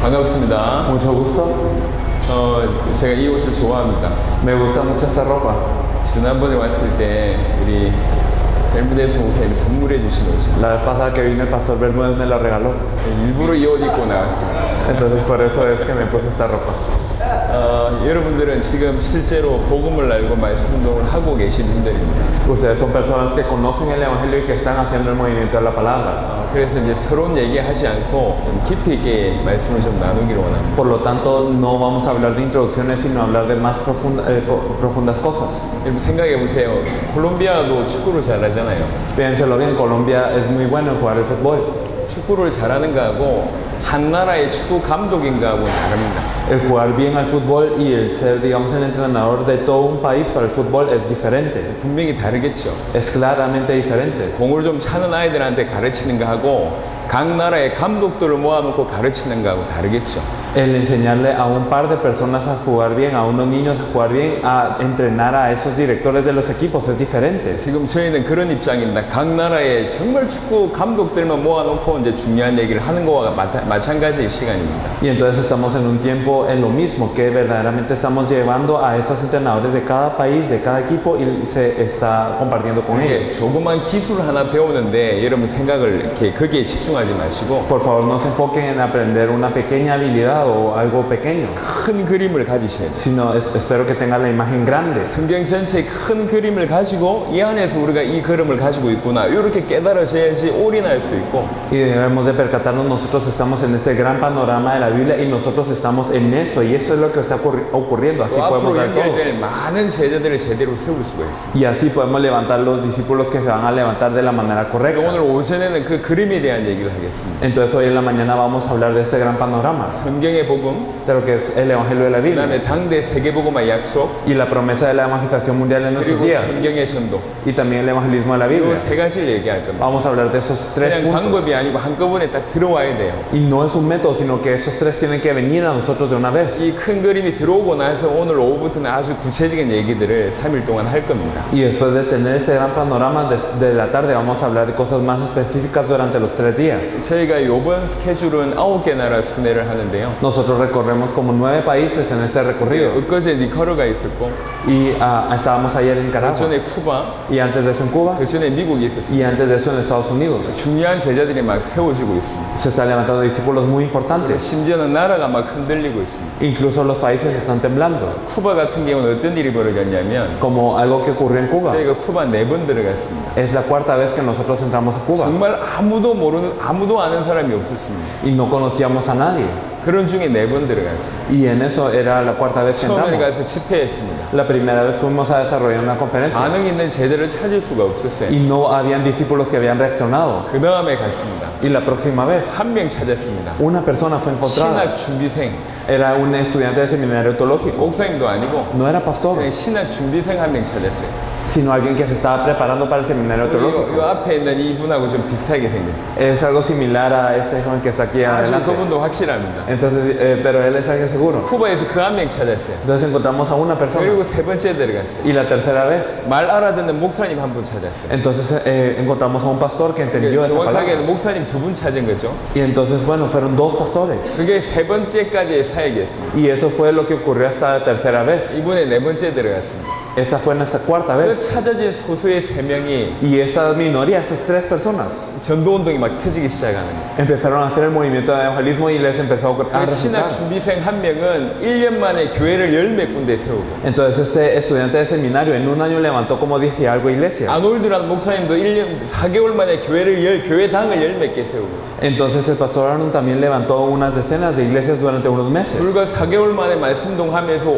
반갑습니다. Mucho gusto. 제가 이 옷을 좋아합니다. Me gusta mucho esta ropa. 지난번에 왔을 때 우리 벨무데스 목사님이 선물해 주신 옷이에요. La vez pasada que vino el pastor Bermúdez me la regaló. 일부러 이 옷 입고 나왔습니다. Entonces por eso es que me puse esta ropa. 여러분들은 지금 실제로 복음을 알고 말씀 운동을 하고 계신 분들입니다. Ustedes son personas que conocen el Evangelio y que están haciendo el movimiento de la palabra. 그래서 이제 서러운 얘기하지 않고 좀 깊이 있게 말씀을 좀 나누기를 원합니다. Por lo tanto, no vamos a hablar de introducciones, sino hablar de más profundas cosas. 여러분 생각해 보세요. 콜롬비아도 축구를 잘하잖아요. Piénselo bien, Colombia es muy bueno en jugar el fútbol. 축구를 잘하는 거하고 한 나라의 축구 감독인 거하고는 다릅니다. El jugar bien al fútbol y el ser, digamos, el entrenador de todo un país para el fútbol es diferente. 분명히 다르겠죠. Es claramente diferente. 공을 좀 차는 아이들한테 가르치는 거하고 각 나라의 감독들을 모아놓고 가르치는 거하고 다르겠죠. El enseñarle a un par de personas a jugar bien, a unos niños a jugar bien, a entrenar a esos directores de los equipos es diferente. 지금 저희는 그런 입장입니다. 각 나라의 정말 축구 감독들만 모아놓고 이제 중요한 얘기를 하는 거와 마찬가지의 시간입니다. Y entonces estamos en un tiempo en lo mismo, que verdaderamente estamos llevando a esos entrenadores de cada país, de cada equipo y se está compartiendo con ellos. 조그만 기술 하나 배우는데 여러분 생각을 이렇게 거기에 집중하지 마시고 Por favor, no se enfoquen en aprender una pequeña habilidad o algo pequeño, 큰 그림을 가지셔야 돼요. sino espero que tengan la imagen grande. 성경 전체의 큰 그림을 가지고 이 안에서 우리가 이 그림을 가지고 있구나 이렇게 깨달으셔야지 올인할 수 있고 Y debemos de percatarnos, nosotros estamos en este gran panorama de la Biblia y nosotros estamos en esto y esto es lo que está ocurriendo, así 또 podemos 앞으로 ver todo. 연결될 많은 제자들을 제대로 세울 수가 있습니다. Y así podemos levantar los discípulos que se van a levantar de la manera 오늘 correcta. 오전에는 그 그림에 대한 얘기를 하겠습니다. Entonces hoy en la mañana vamos a hablar de este gran panorama, 성경의 복음, de lo que es el Evangelio de la 그 다음에 Biblia 당대 세계복음화 약속, y la promesa de la evangelización mundial en nuestros 그리고 días 성경의 전도 y también el evangelismo de la 이 Biblia. 세 가지를 얘기할 겁니다. Vamos a hablar de esos tres 그냥 puntos. 방법이 아니고 한꺼번에 딱 들어와야 돼요. Y no es un método, sino que esos tres tienen que venir a nosotros de una vez. 이 큰 그림이 들어오고 나서 오늘 오후부터는 아주 구체적인 얘기들을 3일 동안 할 겁니다. Y después de tener ese gran panorama de la tarde, vamos a hablar de cosas más específicas durante los 3 días. 저희가 이번 스케줄은 9개 나라 순회를 하는데요. Nosotros recorremos como 9 países en este recorrido. 엊그제 니카라가 있었고 Y estábamos ayer en 그 Nicaragua. 전에 쿠바, Y antes de eso en Cuba. 그 전에 미국이 있었어요. Y antes de eso en Estados Unidos. 중요한 제자들이 막 세워지고 있습니다. Se están levantando discípulos muy importantes. 심지어는 나라가 막 흔들리고 있습니다. Incluso los países están temblando. 쿠바 같은 경우는 어떤 일이 벌어졌냐면 Como algo que ocurrió en Cuba. 저희가 쿠바 4번 들어갔습니다. Es la 4ª vez que nosotros entramos a Cuba. 정말 아무도 아는 사람이 없었습니다. Y no conocíamos a nadie. 그런 중에 4번 들어갔습니다. Y en eso era la 4ª vez que 처음에 entramos. 가서 집회했습니다. La primera vez fuimos a desarrollar una conferencia. 반응 있는 제자를 찾을 수가 없었어요. Y no habían discípulos que habían reaccionado. 그 다음에 갔습니다. Y la próxima vez, 한 명 찾았습니다. una persona fue encontrada. 신학 준비생, Era un estudiante de seminario teológico. 목사님도 아니고 No era pastor, 그냥 신학 준비생 한 명 찾았어요. sino alguien que se estaba preparando para el seminario 이 teológico. 앞에 있는 이분하고 좀 비슷하게 생겼어요. Es algo similar a este joven que está aquí 아주 adelante. 그분도 확실합니다. Entonces, pero él es alguien seguro. 쿠바에서 그 한 명 찾았어요. Entonces encontramos a una persona. 그리고 3번째 들어갔어요. Y la tercera vez, 말 알아듣는 목사님 한 분 찾았어요. entonces encontramos a un pastor que entendió esa palabra. 정확하게는 목사님 2분 찾은 거죠. Y entonces, bueno, fueron 2 pastores. 그게 3번째까지의 사역이었습니다. Y eso fue lo que ocurrió hasta la tercera vez. 이번에 4번째 들어갔습니다. Esta fue nuestra 4ª 그 vez. 찾아진 소수의 3명이 Y esa minoría, estas 3 personas, 전도운동이 막 터지기 시작하는 거예요. empezaron a hacer el movimiento de evangelismo y les empezó a 그 resultar. 신학 준비생 한 명은 1년 만에 교회를 10몇 군데 세우고 Entonces este estudiante de seminario en un año levantó como 10 y algo iglesias. 아놀드라는 목사님도 1년 4개월 만에 교회당을 10몇 개 세우고 Entonces el pastor Arnold también levantó unas decenas de iglesias durante unos meses. 불과 4개월 만에 말씀동하면서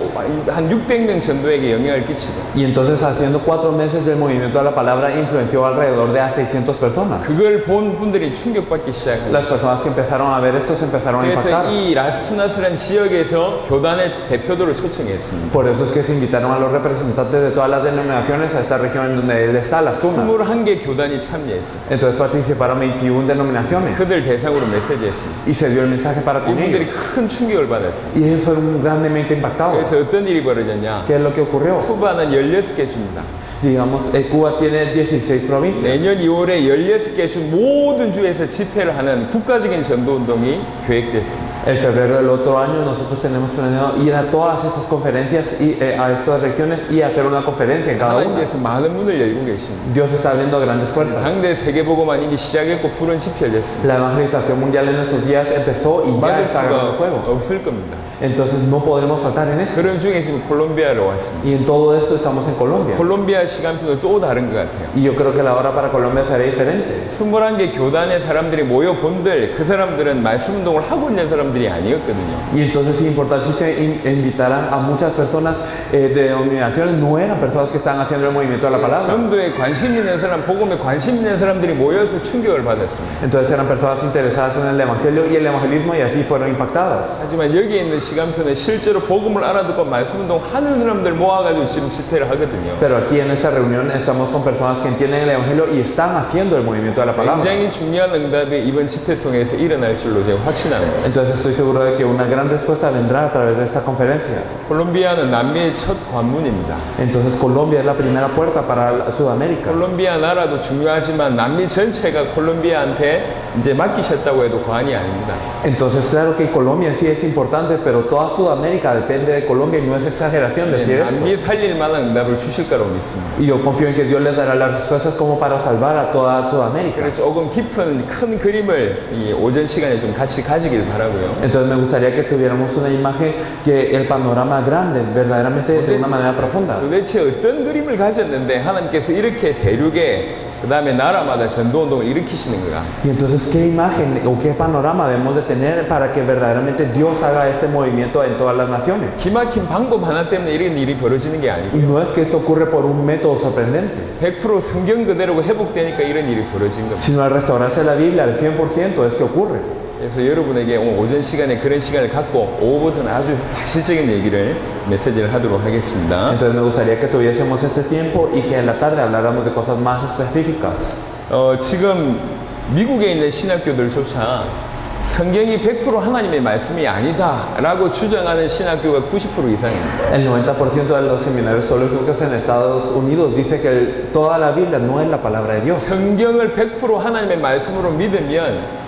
한 600명 전도에게 영향을 끼치고 Y entonces haciendo 4 meses del movimiento de la palabra influenció alrededor de a 600 personas. 그걸 본 분들이 충격받기 시작해요. Las personas que empezaron a ver esto se empezaron a 그래서 impactar. 이 라스투나스라는 지역에서 교단의 대표들을 초청했습니다. Por eso es que se invitaron a los representantes de todas las denominaciones a esta región en donde él está, las Tunas. 21개 교단이 참여했어요. Entonces participaron 21 denominaciones 그들 대상으로 메시지했습니다. y se dio el mensaje para con 이분들이 ellos. 큰 충격을 받았어요. Y ellos fueron grandemente impactados. 그래서 어떤 일이 벌어졌냐? ¿Qué es lo que ocurrió? 쿠바는 16개 주입니다. Digamos, Cuba tiene 16 provincias. 내년 2월에 16개 주 모든 주에서 집회를 하는 국가적인 전도운동이 계획됐습니다. En febrero del otro año nosotros tenemos planeado ir a todas estas conferencias y a estas regiones y hacer una conferencia en cada una. 하나님께서 많은 문을 열고 계십니다. Dios está abriendo grandes puertas. 당대 세계보고만 이미 시작했고 불은 지펴졌습니다. La evangelización mundial en esos días empezó y ya 막을 está agarrando 수가 fuego. 없을 겁니다. Entonces no podremos faltar en eso. 그런 중에 지금 콜롬비아로 왔습니다. Y en todo esto estamos en Colombia. 콜롬비아 시간표는 또 다른 것 같아요. Y yo creo que la hora para Colombia será diferente. 21개 교단의 사람들이 모여 본들 그 사람들은 말씀 운동을 하고 있는 사람들이 아니었거든요. Y entonces sin importar si se invitaran a muchas personas de denominaciones, no eran personas que estaban haciendo el movimiento de la palabra. 전도에 관심 있는 사람, 복음에 관심 있는 사람들이 모여서 충격을 받았습니다. Entonces eran personas interesadas en el evangelio y el evangelismo y así fueron impactadas. 하지만 여기 있는 시간표는 실제로 복음을 알아듣고 말씀 운동 하는 사람들 모아가지고 지금 집회를 하거든요. Pero aquí en esta reunión estamos con personas que entienden el evangelio y están haciendo el movimiento de la palabra. 굉장히 중요한 응답이 이번 집회 통해서 일어날 줄로 제가 확신합니다. Entonces estoy seguro de que una gran respuesta vendrá a través de esta conferencia. 콜롬비아는 남미의 첫 관문입니다. Entonces Colombia es la primera puerta para Sudamérica. 콜롬비아 나라도 중요하지만 남미 전체가 콜롬비아한테 이제 맡기셨다고 해도 과언이 아닙니다. Entonces claro que Colombia sí es importante, pero toda Sudamérica depende de Colombia y no es exageración decir esto. 남미 살릴 만한 응답을 주실 거라고 믿습니다. Y yo confío en que Dios les dará las respuestas como para salvar a toda Sudamérica. 그래서 조금 깊은 큰 그림을 이 오전 시간에 좀 같이 가지길 바라고요. Entonces me gustaría que tuviéramos una imagen, que el panorama grande, verdaderamente de una manera profunda. 도대체 어떤 그림을 가졌는데 하나님께서 이렇게 대륙에 그 다음에 나라마다 전도운동을 일으키시는 거야. Y entonces, ¿qué imagen o qué panorama debemos de tener para que verdaderamente Dios haga este movimiento en todas las naciones? 기막힌 방법 하나 때문에 이런 일이 벌어지는 게 Y 아니고요. no es que esto ocurre por un método sorprendente, 100% 성경 그대로 회복되니까 이런 일이 벌어진 겁니다. sino al restaurarse la Biblia al 100% es que ocurre. 그래서 여러분에게 오늘 오전 시간에 그런 시간을 갖고 오후부터는 아주 사실적인 얘기를 메시지를 하도록 하겠습니다. Entonces me gustaría que tuviésemos este tiempo y que en la tarde habláramos de cosas más específicas. 지금 mi국에 있는 신학교들조차 성경이 100% 하나님의 말씀이 아니다라고 주장하는 신학교가 90% 이상입니다. El 90% de los seminarios teológicos en Estados Unidos dice que toda la Biblia no es la palabra de Dios. 성경을 100% 하나님의 말씀으로 믿으면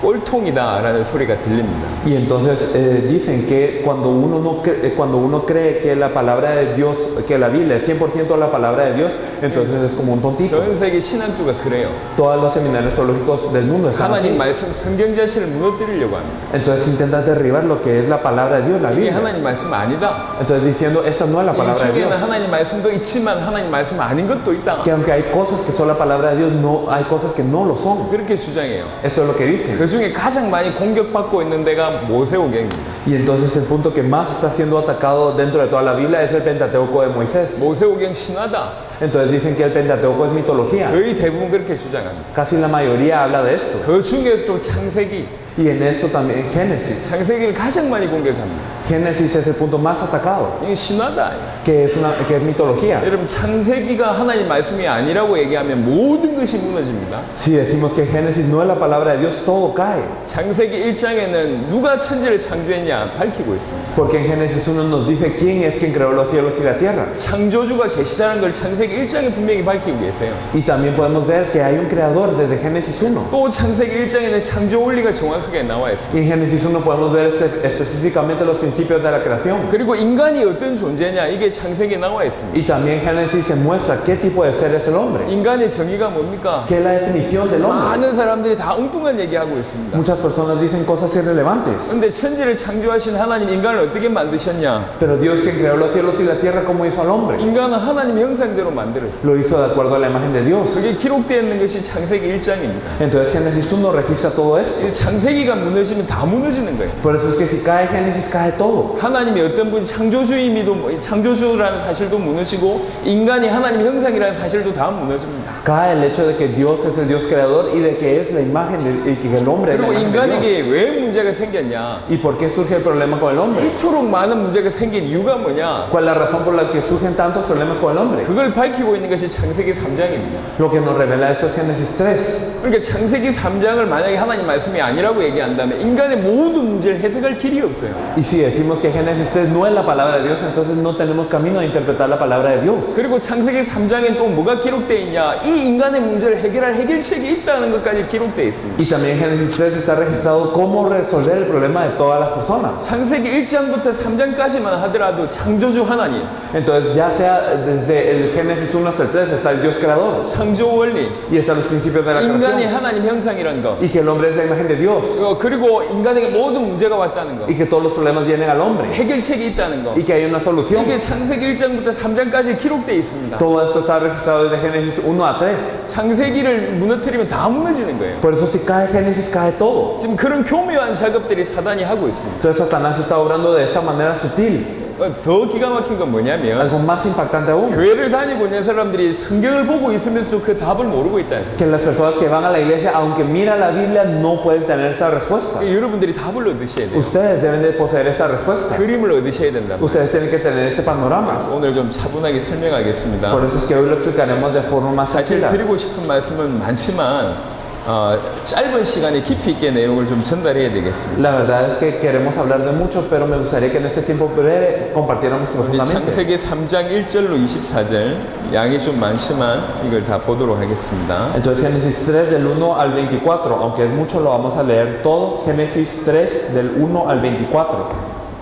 꼴통이다라는 소리가 들립니다. Y entonces dicen que cuando uno cree que la palabra de Dios, que la Biblia es 100% la palabra de Dios, entonces es como un tontito. 전 세계 신학교가 그래요. Todos los seminarios teológicos del mundo están así. 하나님 말씀, 성경 자체를 무너뜨리려고 합니다. Entonces intentan derribar lo que es la palabra de Dios, la 이게 Biblia. 하나님 말씀 아니다. Entonces diciendo, esta no es la 이 palabra de 중에는 Dios. 하나님 말씀도 있지만 하나님 말씀 아닌 것도 있다. Que aunque hay cosas que son la palabra de Dios, no hay cosas que no lo son. 그렇게 주장해요. Esto es lo que dicen. 그 중에 가장 많이 공격받고 있는 데가 모세오경입니다. Y entonces el punto que más está siendo atacado dentro de toda la Biblia es el Pentateuco de Moisés. 모세오경 신화다. Entonces dicen que el Pentateuco es mitología. 거의 대부분 그렇게 주장합니다. Casi la mayoría habla de esto. 그 중에서도 창세기, Y en esto también Génesis. 창세기를 가장 많이 공격합니다. Génesis es el punto más atacado, 이게 신화다. que es mitología. 여러분 창세기가 하나님 말씀이 아니라고 얘기하면 모든 것이 무너집니다. Si decimos que Génesis no es la palabra de Dios, todo cae. 창세기 1장에는 누가 천지를 창조했냐 밝히고 있습니다. Porque en Génesis 1 nos dice quién es quien creó los cielos y la tierra. 창조주가 계시다는 걸 창세기 1장에 분명히 밝히고 계세요. Y también podemos ver que hay un creador desde Génesis 1. 또 창세기 1장에는 창조 원리가 정확하게 나와 있습니다. Y en Génesis 1 podemos ver específicamente los principios de la creación. 그리고 인간이 어떤 존재냐 이게 창세기에 나와 있습니다. Y también en Génesis se muestra qué tipo de ser es el hombre. 인간의 정의가 뭡니까? ¿Qué es la definición del hombre? 많은 사람들이 다 엉뚱한 얘기하고 있습니다. Muchas personas dicen cosas irrelevantes. 근데 천지를 창조하신 하나님 인간을 어떻게 만드셨냐? Pero Dios quien creó los cielos y la tierra, ¿cómo hizo al hombre? 인간은 하나님 형상대로 만들었어요. Lo hizo de acuerdo a la imagen de Dios. 그게 기록되어 있는 것이 창세기 1장입니다. Entonces Génesis 1 registra todo esto. 창세기가 무너지면 다 무너지는 거예요. Por eso es que si cae Génesis, cae todo. 하나님이 어떤 분 창조주임이도 창조주라는 사실도 무너지고 인간이 하나님 형상이라는 사실도 다 무너집니다. Cae el hecho de que Dios es el Dios creador y de que es la imagen y que el hombre es la 그리고 imagen de Dios. 인간에게 왜 문제가 생겼냐? ¿Y por qué surge el problema con el hombre? 이토록 많은 문제가 생긴 이유가 뭐냐? ¿Cuál es la razón por la que surgen tantos problemas con el hombre? 그걸 밝히고 있는 것이 창세기 3장입니다. Lo que nos revela esto es Génesis 3. 그러니까 창세기 3장을 만약에 하나님 말씀이 아니라고 얘기한다면 인간의 모든 문제를 해석할 길이 없어요. Y si decimos que Génesis 3 no es la palabra de Dios, entonces no tenemos camino de interpretar la palabra de Dios. 그리고 창세기 3장엔 또 뭐가 기록되어 있냐? 이 인간의 문제를 해결할 해결책이 있다는 것까지 기록되어 있습니다. Y también en Génesis 3 está registrado cómo resolver el problema de todas las personas. 창세기 1장부터 3장까지만 하더라도 창조주 하나님, Entonces, ya sea desde el Génesis 1 hasta el 3 está el Dios creador 창조 원리, y están los principios de la 인간이 creación 하나님 형상이라는 거, y que el hombre es la imagen de Dios 그리고 인간에게 모든 문제가 왔다는 거, y que todos los problemas vienen al hombre 해결책이 있다는 거. y que hay una solución. 이게 창세기 1장부터 3장까지 기록되어 있습니다. Todo esto está registrado desde Génesis 1 a 3. 창세기를 무너뜨리면 다 무너지는 거예요. Por eso si cae Génesis cae todo. 지금 그런 교묘한 작업들이 사단이 하고 있습니다. Entonces Satanás está obrando de esta manera sutil. 더 기가 막힌 건 뭐냐면 Algo más impactante aún, 교회를 다니고 있는 사람들이 성경을 보고 있으면서도 그 답을 모르고 있다는 거예요. que las personas que van a la iglesia, aunque miran la Biblia, no pueden tener esa respuesta. 여러분들이 답을 얻으셔야 돼요. Ustedes deben de poseer esta respuesta. 그림을 얻으셔야 된다. Ustedes tienen que tener este panorama. 그래서 오늘 좀 차분하게 설명하겠습니다. Por eso es que hoy lo explicaremos de forma más 사실 tranquila. 드리고 싶은 말씀은 많지만 짧은 시간에 깊이 있게 내용을 좀 전달해야 되겠습니다. La verdad es que queremos hablar de mucho, pero me gustaría que en este tiempo breve compartiéramos profundamente. 창세기 3장 1절로 24절 양이 좀 많지만 이걸 다 보도록 하겠습니다. Entonces Génesis 3 del 1 al 24, aunque es mucho lo vamos a leer todo. Génesis 3 del 1 al 24,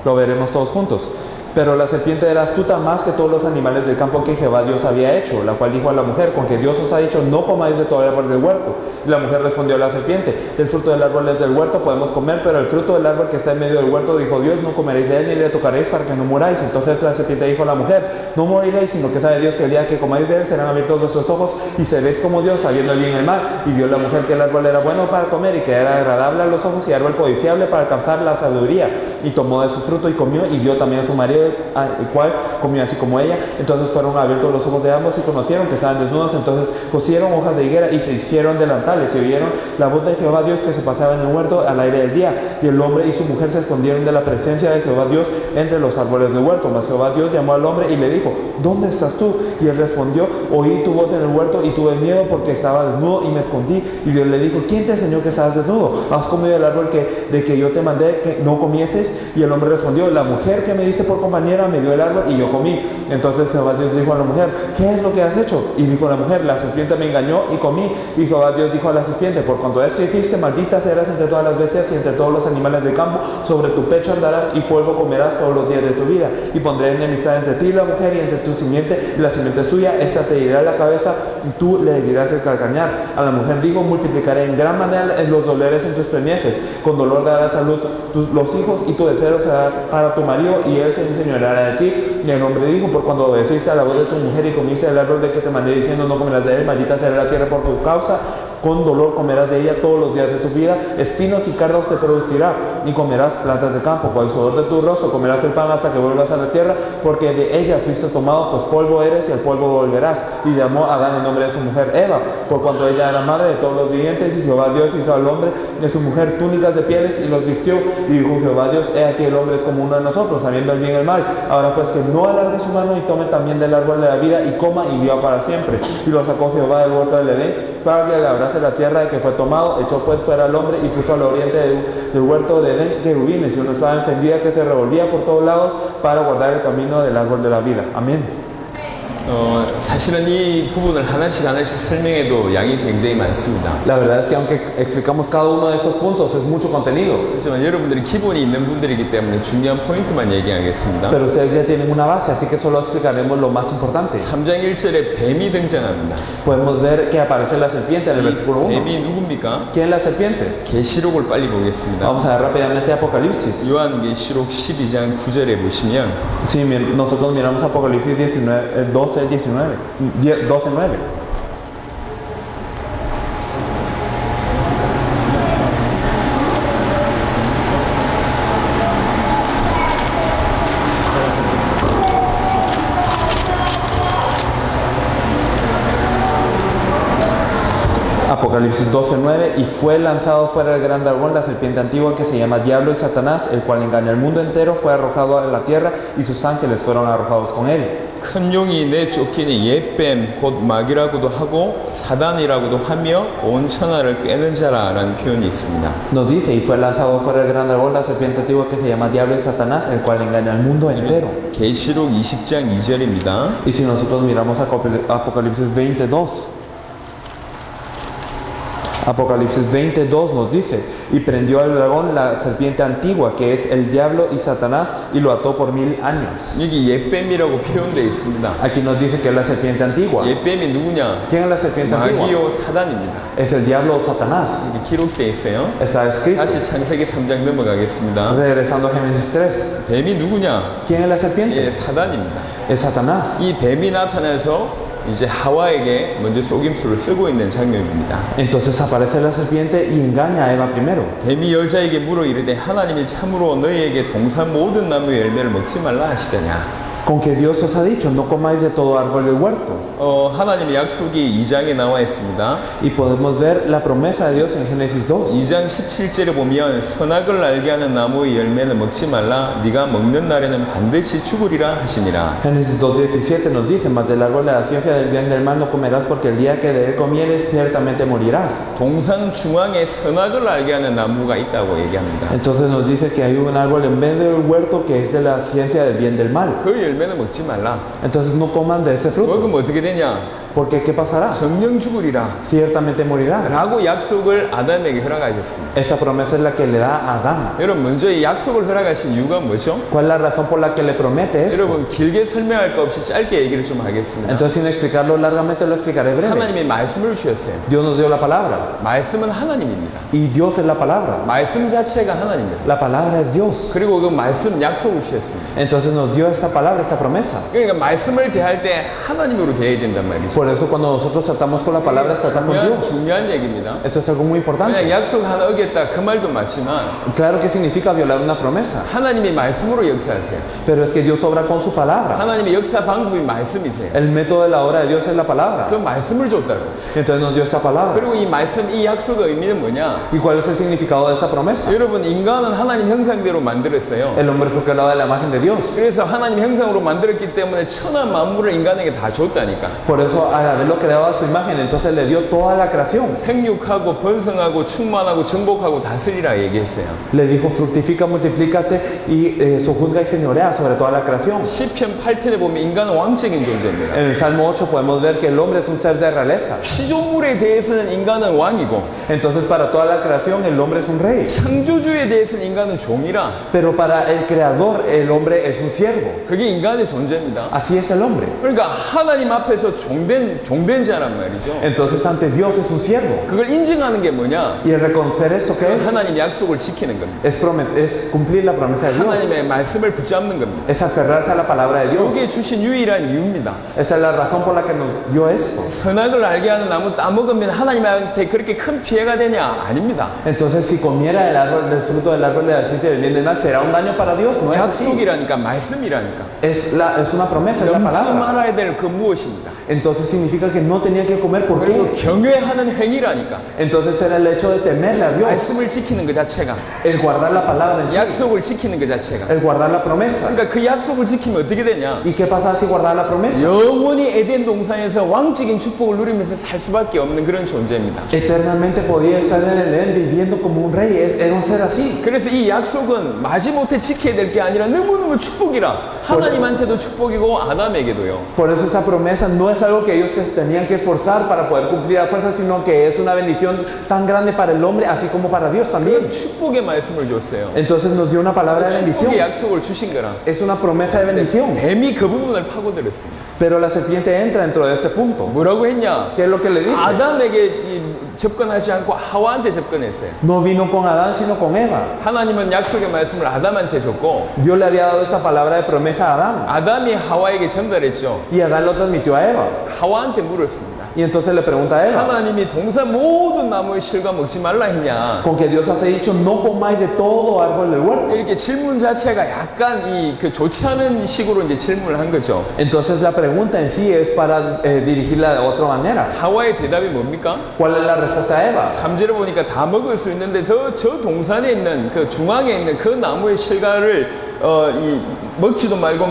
lo veremos todos juntos. Pero la serpiente era astuta más que todos los animales del campo que Jehová Dios había hecho, la cual dijo a la mujer, con que Dios os ha dicho, no comáis de todo el árbol del huerto. Y la mujer respondió a la serpiente, del fruto del árbol del huerto podemos comer, pero el fruto del árbol que está en medio del huerto, dijo Dios, no comeréis de él ni le tocaréis para que no muráis. Entonces la serpiente dijo a la mujer, no moriréis, sino que sabe Dios que el día que comáis de él serán abiertos vuestros ojos y seréis como Dios, sabiendo el bien y el mal. Y vio la mujer que el árbol era bueno para comer y que era agradable a los ojos y árbol codiciable para alcanzar la sabiduría. Y tomó de su fruto y comió, y vio también a su marido, el cual comió así como ella. Entonces fueron abiertos los ojos de ambos y conocieron que estaban desnudos. Entonces cosieron hojas de higuera y se hicieron delantales, y oyeron la voz de Jehová Dios que se pasaba en el huerto al aire del día. Y el hombre y su mujer se escondieron de la presencia de Jehová Dios entre los árboles del huerto. Mas Jehová Dios llamó al hombre y le dijo, ¿dónde estás tú? Y él respondió, oí tu voz en el huerto y tuve miedo porque estaba desnudo y me escondí. Y Dios le dijo, ¿quién te enseñó que estabas desnudo? ¿Has comido del árbol de que yo te mandé que no comieses? Y el hombre respondió, la mujer que me diste por compañera me dio el árbol y yo comí. Entonces Jehová Dios dijo a la mujer, ¿qué es lo que has hecho? Y dijo la mujer, la serpiente me engañó y comí. Y Jehová Dios dijo a la serpiente, por cuanto esto hiciste, maldita serás entre todas las bestias y entre todos los animales del campo, sobre tu pecho andarás y polvo comerás todos los días de tu vida. Y pondré enemistad entre ti y la mujer y entre tu simiente y la simiente suya, esta te herirá la cabeza y tú le herirás el calcañar. A la mujer dijo, multiplicaré en gran manera los dolores en tus preñeces, con dolor darás a luz los hijos y tu deseo será para tu marido y él se enseñoreará de ti. Y el hombre dijo, por cuando obedeciste a la voz de tu mujer y comiste del árbol de que te mandé diciendo, no comerás de él, maldita será la tierra por tu causa, con dolor comerás de ella todos los días de tu vida, espinos y cardos te producirá, y comerás plantas de campo, con el sudor de tu rostro comerás el pan hasta que vuelvas a la tierra, porque de ella fuiste tomado, pues polvo eres y al polvo volverás. Y llamó a Adán el nombre de su mujer Eva, por cuanto ella era madre de todos los vivientes, y Jehová Dios hizo al hombre de su mujer túnicas de pieles y los vistió, y dijo Jehová Dios, he aquí el hombre es como uno de nosotros, sabiendo el bien y el mal. Ahora pues que no alargue su mano y tome también del árbol de la vida y coma y viva para siempre. Y lo sacó Jehová del huerto del Edén para que le abrase la tierra de que fue tomado, echó pues fuera al hombre y puso al oriente del huerto de Edén querubines y una espada encendida que se revolvía por todos lados para guardar el camino del árbol de la vida. Amén. 사실은 이 부분을 하나씩 설명해도 양이 굉장히 많습니다. La verdad es que aunque explicamos cada uno de estos puntos es mucho contenido. 하지만 여러분들이 기본이 있는 분들이기 때문에 중요한 포인트만 얘기하겠습니다. Pero ustedes ya tienen una base, así que solo explicaremos lo más importante. 3장 1절에 뱀이 등장합니다. Podemos ver que aparece la serpiente en el versículo 1. 뱀이 누굽니까? ¿Quién es la serpiente? 계시록을 빨리 보겠습니다. Vamos a ver rápidamente Apocalipsis. 요한계시록 12장 9절에 보시면 Sí, nosotros miramos Apocalipsis 12, 19, 12, 9. Apocalipsis 12:9, y fue lanzado fuera el gran dragón, la serpiente antigua que se llama Diablo y Satanás, el cual engaña al mundo entero, fue arrojado a la tierra y sus ángeles fueron arrojados con él. 큰 용이 내쫓기니 옛뱀 곧 마귀라고도 하고 사단이라고도 하며 온 천하를 꿰는 자라라는 표현이 있습니다. Nos dice, y fue lanzado fuera el gran dragón, la serpiente antigua que se llama Diablo y Satanás, el cual engaña al mundo entero. 계시록 20장 2절입니다. Y si nosotros miramos Apocalipsis 22, Apocalipsis 22 nos dice, y prendió al dragón la serpiente antigua, que es el diablo y Satanás, y lo ató por 1000 años. 여기 옛뱀이라고 표현되어 있습니다. Aquí nos dice que es la serpiente antigua. 옛뱀이 누구냐? ¿Quién es la serpiente antigua? 마귀요 사단입니다. Es el diablo o Satanás. 이게 기록되어 있어요. Está escrito. 다시 창세기 3장 넘어가겠습니다. Regresando a Génesis 3. 뱀이 누구냐? ¿Quién es la serpiente? 예, 사단입니다. Es Satanás. 이 뱀이 나타나서 이제 하와에게 먼저 속임수를 쓰고 있는 장면입니다. Entonces aparece la serpiente y engaña a Eva primero. 뱀이 여자에게 물어 이르되 하나님이 참으로 너희에게 동산 모든 나무 열매를 먹지 말라 하시더냐. Con que Dios os ha dicho, no comáis de todo árbol del huerto. 하나님의 약속이 2장에 나와 있습니다. Y podemos ver la promesa de Dios en Génesis 2. 2장 17절에 보면 선악을 알게 하는 나무의 열매는 먹지 말라 네가 먹는 날에는 반드시 죽으리라 하시니라. Génesis 2:17 nos dice, mas del árbol de la ciencia del bien y del mal no comerás, porque el día que de él comieres ciertamente morirás. 동산 중앙에 선악을 알게 하는 나무가 있다고 얘기합니다. Entonces nos dice que hay un árbol en medio del huerto que es de la ciencia del bien y del mal. 그 열매는 먹지 말라. Entonces no coman de este fruto. 먹으면 어떻게 되냐? Porque ¿qué pasará? 성령 죽으리라 Ciertamente morirás. 라고 약속을 아담에게 허락하셨습니다. Esta promesa es la que le da a Adán. 여러분 먼저 이 약속을 허락하신 이유가 뭐죠? ¿Cuál es la razón por la que le promete esto? 여러분 길게 설명할 거 없이 짧게 얘기를 좀 하겠습니다. Entonces sin explicarlo largamente lo explicaré breve. 하나님이 말씀을 주셨어요. Dios nos dio la palabra 말씀은 하나님입니다. y Dios es la palabra. 말씀 자체가 하나님입니다. La palabra es Dios. 그리고 그 말씀 약속을 주셨습니다. Entonces nos dio esta palabra, esta promesa. 그러니까 말씀을 대할 때 하나님으로 대해야 된단 말이죠. Por eso cuando nosotros tratamos con la palabra, tratamos con Dios. 중요한 얘기입니다. Esto es algo muy 그냥 importante. 약속 하나 어겼다 그 말도 맞지만 Claro que significa violar una promesa, 하나님이 말씀으로 역사하세요. pero es que Dios obra con su palabra. 하나님의 역사 방법이 말씀이세요. El método de la obra de Dios es la palabra. 그 말씀을 줬다고. Entonces nos dio esta palabra. 그리고 이 말씀, 이 약속의 의미는 뭐냐? ¿Y cuál es el significado de esta promesa? 여러분 인간은 하나님 형상대로 만들었어요. El hombre fue creado de la imagen de Dios. 그래서 하나님 형상으로 만들었기 때문에 천하 만물을 인간에게 다 줬다니까. Por eso al haberlo creado a su imagen, entonces le dio toda la creación. 생육하고 번성하고 충만하고 정복하고 다스리라 얘기했어요. Le dijo, fructifica, multiplícate y sojuzga y señorea sobre toda la creación. 시편 8편에 보면 인간은 왕적인 존재입니다. En el Salmo 8 podemos ver que el hombre es un ser de realeza. 피조물에 대해서는 인간은 왕이고 Entonces para toda la creación el hombre es un rey. 창조주에 대해서는 인간은 종이라. Pero para el creador el hombre es un siervo. 그게 인간의 존재입니다. Así es el hombre. 그러니까 하나님 앞에서 종된 자란 말이죠. Entonces ante Dios es un siervo. 그걸 인정하는 게 뭐냐? Y el reconocer esto que es, 하나님 약속을 지키는 겁니다. es cumplir la promesa de Dios. 하나님의 말씀을 붙잡는 겁니다. Es aferrarse a la palabra de Dios. 이게 주신 유일한 이유입니다. Esa es la razón por la que nos dio esto. 선악을 알게 하는 나무 따먹으면 하나님한테 그렇게 큰 피해가 되냐? 아닙니다. Entonces si comiera del fruto del árbol de la ciencia del bien y del mal, ¿será un daño para Dios? No es así. 약속이라니까 말씀이라니까. Es una promesa, es la 넘지 palabra. 말아야 될 그 무엇입니다. Entonces significa que no tenía que comer. ¿Por 그리고 qué? 경외하는 행위라니까. Entonces era el hecho de temerle a Dios. 말씀을 지키는 그 자체가, El guardar la palabra en sí. 약속을 지키는 그 자체가. El guardar la promesa. 그러니까 그 약속을 지키면 어떻게 되냐? ¿Y qué pasa si guardar la promesa? 영원히 에덴 동산에서 왕적인 축복을 누리면서 살 수밖에 없는 그런 존재입니다. Eternamente podía estar en el Edén viviendo como un rey. Era un ser así. 그래서 이 약속은 마지못해 지켜야 될 게 아니라 너무너무 축복이라. 하나님한테도 축복이고 아담에게도요. Por eso esa promesa no es algo que ellos tenían que esforzar para poder cumplir a fuerza, sino que es una bendición tan grande para el hombre, así como para Dios también. 축복의 말씀을 줬어요. Entonces nos dio una palabra de bendición. 축복의 약속을 주신 거라. Es una promesa de bendición. 뱀이 그 부분을 파고들었습니다. Pero la serpiente entra dentro de este punto. 뭐라고 했냐? ¿Qué es lo que le dice? 아담에게 접근하지 않고 하와한테 접근했어요. No vino con Adán, sino con Eva. 하나님은 약속의 말씀을 아담한테 줬고 Dios le había dado esta palabra de promesa a Adán. 아담이 하와에게 전달했죠. Y Adán lo transmitió a Eva. 하와한테 물었습니다. Y entonces le pregunta a Eva, 하나님이 동산 모든 나무의 실과 먹지 말라 했냐? con que Dios has dicho, no comáis de todo árbol del huerto. 이렇게 질문 자체가 약간 좋지 않은 식으로 이제 질문을 한 거죠. Entonces la pregunta en sí es para dirigirla de otra manera. 하와의 대답이 뭡니까? ¿Cuál es la respuesta de Eva? 3절에 보니까 다 먹을 수 있는데 저 동산에 있는 그 중앙에 있는 그 나무의 실과를 먹지도 말고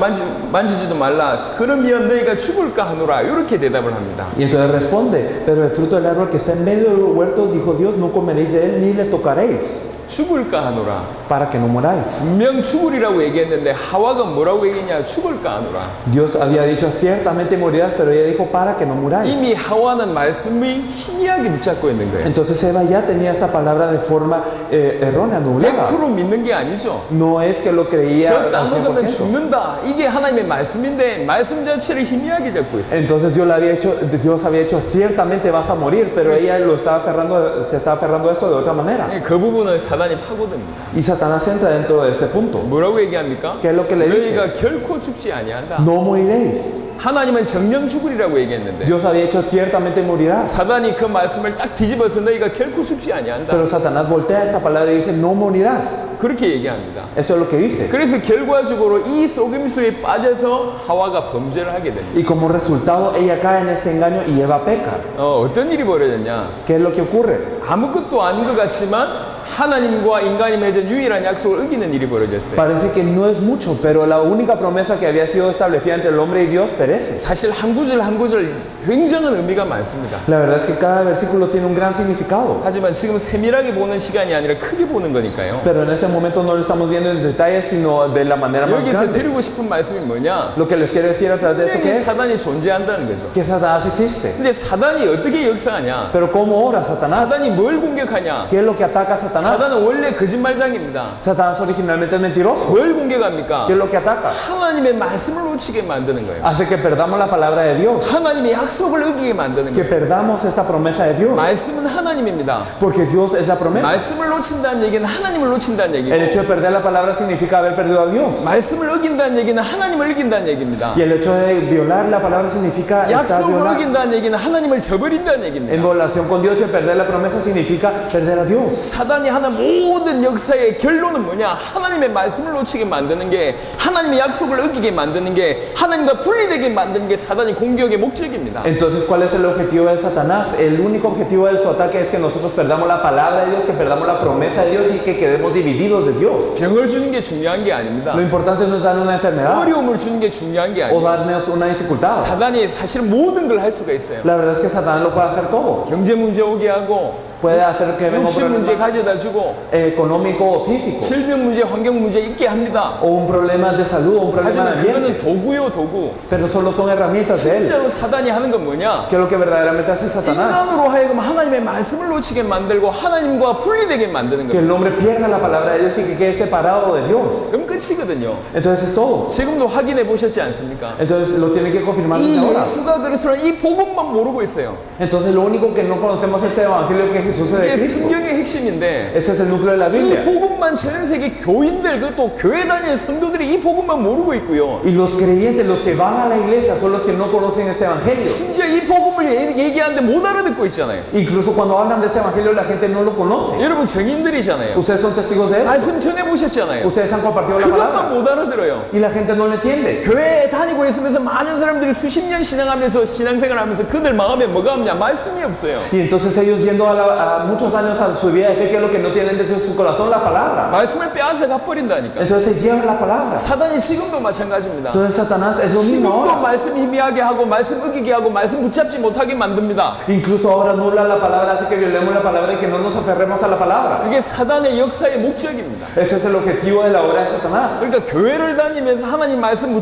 만지지도 말라. 그러면 너희가 죽을까 하노라. 이렇게 대답을 합니다. Y entonces responde, pero el fruto del árbol que está en medio del huerto, dijo Dios, no comeréis de él ni le tocaréis, 죽을까 하노라. para que no muráis. 분명 죽으리라고 얘기했는데 하와가 뭐라고 얘기했냐? 죽을까 하노라. Dios había dicho, ciertamente morirás, pero ella dijo, para que no muráis. 이미 하와는 말씀이 희미하게 붙잡고 있는 거예요. Entonces Eva ya tenía esta palabra de forma errónea, nublada. 100% 믿는 게 아니죠. No es que lo creía 저 땅 al 먹으면 100%. 죽는다. 이게 하나님의 말씀인데 말씀 자체를 희미하게 잡고 있어요. Entonces Dios había hecho, ciertamente vas a morir, pero ella se estaba aferrando a esto de otra manera. 그 부분을 사단이 파고듭니다. Y Satanás entra dentro de este punto. 뭐라고 얘기합니까? ¿Qué es lo que le dice? 너희가 결코 죽지 아니한다. No moriréis. 하나님은 정령 죽으리라고 얘기했는데 Dios había hecho, ciertamente morirás. 사단이 그 말씀을 딱 뒤집어서 너희가 결코 죽지 아니한다. Pero Satanás voltea esta palabra y dice, no morirás. 그렇게 얘기합니다. Eso es lo que dice. 그래서 결과적으로 이 속임수에 빠져서 하와가 범죄를 하게 됩니다. Y como resultado, ella cae en este engaño y Eva peca. 어떤 일이 벌어졌냐? ¿Qué es lo que ocurre? 아무것도 아닌 것 같지만 하나님과 인간이 맺은 유일한 약속을 어기는 일이 벌어졌어요. Parece que no es mucho, pero la única promesa que había sido establecida entre el hombre y Dios perece. 사실 한 구절 한 구절 굉장한 의미가 많습니다. La verdad es que cada versículo tiene un gran significado. 하지만 지금 세밀하게 보는 시간이 아니라 크게 보는 거니까요. Pero en ese momento no lo estamos viendo en detalle, sino de la manera más 여기서 grande. 드리고 싶은 말씀이 뭐냐? Lo que les quiero decir a través de eso que es 사단이 존재한다는 거죠. que Satanás existe. 근데 사단이 어떻게 역사하냐? Pero ¿cómo obra Satanás? 사단이 뭘 공격하냐? ¿Qué es lo que ataca a Satanás? 사단은 원래 거짓말장입니다. Satanás originalmente es mentiroso. 뭘 공격합니까? ¿Qué es lo que ataca? 하나님의 말씀을 놓치게 만드는 거예요. Hace que perdamos la palabra de Dios, 하나님의 약속을 어기게 만드는 que 거예요. perdamos esta promesa de Dios, 말씀은 하나님입니다. porque Dios es la promesa. 말씀을 놓친다는 얘기는 하나님을 놓친다는 El 얘기고 hecho de perder la palabra significa haber perdido a Dios. 말씀을 어긴다는 얘기는 하나님을 어긴다는 얘기입니다. Y el hecho de violar la palabra significa estar 약속을 violando. 어긴다는 얘기는 하나님을 저버린다는 En 얘기입니다. violación con Dios y el perder la promesa significa perder a Dios. 사단이 하는 모든 역사의 결론은 뭐냐? 하나님의 말씀을 놓치게 만드는 게, 하나님의 약속을 어기게 만드는 게, 하나님과 분리되게 만드는 게 사단이 공격의 목적입니다. Entonces, ¿cuál es el objetivo de Satanás? El único objetivo de su ataque es que nosotros perdamos la palabra de Dios, que perdamos la promesa de Dios y que quedemos divididos de Dios. 병을 주는 게 중요한 게 아닙니다. Lo importante no es dar una enfermedad 어려움을 주는 게 중요한 게 o 아니에요. darnos una dificultad. 사단이 사실 모든 걸 할 수가 있어요. La verdad es que Satanás lo puede hacer todo. 경제 문제 오게 하고, Puede hacer que venga un 육신 문제 problema 가져다 주고, económico o físico, 질병 문제, 환경 문제 있게 합니다. o un problema de salud o un problema de 하지만 그거는 ambiente. 도구요, 도구. Pero solo son herramientas de él. 실제로 사단이 하는 건 뭐냐? ¿Qué es lo que verdaderamente hace Satanás? 인간으로 하여금 하나님의 말씀을 놓치게 만들고 하나님과 분리되게 만드는 Que 거예요. el hombre pierda la palabra de Dios y que quede separado de Dios. 그럼 끝이거든요. Entonces es todo. 지금도 확인해 보셨지 않습니까? Entonces lo tiene que confirmar 이 desde ahora. 예수가 그리스도라는 이 복음만 모르고 있어요. Entonces lo único que no conocemos es este evangelio que Jesús es de 이게 Cristo. 성경의 핵심인데 Ese es el núcleo de la 이 Biblia. 복음만 전 세계 교인들 그것도 교회 다니는 성도들이 이 복음만 모르고 있고요. Y los creyentes, los que van a la iglesia, son los que no conocen este evangelio. 심지어 이 복음을 얘기하는데 못 알아듣고 있잖아요. Incluso cuando hablan de este evangelio, la gente no lo conoce. 여러분 증인들이잖아요. Ustedes son testigos de eso. 말씀 전해 보셨잖아요. Ustedes han compartido la 그것만 palabra. 못 알아들어요. Y la gente no lo entiende. 교회에 다니고 있으면서 많은 사람들이 수십 년 신앙하면서 신앙생활하면서 그들 마음에 뭐가 없냐? 말씀이 없어요. Y entonces ellos yendo a muchos años a su vida de fe, que es lo que no tienen dentro de su corazón, la palabra. 말씀을 빼앗아 가버린다니까. Entonces se llevan la palabra. 사단이 지금도 마찬가지입니다. Entonces Satanás es lo mismo 지금도 ahora. 말씀 희미하게 하고 말씀 어기게 하고 말씀 붙잡지 못하게 만듭니다. Incluso ahora nubla la palabra, hace que violemos la palabra y que no nos aferremos a la palabra. 그게 사단의 역사의 목적입니다. Ese es el objetivo de la obra de Satanás. 그러니까 교회를 다니면서 하나님 말씀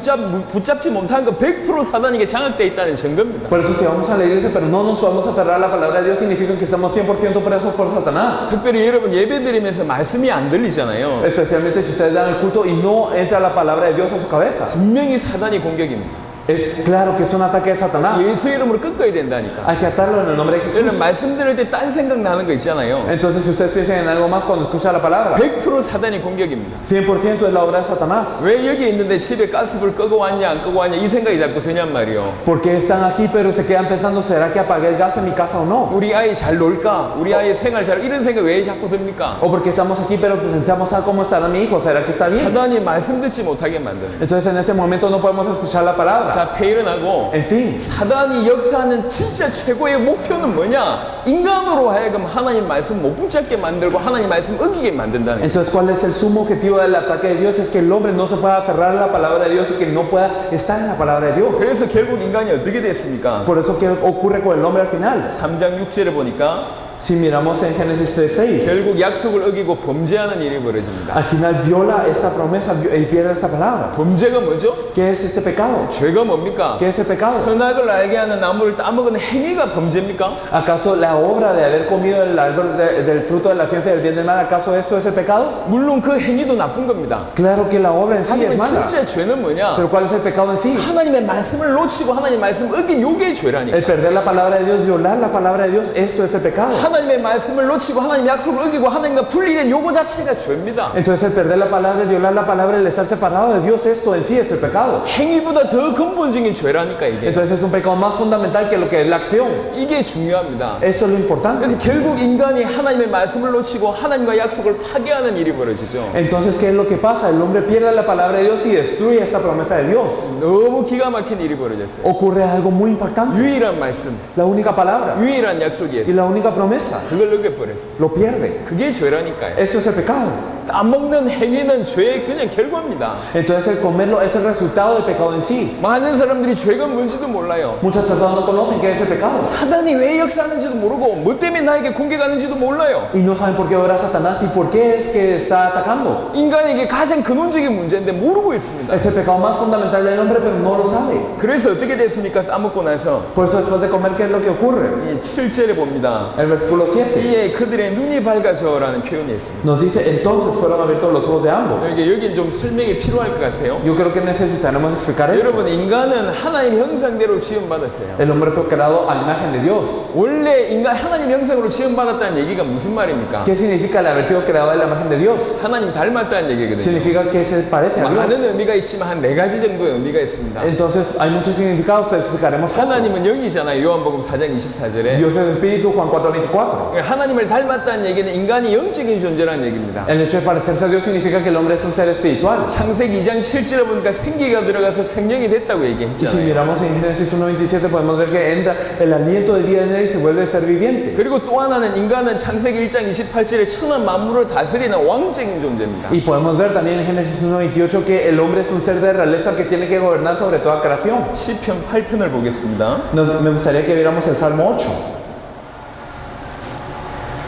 붙잡지 못한 거 100% 사단에게 장악되어 있다는 증거입니다. Por eso si vamos a la iglesia pero no nos podemos aferrar a la palabra de Dios, significa que estamos 100% presos por Satanás. 특별히 여러분 예배 드리면서 말씀이 안 들리잖아요. Especialmente si ustedes dan el culto y no entra la palabra de Dios a su cabeza. 분명히 사단이 공격입니다. Es claro que es un ataque de Satanás. 예수 이름으로 꺾어야 된다니까. Hay que atarlo en el nombre de 저는 Jesús. 말씀 들을 때 딴 생각 나는 거 있잖아요. Entonces, si ustedes piensan en algo más cuando escuchan la palabra, 100% 사단의 공격입니다. 100% es la obra de Satanás. 왜 여기 있는데 집에 가스불 끄고 왔냐 안 끄고 왔냐 이 생각이 자꾸 드냔 말이요. ¿Por qué están aquí pero se quedan pensando, ¿será que apagué el gas en mi casa o no? 우리 아이 잘 놀까? 우리 아이 생활 잘 이런 생각 왜 자꾸 듭니까? O porque estamos aquí pero pensamos, ¿cómo estará mi hijo? ¿Será que está bien? 사단이 말씀 듣지 못하게 만드는. Entonces, en este momento no podemos escuchar la palabra. 자, 페일은하고 En fin, 사단이 역사하는 진짜 최고의 목표는 뭐냐? 인간으로 하여금 하나님 말씀 못 붙잡게 만들고 하나님 말씀 어기게 만든다는 거예요. entonces, ¿cuál es el sumo objetivo del ataque de Dios? Es que el hombre no se pueda aferrar a la palabra de Dios y que no pueda estar en la palabra de Dios. 그래서 결국 인간이 어떻게 됐습니까? Por eso, ¿qué ocurre con el hombre al final? 3장 6절에 보니까 Si miramos en Génesis 3:6, 결국 약속을 어기고 범죄하는 일이 벌어집니다. al final viola esta promesa y pierde esta palabra. 범죄가 뭐죠? ¿Qué es este pecado? 죄가 뭡니까? ¿Qué es el pecado? 선악을 알게 하는 나무를 따먹은 행위가 범죄입니까? ¿Acaso la obra de haber comido el árbol del fruto de la ciencia del bien y del mal, acaso esto es el pecado? 물론 그 행위도 나쁜 겁니다. Claro que la obra en sí es 하지만 mala. 진짜 죄는 뭐냐? Pero ¿cuál es el pecado en sí? 하나님의 말씀을 놓치고 하나님의 말씀 어긴 요게 죄라니까. El perder la palabra de Dios, violar la palabra de Dios, esto es el pecado. 하나님의 말씀을 놓치고 하나님 약속을 어기고 하나님과 분리된 요거 자체가 죄입니다. Entonces el perder la palabra, el violar la palabra, el estar separado de Dios, esto en sí es el pecado. 행위보다 더 근본적인 죄라니까 이게. Entonces es un pecado más fundamental que lo que es la acción. 이게 중요합니다. Eso es lo importante. 그래서 결국 인간이 하나님의 말씀을 놓치고 하나님과 약속을 파괴하는 일이 벌어지죠. Entonces, ¿qué es lo que pasa? El hombre pierde la palabra de Dios y destruye esta promesa de Dios. 너무 기가 막힌 일이 벌어졌어요. Ocurre algo muy impactante. 유일한 말씀, La única palabra 유일한 y 약속이었어요. la única promesa 그걸 어겨버렸어요. lo pierde. 그게 죄라니까요. Esto es el pecado. 따먹는 행위는 죄의 그냥 결과입니다. Entonces el comerlo es el resultado del pecado en sí. 많은 사람들이 죄가 뭔지도 몰라요. Muchas personas no conocen qué es el pecado 사단이 왜 역사하는지도 모르고 뭐 때문에 나에게 공격하는지도 몰라요. y no saben por qué obra Satanás y por qué es que está atacando. 인간에게 가장 근원적인 문제인데 모르고 있습니다. Es el pecado más fundamental del hombre, pero no lo sabe. 그래서 어떻게 됐습니까? 따먹고 나서 Por eso después de comer, ¿qué es lo que ocurre? 이 7절에 봅니다. El versículo 7 이에 그들의 눈이 밝아져라는 표현이 있습니다. nos dice, entonces fueron abiertos los ojos de ambos. 여긴 좀 설명이 필요할 것 같아요. Yo creo que necesitaremos explicar esto. 여러분, 인간은 하나님 형상대로 지음받았어요. El hombre fue creado a imagen de Dios. 원래 인간 하나님 형상으로 지음받았다는 얘기가 무슨 말입니까? ¿Qué significa el haber sido creado a la imagen de Dios? 하나님 닮았다는 얘기거든요. Significa que se parece a Dios. 많은 의미가 있지만 한 4가지 정도의 의미가 있습니다. Entonces hay muchos significados, pero explicaremos poco. 하나님은 영이잖아요. 요한복음 4장 24절에. Dios es espíritu, Juan 4:24. 하나님을 닮았다는 얘기는 인간이 영적인 존재라는 얘기입니다. El hecho de parecerse a Dios significa que el hombre es un ser espiritual. 창세기 2장 7절에 보니까 생기가 들어가서 생명이 됐다고 Y si 얘기했잖아요. miramos en Génesis 1:27 podemos ver que entra el aliento de vida en él y se vuelve ser viviente. 그리고 또 하나는 인간은 창세기 1장 28절에 천한 만물을 다스리는 왕적인 존재입니다. Y podemos ver también en Génesis 1:28 que el hombre es un ser de realeza que tiene que gobernar sobre toda creación. 시편 8편을 보겠습니다. Me gustaría que viéramos el Salmo 8.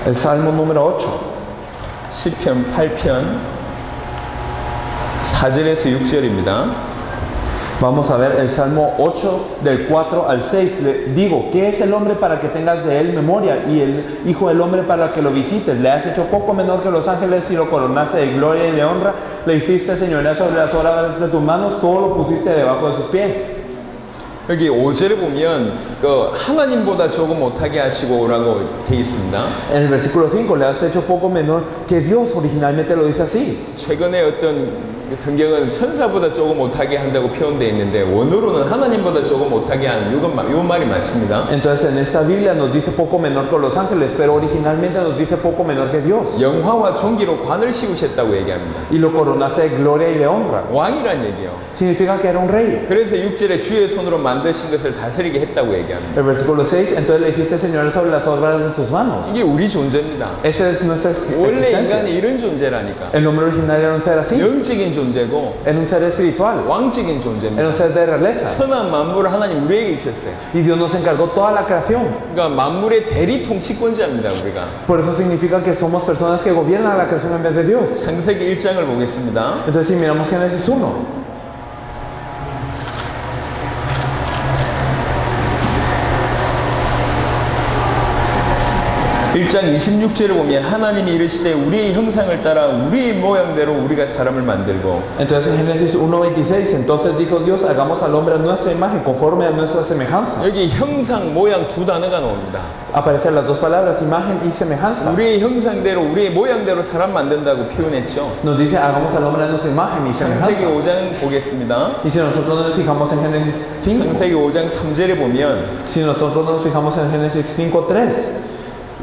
El Salmo número 8. 시편 8편 4절에서 6절입니다. Vamos a ver el Salmo 8 del 4 al 6. Le digo, ¿qué es el hombre para que tengas de él memoria? Y el hijo del hombre para que lo visites. Le has hecho poco menor que los ángeles y lo coronaste de gloria y de honra. Le hiciste señoría sobre las obras de tus manos. Todo lo pusiste debajo de sus pies. 여기 5절에 보면 하나님보다 조금 못하게 하시고라고 돼 있습니다. En el versículo 5, le has hecho poco menor que Dios. Originalmente lo dice así. 최근에 어떤 성경은 천사보다 조금 못하게 한다고 표현되어 있는데 원어로는 하나님보다 조금 못하게 하는 요 말이 맞습니다. Entonces en esta Biblia nos dice poco menor que los ángeles, pero originalmente nos dice poco menor que Dios. 영화와 존귀로 관을 씌우셨다고 얘기합니다. Y lo coronaste de gloria y de honra. 왕이란 얘기예요. Significa que era un rey. 그래서 6절에 주의 손으로 만드신 것을 다스리게 했다고 얘기합니다. El versículo 6, entonces le hiciste señor sobre las obras de tus manos. 이게 우리 존재입니다. Esa es nuestra 원래 existencia. 인간이 이런 존재라니까. El hombre original era un ser así. 영적인 존재고 Era un ser espiritual. 왕적인 Era 존재입니다. un ser de realeza. 천한 만물을 하나님 우리에게 주셨어요. Y Dios nos encargó toda la creación. 그러니까 만물의 대리 통치권자입니다, 우리가. Por eso significa que somos personas que gobiernan la creación en vez de Dios. 창세기 1장을 보겠습니다. Entonces si miramos Génesis 1. 1장 26절에 보면 하나님이 이르시되 우리의 형상을 따라 우리의 모양대로 우리가 사람을 만들고 Entonces en Génesis 1:26, entonces dijo Dios, hagamos al hombre a nuestra imagen, conforme a nuestra semejanza. 여기 형상, 모양 두 단어가 나옵니다. Aparecen las dos palabras, imagen y semejanza. 우리의 형상대로 우리의 모양대로 사람 만든다고 표현했죠. Nos dice, hagamos al hombre a nuestra imagen y 창세기 semejanza. 5장 보겠습니다. Y si nosotros nos fijamos en Génesis 5, 창세기 5장 3절에 보면 si nosotros nos fijamos en Génesis 5:3,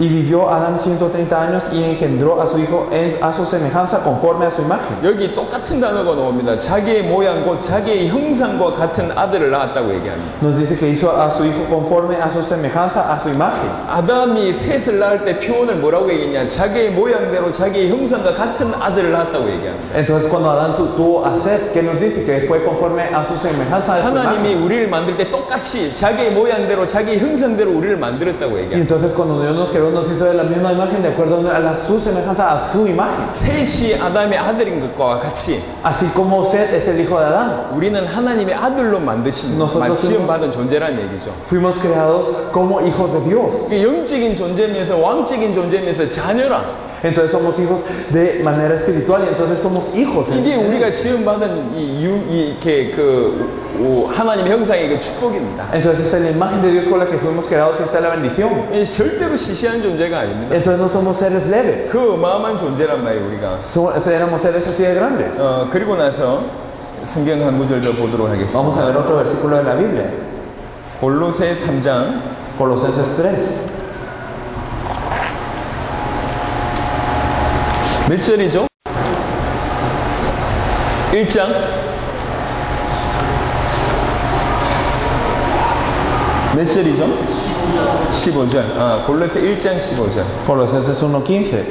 y vivió Adán 130 años y engendró a su hijo a su semejanza conforme a su imagen. 여기 똑같은 단어가 나옵니다. 자기의 모양 곧 자기의 형상과 같은 아들을 낳았다고 얘기합니다. Nos dice que hizo a su hijo conforme a su semejanza, a su imagen. 아담이 셋을 낳을 때 표현을 뭐라고 얘기했냐? 자기의 모양대로 자기의 형상과 같은 아들을 낳았다고 얘기합니다. Entonces cuando Adán tuvo a Set, ¿qué nos dice? Que fue conforme a su semejanza, a su 하나님이 imagen. 우리를 만들 때 똑같이 자기의 모양대로 자기의 형상대로 우리를 만들었다고 Y 얘기합니다. entonces cuando Dios nos creó, nos hizo de la misma imagen, de acuerdo a su semejanza, a su imagen. 셋이 아담의 아들인 것과 같이 Así como Set es el hijo de Adán, 우리는 하나님의 아들로 만드신 Nosotros 지음받은 존재라는 얘기죠. fuimos creados como hijos de Dios. 영적인 존재면서 왕적인 존재면서 자녀라. Entonces somos hijos de manera espiritual y entonces somos hijos. 이게 우리가 지음받은 이렇게 하나님의 형상의 그 축복입니다. Entonces esta es la imagen de Dios con la que fuimos creados y esta es la bendición. 절대로 시시한 존재가 아닙니다. Entonces no somos seres leves. 그 어마어마한 존재란 말이에요, 우리가. Éramos seres así de grandes. 그리고 나서 성경 한 구절 더 보도록 Vamos 하겠습니다. a ver otro versículo de la Biblia. 골로새 3장 Colosenses 3. 몇 절이죠? 1장 몇 절이죠? 15절. 골로새 1장 15절. Colosenses 1:15.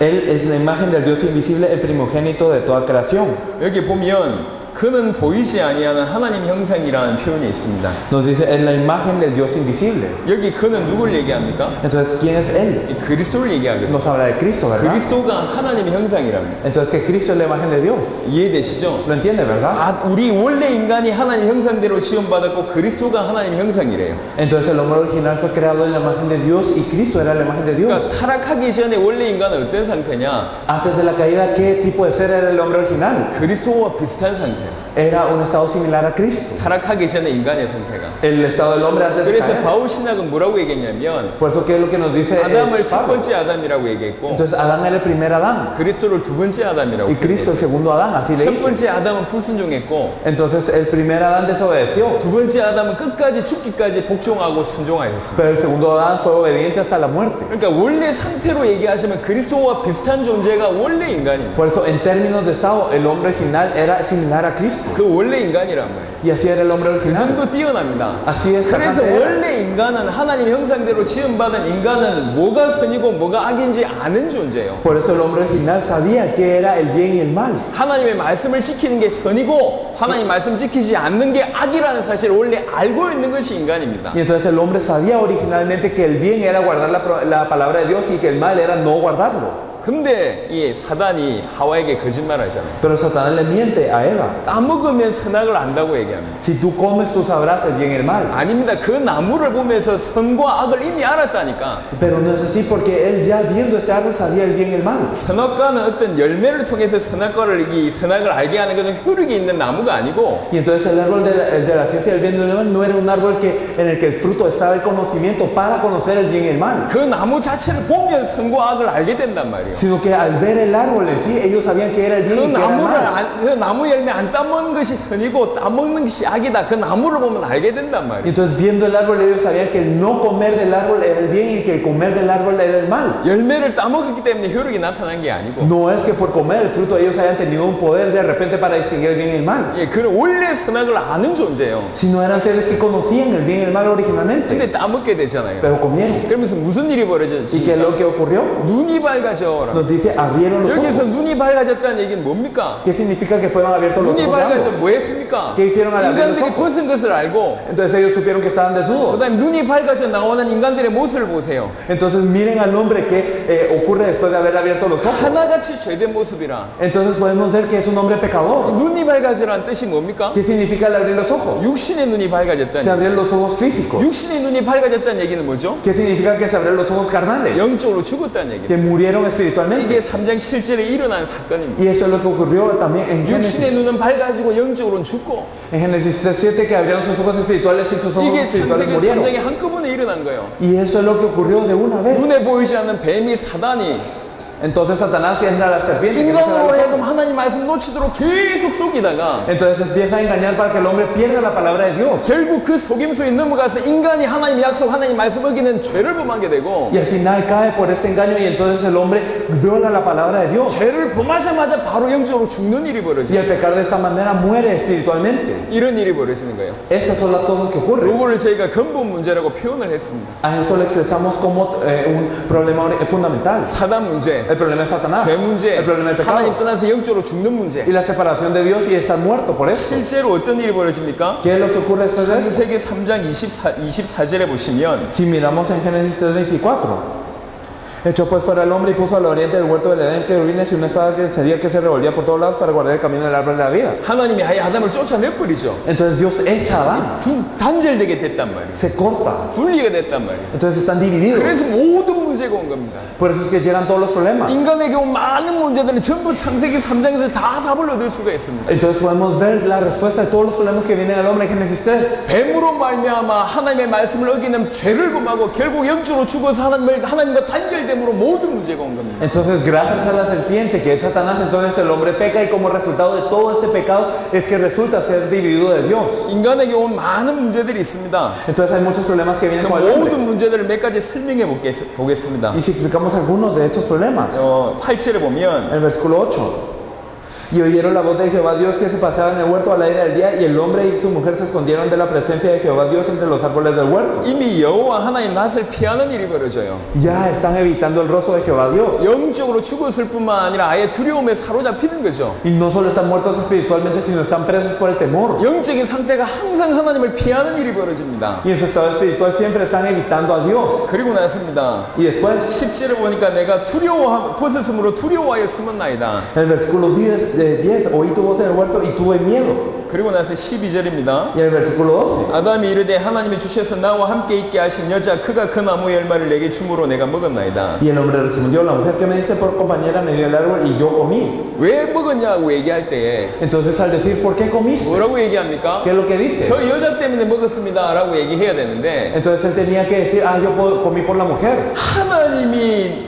Él es la imagen del Dios invisible, el primogénito de toda creación. 여기 보면 그는 보이지 아니하는 하나님 형상이라는 표현이 있습니다. Nos dice, es la imagen del Dios invisible. 여기 그는 누굴 얘기합니까? Entonces, ¿quién es Él? 그리스도를 얘기하거든요. Nos habla de Cristo, ¿verdad? 그리스도가 하나님의 형상이랍니다. Entonces, que Cristo es la imagen de Dios. 이해되시죠? ¿Lo entiende, verdad? 우리 원래 인간이 하나님 형상대로 지음받았고 그리스도가 하나님 형상이래요. Entonces, el hombre original fue creado en la imagen de Dios y Cristo era la imagen de Dios. 그러니까 타락하기 전에 원래 인간은 어떤 상태냐? Antes de la caída, ¿qué tipo de ser era el hombre original? 그리스도와 비슷한 상태예요. Era un estado similar a Cristo. 타락하기 전에 인간의 상태가. El estado del hombre antes de 그래서 caer. 바울 신학은 뭐라고 얘기했냐면 Por eso, ¿qué es lo que nos dice 아담을 첫 Pablo? 번째 아담이라고 얘기했고 Entonces, Adán era el primer Adán 그리스도를 두 번째 아담이라고 y Cristo el segundo Adán, así le 첫 dice. 번째 아담은 불순종했고 Entonces, el primer Adán desobedeció, 두 번째 아담은 끝까지 죽기까지 복종하고 순종하였습니다. pero el segundo Adán fue obediente hasta la muerte. 그러니까 원래 상태로 얘기하시면 그리스도와 비슷한 존재가 원래 인간입니다. Por eso, en términos de estado, el hombre original era similar a Cristo. 그 원래 인간이란 말이에요. Y así era el hombre 그 original. 정도 뛰어납니다. Así es. 그래서 Era. 원래 인간은 하나님 형상대로 지음받은 인간은 뭐가 선이고 뭐가 악인지 아는 존재예요. Por eso el hombre original sabía qué era el bien y el mal. 하나님의 말씀을 지키는 게 선이고 하나님 말씀 지키지 않는 게 악이라는 사실을 원래 알고 있는 것이 인간입니다. Y entonces el hombre sabía originalmente que el bien era guardar la palabra de Dios y que el mal era no guardarlo. 근데 이 사단이 하와에게 거짓말하잖아요. Pero Satanás le miente a Eva. 따먹으면 선악을 안다고 얘기합니다. Si tú comes, tú sabrás el bien y el mal. 아닙니다. 그 나무를 보면서 선과 악을 이미 알았다니까. Pero no es así porque él ya viendo este árbol sabía el bien y el mal. 선악과는 어떤 열매를 통해서 선악을 알게 하는 것은 효력이 있는 나무가 아니고 Y entonces el árbol de la ciencia del bien y del mal no era un árbol en el que el fruto estaba el conocimiento para conocer el bien y el mal. 그 나무 자체를 보면 선과 악을 알게 된단 말이에요. Sino que al ver el árbol en sí, ellos sabían que era el bien 그 y que era el mal. 그 나무 열매 안 따먹는 것이 선이고 따먹는 것이 악이다. 그 나무를 보면 알게 된단 Y 말이에요. entonces viendo el árbol ellos sabían que el no comer del árbol era el bien y que el comer del árbol era el mal. 열매를 따먹었기 때문에 효력이 나타난 게 아니고 No es que por comer el fruto ellos hayan tenido un poder de repente para distinguir el bien y el mal, 예, 그는 원래 선악을 아는 존재예요. sino eran seres que conocían el bien y el mal originalmente, 근데 따먹게 되잖아요. pero comieron. 그러면서 무슨 일이 ¿Y 벌어졌지? qué es lo que ocurrió? 눈이 밝아져 보라고. nos dice abrieron los 여기서 ojos. 눈이 밝아졌다는 얘기는 뭡니까? ¿Qué significa que fueron abiertos los 눈이 ojos de 밝아져 ambos? 뭐 했습니까? ¿Qué hicieron al abrir los 인간들이 ojos? 벗은 것을 알고 Entonces ellos supieron que estaban desnudos. 그다음에 눈이 밝아져 나오는 인간들의 모습을 보세요. Entonces miren al hombre que ocurre después de haber abierto los ojos. 하나같이 죄된 모습이라. Entonces podemos ver que es un hombre pecador. 눈이 밝아져라는 뜻이 뭡니까? ¿Qué significa el abrir los ojos? 육신의 눈이 Se 밝아졌다는 abrieron los ojos físicos. 육신의 눈이 밝아졌다는 얘기는 뭐죠? ¿Qué significa que se abrieron los ojos carnales? 영적으로 죽었다는 얘기예요. Que murieron espiritualmente. 이게 3장 7절에 일어난 사건입니다. Y eso es lo que ocurrió también en 육신의 Génesis. 눈은 밝아지고 영적으로는 죽고 En Génesis 3:7 que abrieron sus ojos espirituales y sus ojos 이게 espirituales 창세기 murieron. 3장에 한꺼번에 일어난 거예요. Y eso es lo que ocurrió de una vez. 눈에 보이지 않는 뱀이 사단이 Entonces Satanás entra a la serpiente. que no se abre 인간으로 los 하여금 ojos. 하나님 말씀 놓치도록 계속 속이다가 Entonces empieza a engañar para que el hombre pierda la palabra de Dios. 결국 그 속임수에 넘어가서 인간이 하나님 약속, 하나님 말씀 어기는 죄를 범하게 되고 Y al final cae por este engaño y entonces el hombre viola la palabra de Dios. 죄를 범하자마자 바로 영적으로 죽는 일이 Y 벌어져요. al pecar de esta manera muere espiritualmente. 이런 일이 벌어지는 거예요. Estas son las cosas que ocurren. 요거를 저희가 근본 문제라고 표현을 했습니다. A esto lo expresamos como un problema fundamental. 사단 문제, El problema de Satanás. 죄 문제, El problema del pecado. 하나님 떠나서 영적으로 죽는 문제. Y la separación de Dios y estar muerto por eso. 실제로 어떤 일이 벌어집니까? ¿Qué es lo que ocurre después de eso? 창세기 3장 24절에 보시면 Si miramos en Génesis 3:24. Echó pues fuera el hombre y puso al oriente del huerto del Edén querubines y una espada que sería que se revolvía por todos lados para guardar el camino del árbol de la vida. 하나님이 아예 아담을 쫓아내버리죠. Entonces Dios echa a Adán. 단절되게 됐단 말이에요. Se corta. 분리가 됐단 말이에요. Entonces están divididos. 그래서 모든 문제가 온 겁니다. Por eso es que llegan todos los problemas. 인간에게 온 많은 문제들은 전부 창세기 3장에서 다 답을 얻을 수가 있습니다. Entonces podemos ver la respuesta de todos los problemas que vienen al hombre en Génesis 3. 뱀으로 말미암아 하나님의 말씀을 어기는 죄를 범하고 결국 영적으로 죽어서 하나님과 단절됨으로 모든 문제가 온 겁니다. Entonces gracias a la serpiente que es Satanás, entonces el hombre peca y como resultado de todo este pecado es que resulta ser dividido de Dios. 인간에게 온 많은 문제들이 있습니다. Entonces hay muchos problemas que vienen 그 con el hombre. 모든 문제들을 몇 가지 설명해 보겠습니다. Y si explicamos algunos de estos problemas, 8절에 보면 el versículo 8. Y oyeron la voz de Jehová Dios que se pasaba en el huerto al aire del día, y el hombre y su mujer se escondieron de la presencia de Jehová Dios entre los árboles del huerto. 이미 여호와 하나님 낯을 피하는 일이 벌어져요. Ya están evitando el rostro de Jehová Dios. 영적으로 죽었을 뿐만 아니라 아예 두려움에 사로잡히는 거죠. Y no solo están muertos espiritualmente, sino están presos por el temor. 영적인 상태가 항상 하나님을 피하는 일이 벌어집니다. Y en su estado espiritual siempre están evitando a Dios. 그리고 나섭니다. Y después, 10절에 보니까 내가 벗었으므로 두려워하여 숨었나이다. el versículo 10, oí tu voz en el huerto y tuve miedo. 그리고 나서 12절입니다. Y el versículo 12. 아담이 이르되 하나님이 주셔서 나와 함께 있게 하신 여자 그가 그 나무의 열매를 내게 주므로 내가 먹었나이다. Y el hombre respondió, la mujer que me dice por compañera me dio el árbol y yo comí. 왜 먹었냐고 얘기할 때에 Entonces al decir, ¿por qué comiste? 뭐라고 얘기합니까? ¿Qué es lo que dice? 저 여자 때문에 먹었습니다 라고 얘기해야 되는데 Entonces él tenía que decir, comí por la mujer.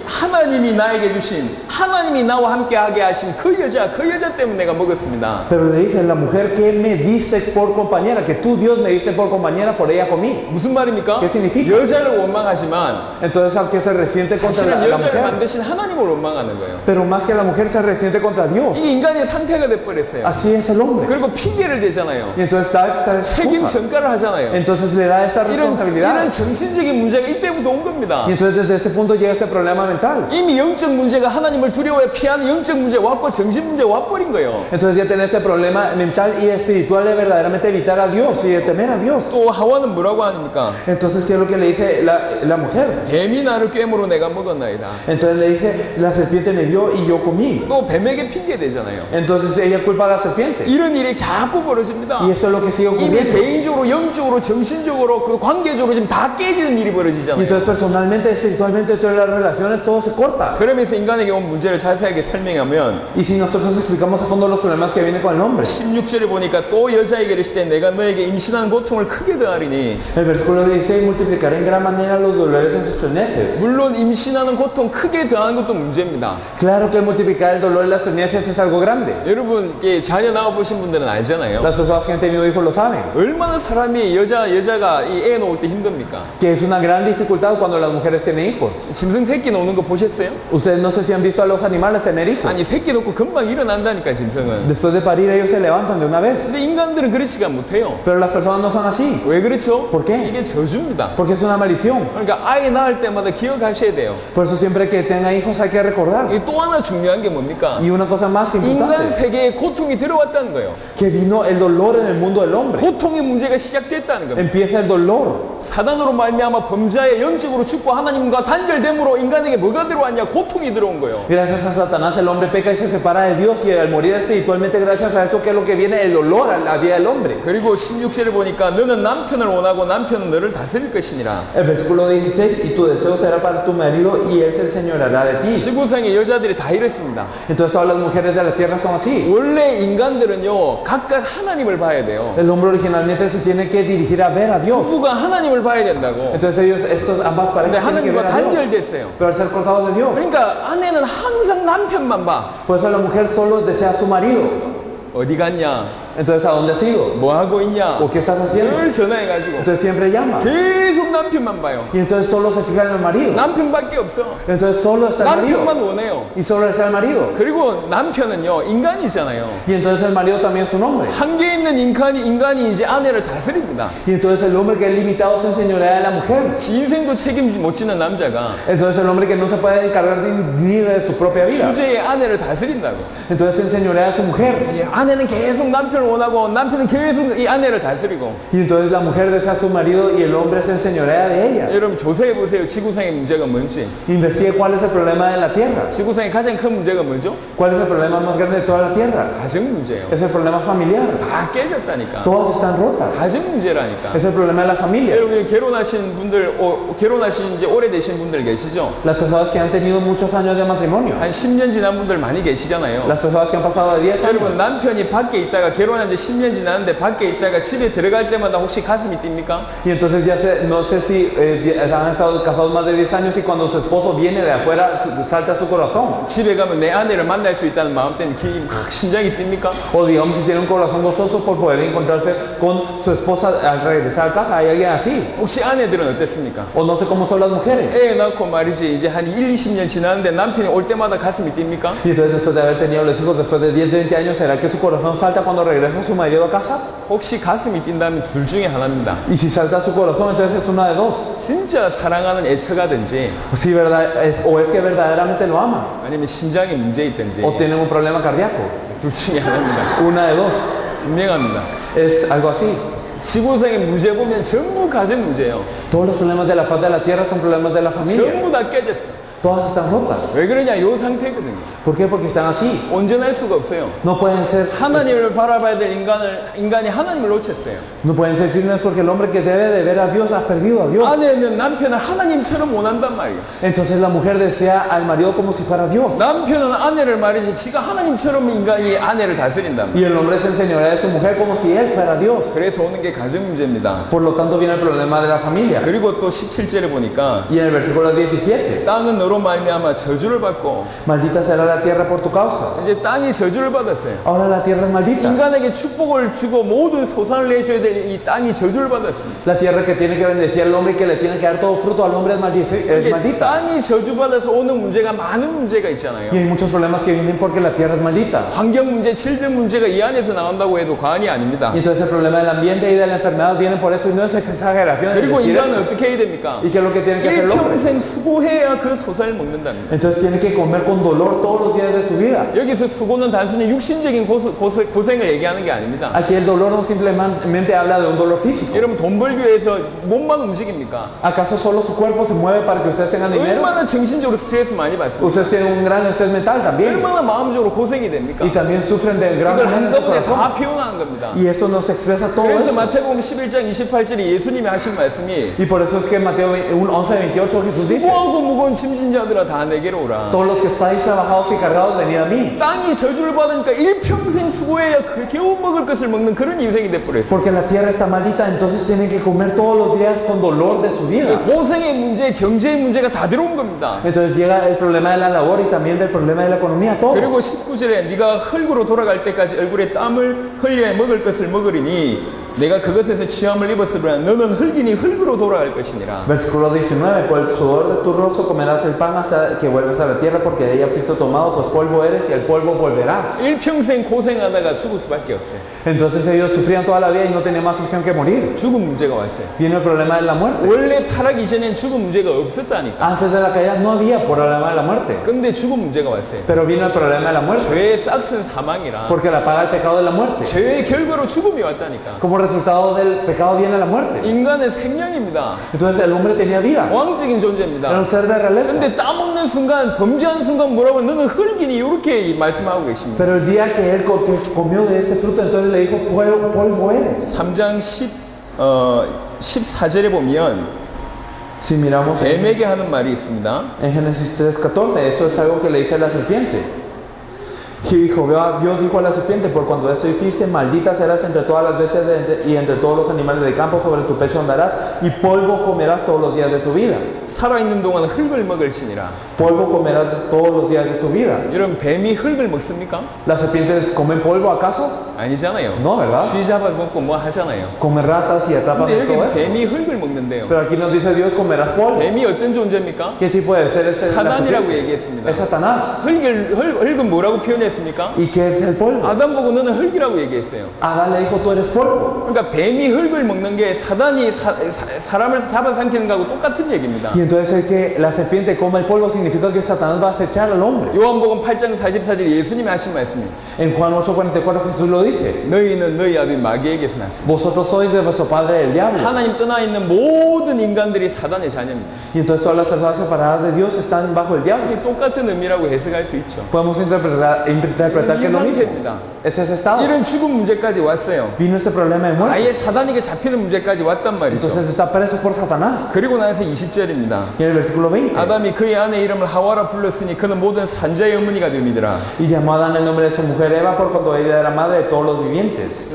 하나님이 나에게 주신 하나님이 나와 함께 하게 하신 그 여자 때문에 내가 먹었습니다. Pero le dice, la mujer que me diste por compañera, que tú Dios me diste por compañera, por ella comí. 무슨 말입니까? ¿Qué significa? 여자를 원망하지만 Entonces aunque se resiente contra 사실은 la 여자를 mujer, 만드신 하나님을 원망하는 거예요. pero más que la mujer se resiente contra Dios. 이게 인간의 상태가 돼버렸어요. Así es el hombre. 그리고 핑계를 대잖아요. Y entonces da esta 책임 excusa. 전가를 하잖아요. Entonces le da esta 이런 responsabilidad. 정신적인 문제가 이때부터 온 겁니다. Y entonces desde este punto llega ese problema mental. 이미 영적 문제가 하나님을 두려워해 피하는 영적 문제 왔고 정신 문제 와버린 거예요. Entonces ya tenés este problema mental y espiritual de verdaderamente evitar a Dios y de temer a Dios. 또 하와는 뭐라고 하니까 Entonces, ¿qué es lo que le dice la mujer? 뱀이 나를 꿰므로 내가 먹었나이다. Entonces le dice, la serpiente me dio y yo comí. 또 뱀에게 핑계 대잖아요. Entonces ella culpa a la serpiente. 이런 일이 자꾸 벌어집니다. Y eso es lo que sigue 이미 ocurriendo. 개인적으로, 영적으로, 정신적으로, 그 관계적으로 지금 다 깨지는 일이 Y 벌어지잖아요. entonces personalmente, espiritualmente, todas las relaciones, todo se corta. 그러면서 인간에게 온 문제를 자세하게 설명하면 Y si nosotros explicamos a fondo los problemas que vienen con el hombre, 16절에 보니까 또 여자에게 이르시되 내가 너에게 임신한 고통을 크게 더하리니 el versículo 16, multiplicaré en gran manera los dolores en tus preñeces. 물론 임신하는 고통 크게 더하는 것도 문제입니다. Claro que el multiplicar el dolor en las preñeces es algo grande. 여러분 이렇게 자녀 낳아보신 분들은 알잖아요. Las personas que han tenido hijos lo saben. 얼마나 사람이 여자가 이 애 놓을 때 힘듭니까? Que es una gran dificultad cuando las mujeres tienen hijos. 짐승 새끼 놓는 거 보셨어요? Ustedes no sé si han visto a los animales tener hijos. 아니 새끼 놓고 금방 일어난다니까 짐승은. Después de parir ellos se levantan de una vez. madurez. 근데 인간들은 그렇지가 못해요. Pero las personas no son así. 왜 그렇죠? ¿Por qué? 이게 저주입니다. Porque es una maldición. 그러니까 아이 낳을 때마다 기억하셔야 돼요. Por eso siempre que tenga hijos hay que recordar. 이게 또 하나 중요한 게 뭡니까? Y una cosa más que 인간 importante, 세계에 고통이 들어왔다는 거예요. que vino el dolor en el mundo del hombre. 고통의 문제가 시작됐다는 겁니다. Empieza el dolor. 사단으로 말미암아 범자의 영적으로 죽고 하나님과 단절됨으로 인간에게 뭐가 들어왔냐? 고통이 들어온 거예요. Gracias a Satanás el hombre peca y se separa de Dios, y al morir espiritualmente gracias a esto, ¿qué es lo que viene? El dolor a la vida del hombre. 그리고 16절을 보니까 너는 남편을 원하고 남편은 너를 다스릴 것이니라. El versículo 16, y tu deseo será para tu marido y él se enseñoreará de ti. 지구상의 여자들이 다 이랬습니다. Entonces todas las mujeres de la tierra son así. 원래 인간들은요 각각 하나님을 봐야 돼요. El hombre originalmente se tiene que dirigir a ver a Dios. 부부가 하나님을 봐야 된다고. Entonces ellos, estos ambas 근데 parejas tienen que ver 하나님과 a Dios. 단절됐어요. Pero al ser cortados de Dios, 그러니까 아내는 항상 남편만 봐. por eso la mujer solo desea a su marido. 어디 갔냐? Entonces, ¿a dónde has ido? 뭐 하고 있냐? ¿O qué estás haciendo? 늘 전화해가지고 Entonces siempre llama. 계속 남편만 봐요. Y entonces solo se fija en el marido. 남편밖에 없어. Entonces solo está el marido. 남편만 원해요. Y solo está el marido. 그리고 남편은요 인간이잖아요. Y entonces el marido también es un hombre. 한계 있는 인간이 이제 아내를 다스립니다. Y entonces el hombre que es limitado se enseñorea de la mujer. 지 인생도 책임 못 지는 남자가 Entonces el hombre que no se puede encargar ni de su propia vida. 주제의 아내를 다스린다고. Entonces se enseñorea de su mujer. 예, 아내는 계속 남편을 원하고 남편은 계속 이 아내를 다스리고. Y entonces la mujer desea a su marido y el hombre se enseñorea de ella. 여러분 조사해 보세요. 지구상의 문제가 뭔지. Investigue cuál es el problema de la tierra. 지구상의 가장 큰 문제가 뭐죠? ¿Cuál es el problema más grande de toda la tierra? 가정 문제예요. Es el problema familiar. 다 깨졌다니까. Todas están rotas. 가정 문제라니까. Es el problema de la familia. 여러분 결혼하신 분들, 결혼하신 지 오래되신 분들 계시죠? Las personas que han tenido muchos años de matrimonio. 한 10년 지난 분들 많이 계시잖아요. Las personas que han pasado de 10 여러분 años. 남편이 밖에 있다가 결혼한 지 10년 지났는데 밖에 있다가 집에 들어갈 때마다 혹시 가슴이 뜁니까? Y entonces no sé si han estado casados más de 10 años y cuando su esposo viene de afuera salta su corazón. 집에 가면 내 아내를 만날 수 있다는 마음 때문에 막 심장이 뜁니까? O digamos si tiene un corazón gozoso por poder encontrarse con su esposa al regresar a casa. ¿Hay alguien así? 혹시 아내들은 어땠습니까? O no sé cómo son las mujeres. 애 낳고 말이지 이제 한 1, 20년 지났는데 남편이 올 때마다 가슴이 뜁니까? Y entonces después de haber tenido los hijos, después de 10, 20 años, ¿será que su corazón salta cuando regresa su marido a casa? 혹시 가슴이 뛴다면 둘 중에 하나입니다. Y si salta su corazón, entonces es una de dos. 진짜 사랑하는 애처가든지 Si o es que verdaderamente lo ama, 아니면 심장에 문제 있든지 o tienen un problema cardíaco. 둘 중에 하나입니다. Una de dos. 분명합니다. Es algo así. 지구상의 문제 보면 전부 가정 문제예요. Todos los problemas de la faz de la tierra son problemas de la familia. 전부 다 깨졌어. Todas están rotas. 왜 그러냐? 요 상태거든요. ¿Por qué? Porque están así. 온전할 수가 없어요. No pueden ser, 하나님을 바라봐야 될 인간이 하나님을 놓쳤어요. no pueden ser firmes porque el hombre que debe de ver a Dios ha perdido a Dios. 아내는 남편을 하나님처럼 원한단 말이에요. Entonces la mujer desea al marido como si fuera Dios. 남편은 아내를 말이지 지가 하나님처럼 인간이 아내를 다스린단 말이에요. Y el hombre se enseñorea de su mujer como si él fuera Dios. 그래서 오는 게 가정 문제입니다. Por lo tanto viene el problema de la familia. 그리고 또 17절에 보니까 Y en el versículo 17, 땅은 너로 말미암아 저주를 받고 maldita será la tierra por tu causa. 이제 땅이 저주를 받았어요. Ahora la tierra es maldita. 인간에게 축복을 주고 모든 소산을 내줘야 될 이 땅이 저주를 받았습니다. La tierra que tiene que bendecir al hombre y que le tiene que dar todo fruto al hombre es 이게 maldita. 땅이 저주받아서 오는 문제가 많은 문제가 있잖아요. Y hay muchos problemas que vienen porque la tierra es maldita. 환경 문제, 질병 문제가 이 안에서 나온다고 해도 과언이 아닙니다. Y entonces el problema del ambiente y de la enfermedad vienen por eso y no es exageración. 그리고 decir 인간은 eso. 어떻게 해야 됩니까? ¿Y qué es lo que tiene que hacer el hombre? 일평생 수고해야 그 소산을 먹는답니다. Entonces tiene que comer con dolor todos los días de su vida. 여기서 수고는 단순히 육신적인 고생을 얘기하는 게 아닙니다. Aquí el dolor no simplemente habla de un dolor físico. 여러분 돈 벌기 위해서 몸만 움직입니까? ¿Acaso solo su cuerpo se mueve para que ustedes tengan dinero? 얼마나 정신적으로 스트레스 많이 받습니까? Ustedes tienen un gran estrés mental también. 얼마나 마음적으로 고생이 됩니까? Y también sufren de gran 이걸 dolor en su 한꺼번에 corazón. 다 표현하는 겁니다. Y esto nos expresa todo 그래서 eso. 마태복음 11장 28절에 예수님이 하신 말씀이 Y por eso es que en Mateo 11:28 Jesús dice: 수고하고 무거운 짐진 자들아 다 내게로 오라. todos los que estáis trabajados y cargados, venid a mí. 땅이 저주를 받으니까 일평생 수고해야 겨우 먹을 것을 먹는 그런 인생이 돼버렸어요. Porque la tierra está maldita, entonces tienen que comer todos los días con dolor de su vida. 고생의 문제, 경제의 문제가 다 들어온 겁니다. Entonces llega el problema de la labor y también del problema de la economía, todo. 그리고 19절에 네가 흙으로 돌아갈 때까지 얼굴에 땀을 흘려야 먹을 것을 먹으리니 내가 그것에서 취함을 입었으므로 너는 흙이니 흙으로 돌아갈 것이니라. Versículo 19, con el sudor de tu rostro comerás el pan hasta que vuelvas a la tierra, porque de ella fuiste tomado, pues polvo eres y al polvo volverás. 일평생 고생하다가 죽을 수밖에 없어요. Entonces ellos sufrían toda la vida y no tenían más opción que morir. 죽음 문제가 왔어요. Viene el problema de la muerte. 원래 타락 이전엔 죽음 문제가 없었다니까. Antes de la caída no había problema de la muerte, 근데 죽음 문제가 왔어요. pero vino el problema de la muerte, 죄의 싹은 사망이라. porque la paga del pecado de la muerte. 죄의 결과로 죽음이 왔다니까. Como resultado del pecado viene la muerte. 인간은 생명입니다. Entonces el hombre tenía vida, 왕적인 era 존재입니다. un ser de realeza. 근데 따먹는 순간, 범죄한 순간 뭐라고 너는 흙이니 이렇게 말씀하고 계십니다. Pero el día que él que comió de este fruto, entonces le dijo, polvo eres. 3장 14절에 보면 Si miramos 뱀에게 하는 말이 있습니다. en Génesis 3:14, esto es algo que le dice a la serpiente. Y dijo, Dios dijo a la serpiente, por cuando esto hiciste, maldita serás entre todas las veces y entre todos los animales del campo, sobre tu pecho andarás y polvo comerás todos los días de tu vida. 살아있는 동안 흙을 먹을지니라. Polvo comerás todos los días de tu vida. 여러분, 뱀이 흙을 먹습니까? ¿Las serpientes comen polvo acaso? 아니잖아요. No, ¿verdad? 쥐 잡아 먹고 뭐 하잖아요. Comen ratas y atrapan 근데 todo 여기서 eso. 뱀이 흙을 먹는데요. Pero aquí nos dice Dios, comerás polvo. 뱀이 어떤 존재입니까? ¿Qué tipo de ser es la 사단이라고 serpiente? 얘기했습니다. Es Satanás. 흙은 뭐라고 표현했습니까? ¿Y qué es el polvo? 아담 보고 너는 흙이라고 얘기했어요. Adán le dijo, tú eres polvo. 그러니까 뱀이 흙을 먹는 게 사단이 사람을 잡아삼키는 거하고 똑같은 얘기입니다. Y entonces el que la serpiente come el polvo significa que Satanás va a acechar al hombre. 요한복음 8장 44절 예수님이 하신 말씀입니다. En Juan 8:44 Jesús lo dice. 너희는 너희 아비 마귀에게서 났습니다. Vosotros sois de vuestro padre el diablo. 하나님 떠나 있는 모든 인간들이 사단의 자녀입니다. Y entonces todas las personas separadas de Dios están bajo el diablo. 이 똑같은 의미라고 해석할 수 있죠. Podemos interpretar que es lo mismo. Es ese estado. 이런 죽음 문제까지 왔어요. Vino este problema de muerte. 아예 사단에게 잡히는 문제까지 왔단 말이죠. Entonces está preso por Satanás. 그리고 나서 20절입니다. Y en el versículo 20. 아담이 그의 아내 이름을 하와라 불렀으니 그는 모든 산자의 어머니가 됨이더라. Y llamó a Adán el nombre de su mujer Eva por cuanto ella era madre de todos los vivientes.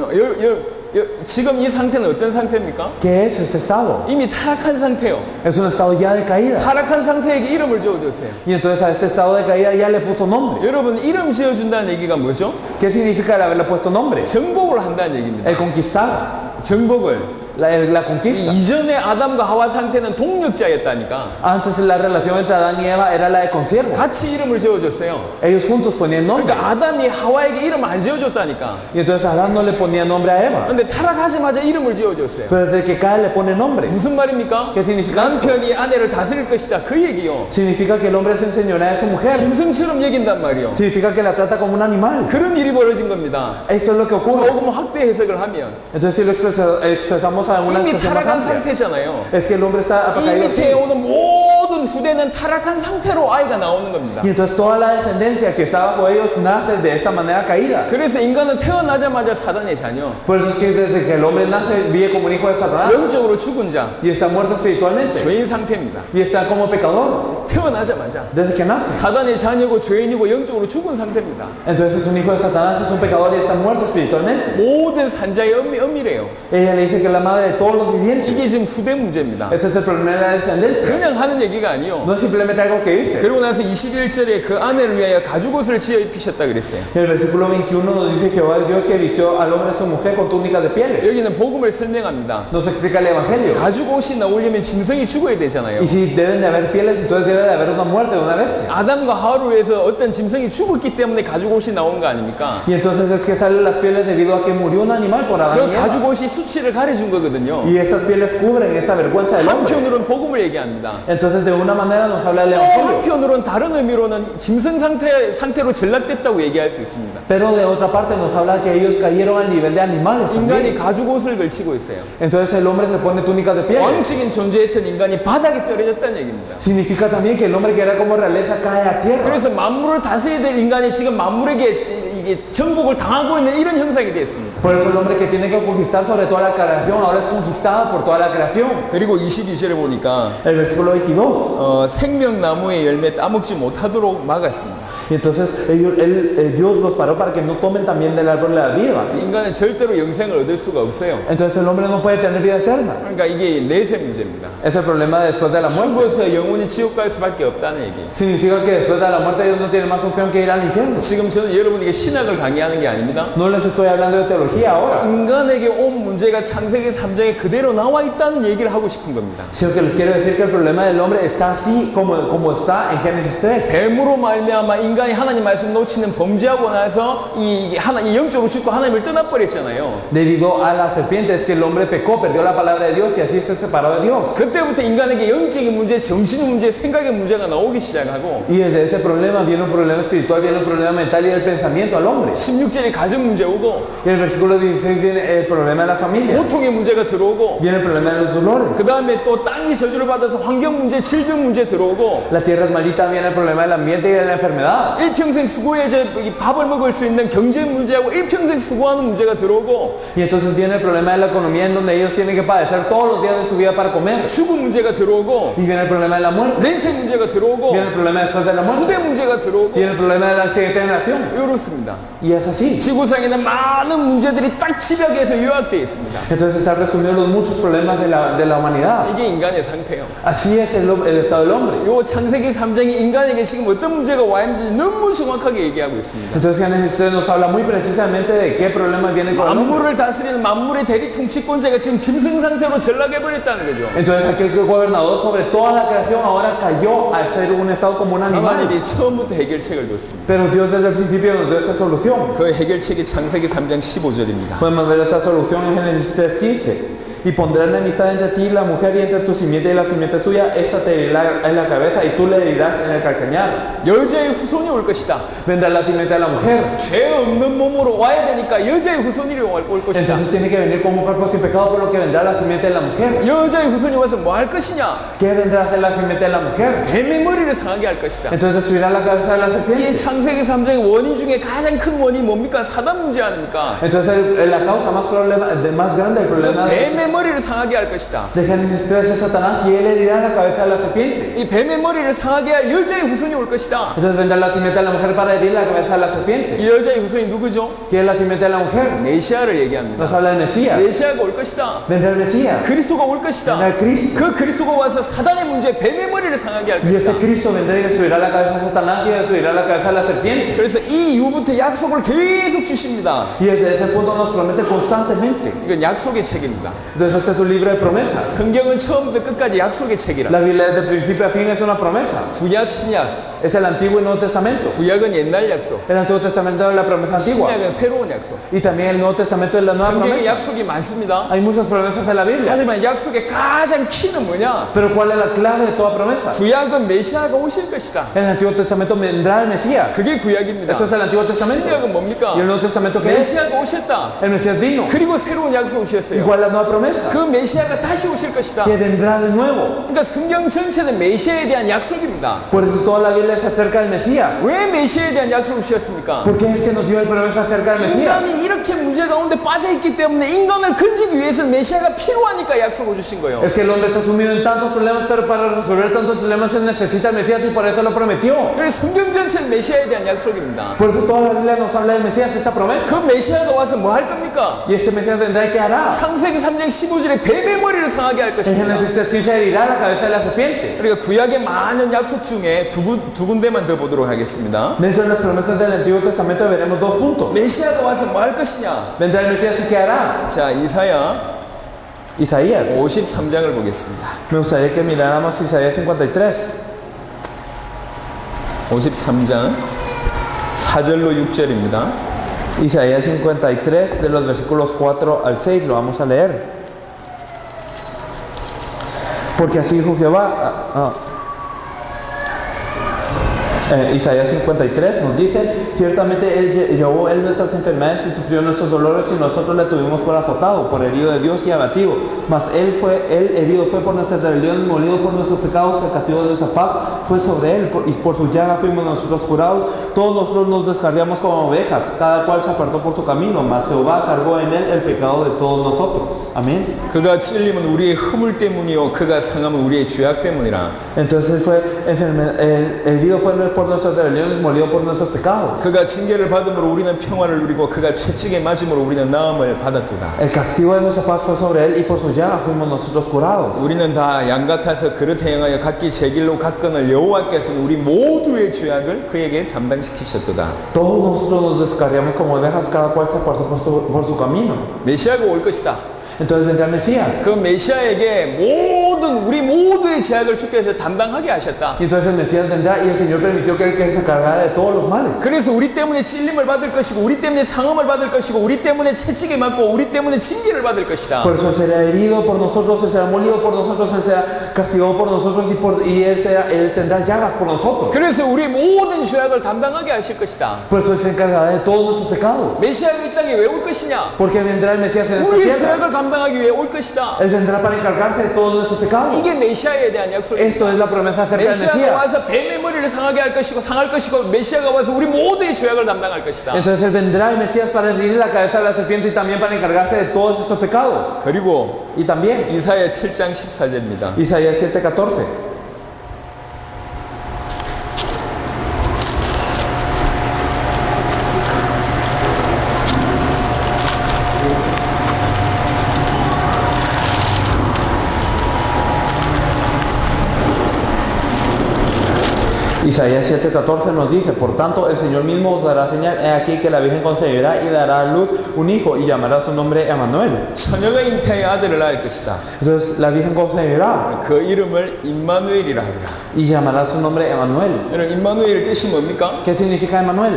지금 이 상태는 어떤 상태입니까? ¿Qué es ese estado? 이미 타락한 상태요. Es un estado ya de caída. 타락한 상태에게 이름을 지어줬어요. Y entonces a este estado de caída ya le puso nombre. 여러분, 이름 지어준다는 얘기가 뭐죠? ¿Qué significa el haberle puesto nombre? 정복을 한다는 얘기입니다. El conquistar. 정복을. La conquista. 이전에 아담과 하와 상태는 동력자였다니까. Antes la relación entre Adán y Eva era la de consiervos. 같이 이름을 지어줬어요. Ellos juntos ponían nombre. 그러니까 아담이 하와에게 이름 안 지어줬다니까. Y entonces Adán no le ponía nombre a Eva. 근데 타락하자마자 이름을 지어줬어요. Pero desde que cae le pone nombre. 무슨 말입니까? ¿Qué significa eso? 남편이 아내를 다스릴 것이다. 그 얘기요. Significa que el hombre se enseñorea de su mujer. 짐승처럼 여긴단 말이요. Significa que la trata como un animal. 그런 일이 벌어진 겁니다. Esto es lo que ocurre. 조금 확대 해석을 하면 Entonces si lo expresamos a una 이미 expresión más 타락한 amplia, 상태잖아요. es que el hombre está 이 caído 밑에 así. 오는 모든 후대는 타락한 상태로 아이가 나오는 겁니다. Y entonces toda la descendencia que está bajo ellos nace de esta manera caída. 그래서 인간은 태어나자마자 사단의 자녀, Por eso es que desde que el hombre nace vive como un hijo de Satanás 영적으로 죽은 자, y está muerto espiritualmente 죄인 상태입니다. y está como pecador 태어나자마자 desde que nace. 사단의 자녀고 죄인이고 영적으로 죽은 상태입니다. Entonces es un hijo de Satanás, es un pecador y está muerto espiritualmente. 모든 산자의 엄미래요. Ella le dice que es la madre de todos los vivientes. 이게 지금 후대 문제입니다. Ese es el problema de la descendencia. 그냥 하는 얘기가 아니요. No es simplemente algo que dice. 그리고 나서 21절에 그 아내를 위하여 가죽옷을 지어 입히셨다 그랬어요. En el versículo 21 nos dice Jehová es Dios que vistió al hombre y a su mujer con túnicas de pieles. 여기는 복음을 설명합니다. Nos explica el evangelio. 가죽옷이 나오려면 짐승이 죽어야 되잖아요. Y si deben de haber pieles, entonces debe de haber una muerte de una bestia. 아담과 하와를 위해서 어떤 짐승이 죽었기 때문에 가죽옷이 나온 거 아닙니까? Y entonces es que salen las pieles debido a que murió un animal por Adán 그 y Eva. 가죽옷이 수치를 가려준 거거든요. Y estas pieles cubren esta vergüenza del hombre. 한편으로는 복음을 얘기합니다. Entonces de una manera nos habla del 또 evangelio. 한편으로는 다른 의미로는 짐승 상태로 전락됐다고 얘기할 수 있습니다. Pero de otra parte nos habla que ellos cayeron al nivel de animales 인간이 también. 가죽옷을 걸치고 있어요. Entonces el hombre se pone túnicas de pieles. 왕적인 존재였던 인간이 바닥에 떨어졌다는 얘기입니다. Significa también que el hombre que era como realeza cae a tierra. 그래서 만물을 다스려야 될 인간이 지금 만물에게 이게 정복을 당하고 있는 이런 형상이 되었습니다. Por eso el hombre que tiene que conquistar sobre toda la creación ahora es conquistado por toda la creación. 그리고 22절에 보니까 El versículo 22. 생명나무의 열매 따먹지 못하도록 막았습니다. Y entonces Dios los paró para que no tomen también del árbol de la vida. 인간은 절대로 영생을 얻을 수가 없어요. Entonces el hombre no puede tener vida eterna. 그러니까 이게 내세 문제입니다. Es el problema de después de la muerte. 죽어서 영원히 지옥 갈 수밖에 없다는 얘기. Significa que después de la muerte ellos no tienen más opción que ir al infierno. 지금 저는 여러분에게 신학을 강의하는 게 아닙니다. No les estoy hablando de teología. teología ahora, 인간에게 온 문제가 창세기 3장에 그대로 나와 있다는 얘기를 하고 싶은 겁니다. sino que les quiero decir que el problema del hombre está así como está en Génesis 3. 뱀으로 말미암아 인간이 하나님 말씀 놓치는 범죄하고 나서 이 하나님 영적으로 죽고 하나님을 떠나버렸잖아요. Debido a la serpiente es que el hombre pecó, perdió la palabra de Dios y así se separó de Dios. 그때부터 인간에게 영적인 문제, 정신 문제, 생각의 문제가 나오기 시작하고 Y desde ese problema viene un problema espiritual, viene un problema mental y del pensamiento al hombre. 16절에 가정 문제 오고 Y en el versículo 16 viene el problema de la familia, 고통의 문제가 들어오고 viene el problema de los dolores. 그 다음에 또 땅이 저주를 받아서 환경 문제, 질병 문제 들어오고 La tierra es maldita, viene el problema del ambiente y de la enfermedad. 일평생 수고해서 이 밥을 먹을 수 있는 경제 문제하고 일평생 수고하는 문제가 들어오고 Y entonces viene el problema de la economía en donde ellos tienen que padecer todos los días de su vida para comer. 죽음 문제가 들어오고 Y viene el problema de la muerte, 맹세 문제가 들어오고 viene el problema después de la muerte, 후대 문제가 들어오고 viene el problema de la siguiente generación. 이렇습니다. Y es así. 지구상에는 많은 문제들이 딱 집약해서 요약되어 있습니다. Entonces están resumidos los muchos problemas de la humanidad. 이게 인간의 상태예요. Así es el estado del hombre. 요 창세기 3장이 인간에게 지금 어떤 문제가 와 있는지 너무 정확하게 얘기하고 있습니다. Entonces Génesis 3 nos habla muy precisamente de qué problemas vienen con el hombre. 만물을 다스리는 만물의 대리 통치권자가 지금 짐승 상태로 전락해버렸다는 거죠. Entonces aquel que gobernador sobre toda la creación ahora cayó al ser un estado como un animal. 하나님이 처음부터 해결책을 줬습니다. Pero Dios desde el principio nos dio esta solución. 그 해결책이 창세기 3장 15절입니다. Podemos ver esta solución en Génesis 3:15. Y pondré enemistad entre ti y la mujer y entre tu simiente y la simiente suya. Esta te herirá en la cabeza y tú le herirás en el calcañar. 여자의 후손이 올 것이다. Vendrá la simiente de la mujer. 죄 없는 몸으로 와야 되니까 여자의 후손이 올 것이다. Entonces tiene que venir como un cuerpo sin pecado, por lo que vendrá la simiente de la mujer. 여자의 후손이 와서 뭐 할 것이냐? ¿Qué vendrá a hacer la simiente de la mujer? 뱀의 머리를 상하게 할 것이다. Entonces subirá la cabeza de la 이 serpiente. 창세기 3장의 원인 중에 가장 큰 원인이 뭡니까? 사단 문제 아닙니까? Entonces la causa más grande del problema 뱀의 머리를 상하게 할 것이다. de Génesis 3 es Satanás y él herirá la cabeza de la serpiente. 이 뱀의 머리를 상하게 할 여자의 후손이 올 것이다. Entonces vendrá la simiente de la mujer para herir la cabeza de la serpiente. 이 여자의 후손이 누구죠? ¿Quién es la simiente de la mujer? 메시아를 얘기합니다. Nos habla del Mesías. 메시아가 올 것이다. Vendrá el Mesías. 그리스도가 올 것이다. Vendrá el Cristo. 그 그리스도가 와서 사단의 문제, 뱀의 머리를 상하게 할 Y ese 것이다. Cristo vendrá y destruirá la cabeza de Satanás y destruirá la cabeza de la serpiente. 그래서 이 이후부터 약속을 계속 주십니다. Y desde ese punto nos promete constantemente. 이건 약속의 책입니다. Entonces este es un libro de promesas. 성경은 처음부터 끝까지 약속의 책이라. La Biblia desde principio a fin es una promesa. 구약, 신약. Es el Antiguo y Nuevo Testamento. 구약은 옛날 약속. El Antiguo Testamento es la promesa antigua. 신약은 새로운 약속. Y también el Nuevo Testamento es la nueva 성경에 promesa. 약속이 많습니다. Hay muchas promesas en la Biblia. 하지만 약속의 가장 키는 뭐냐? Pero ¿cuál es la clave de toda promesa? 구약은 메시아가 오실 것이다. En el Antiguo Testamento vendrá el Mesías. 그게 구약입니다. Eso es el Antiguo Testamento. 신약은 뭡니까? ¿Y el Nuevo Testamento qué es? 메시아가 오셨다. El Mesías vino. 그리고 새로운 약속 ¿Y 오셨어요. cuál es la nueva promesa? 그 메시아가 다시 오실 것이다. Que vendrá de nuevo. 그러니까 성경 전체는 메시아에 대한 약속입니다. Por eso toda la Biblia es acerca del Mesías. 왜 메시아에 대한 약속을 주셨습니까? ¿Por qué es que nos dio el promesa acerca del Mesías? 인간이 이렇게 문제 가운데 빠져있기 때문에 인간을 건지기 위해서 메시아가 필요하니까 약속을 주신 거예요. Es que el hombre está sumido en tantos problemas, pero para resolver tantos problemas se necesita el Mesías y por eso lo prometió. 그래서 성경 전체는 메시아에 대한 약속입니다. Por eso toda la Biblia nos habla del Mesías, esta promesa. 그 메시아가 와서 뭐 할 겁니까? Y este Mesías vendrá y ¿qué hará? 창세기 3장 15절에 뱀의 머리를 상하게 할 En 것입니다. Génesis 3:15 herirá la cabeza de la serpiente. 그러니까 구약의 많은 약속 중에 두 군데만 더 보도록 하겠습니다. Dentro de las promesas del Antiguo Testamento veremos dos puntos. 메시아가 와서 뭐 할 것이냐? Vendrá el Mesías y ¿qué hará? 자, 이사야 Isaías. 53장을 보겠습니다. Me gustaría que miráramos Isaías 53. 53장 4절로 6절입니다. Isaías 53 de los versículos 4 al 6 lo vamos a leer. Porque así dijo Jehová. Isaías 53 nos dice: ciertamente Él llevó nuestras enfermedades y sufrió nuestros dolores, y nosotros le tuvimos por azotado, por herido de Dios y abatido. Mas Él herido fue por nuestras rebeliones, molido por nuestros pecados. El castigo de nuestra paz fue sobre Él, y por su llaga fuimos nosotros curados. Todos nosotros nos descarriamos como ovejas, cada cual se apartó por su camino, mas Jehová cargó en Él el pecado de todos nosotros. Amén. 그가 찔림은 우리의 허물 때문이요 그가 상함은 우리의 죄악 때문이라. Entonces el herido fue por por nuestras rebeliones, molido por nuestros pecados. 그가 징계를 받음으로 우리는 평화를 누리고 그가 채찍에 맞음으로 우리는 나음을 받았도다. El castigo de nuestra paz fue sobre él y por su llaga fuimos nosotros curados. 우리는 다 양 같아서 그릇 행하여 각기 제 길로 갔거늘 여호와께서는 우리 모두의 죄악을 그에게 담당시키셨도다. Todos nosotros nos descarriamos como ovejas, cada cual se apartó por su camino. 메시아가 올 것이다. Entonces vendrá el Mesías. 그 메시아에게 우리 모두의 죄악을 주께서 담당하게 하셨다. Y entonces el Mesías vendrá y el Señor permitió que él que se cargara de todos los males. 그래서 우리 때문에 찔림을 받을 것이고 우리 때문에 상함을 받을 것이고 우리 때문에 채찍에 맞고 우리 때문에 징계를 받을 것이다. Por eso él será herido por nosotros, él será molido por nosotros, él será castigado por nosotros y él tendrá llagas por nosotros. 그래서 우리 모든 죄악을 담당하게 하실 것이다. Por eso él se encargará de todos nuestros pecados. 메시아가 이 땅에 왜 올 것이냐? Porque vendrá el Mesías en esta 우리의 tierra. 죄악을 담당하기 위해 올 것이다. Él vendrá para encargarse de todos nuestros pecados. 이게 메시아에 대한 약속입니다. Esto es la promesa acerca del 메시아가 Mesías. 와서 뱀의 머리를 상하게 할 것이고 상할 것이고 메시아가 와서 우리 모두의 죄악을 담당할 것이다. Entonces él vendrá el Mesías para herir la cabeza de la serpiente y también para encargarse de todos estos pecados. 그리고 Y también 이사야 7장 14절입니다. Isaías 7:14. Isaías 7:14 nos dice: por tanto el Señor mismo os dará señal, he aquí que la Virgen concebirá y dará a luz un hijo y llamará su nombre Emmanuel. 처녀가 잉태의 아들을 낳을 것이다. Entonces la Virgen concebirá 그 이름을 임마누엘이라 하리라. y llamará su nombre Emmanuel. 여러분 임마누엘 뜻이 뭡니까? ¿Qué significa Emmanuel?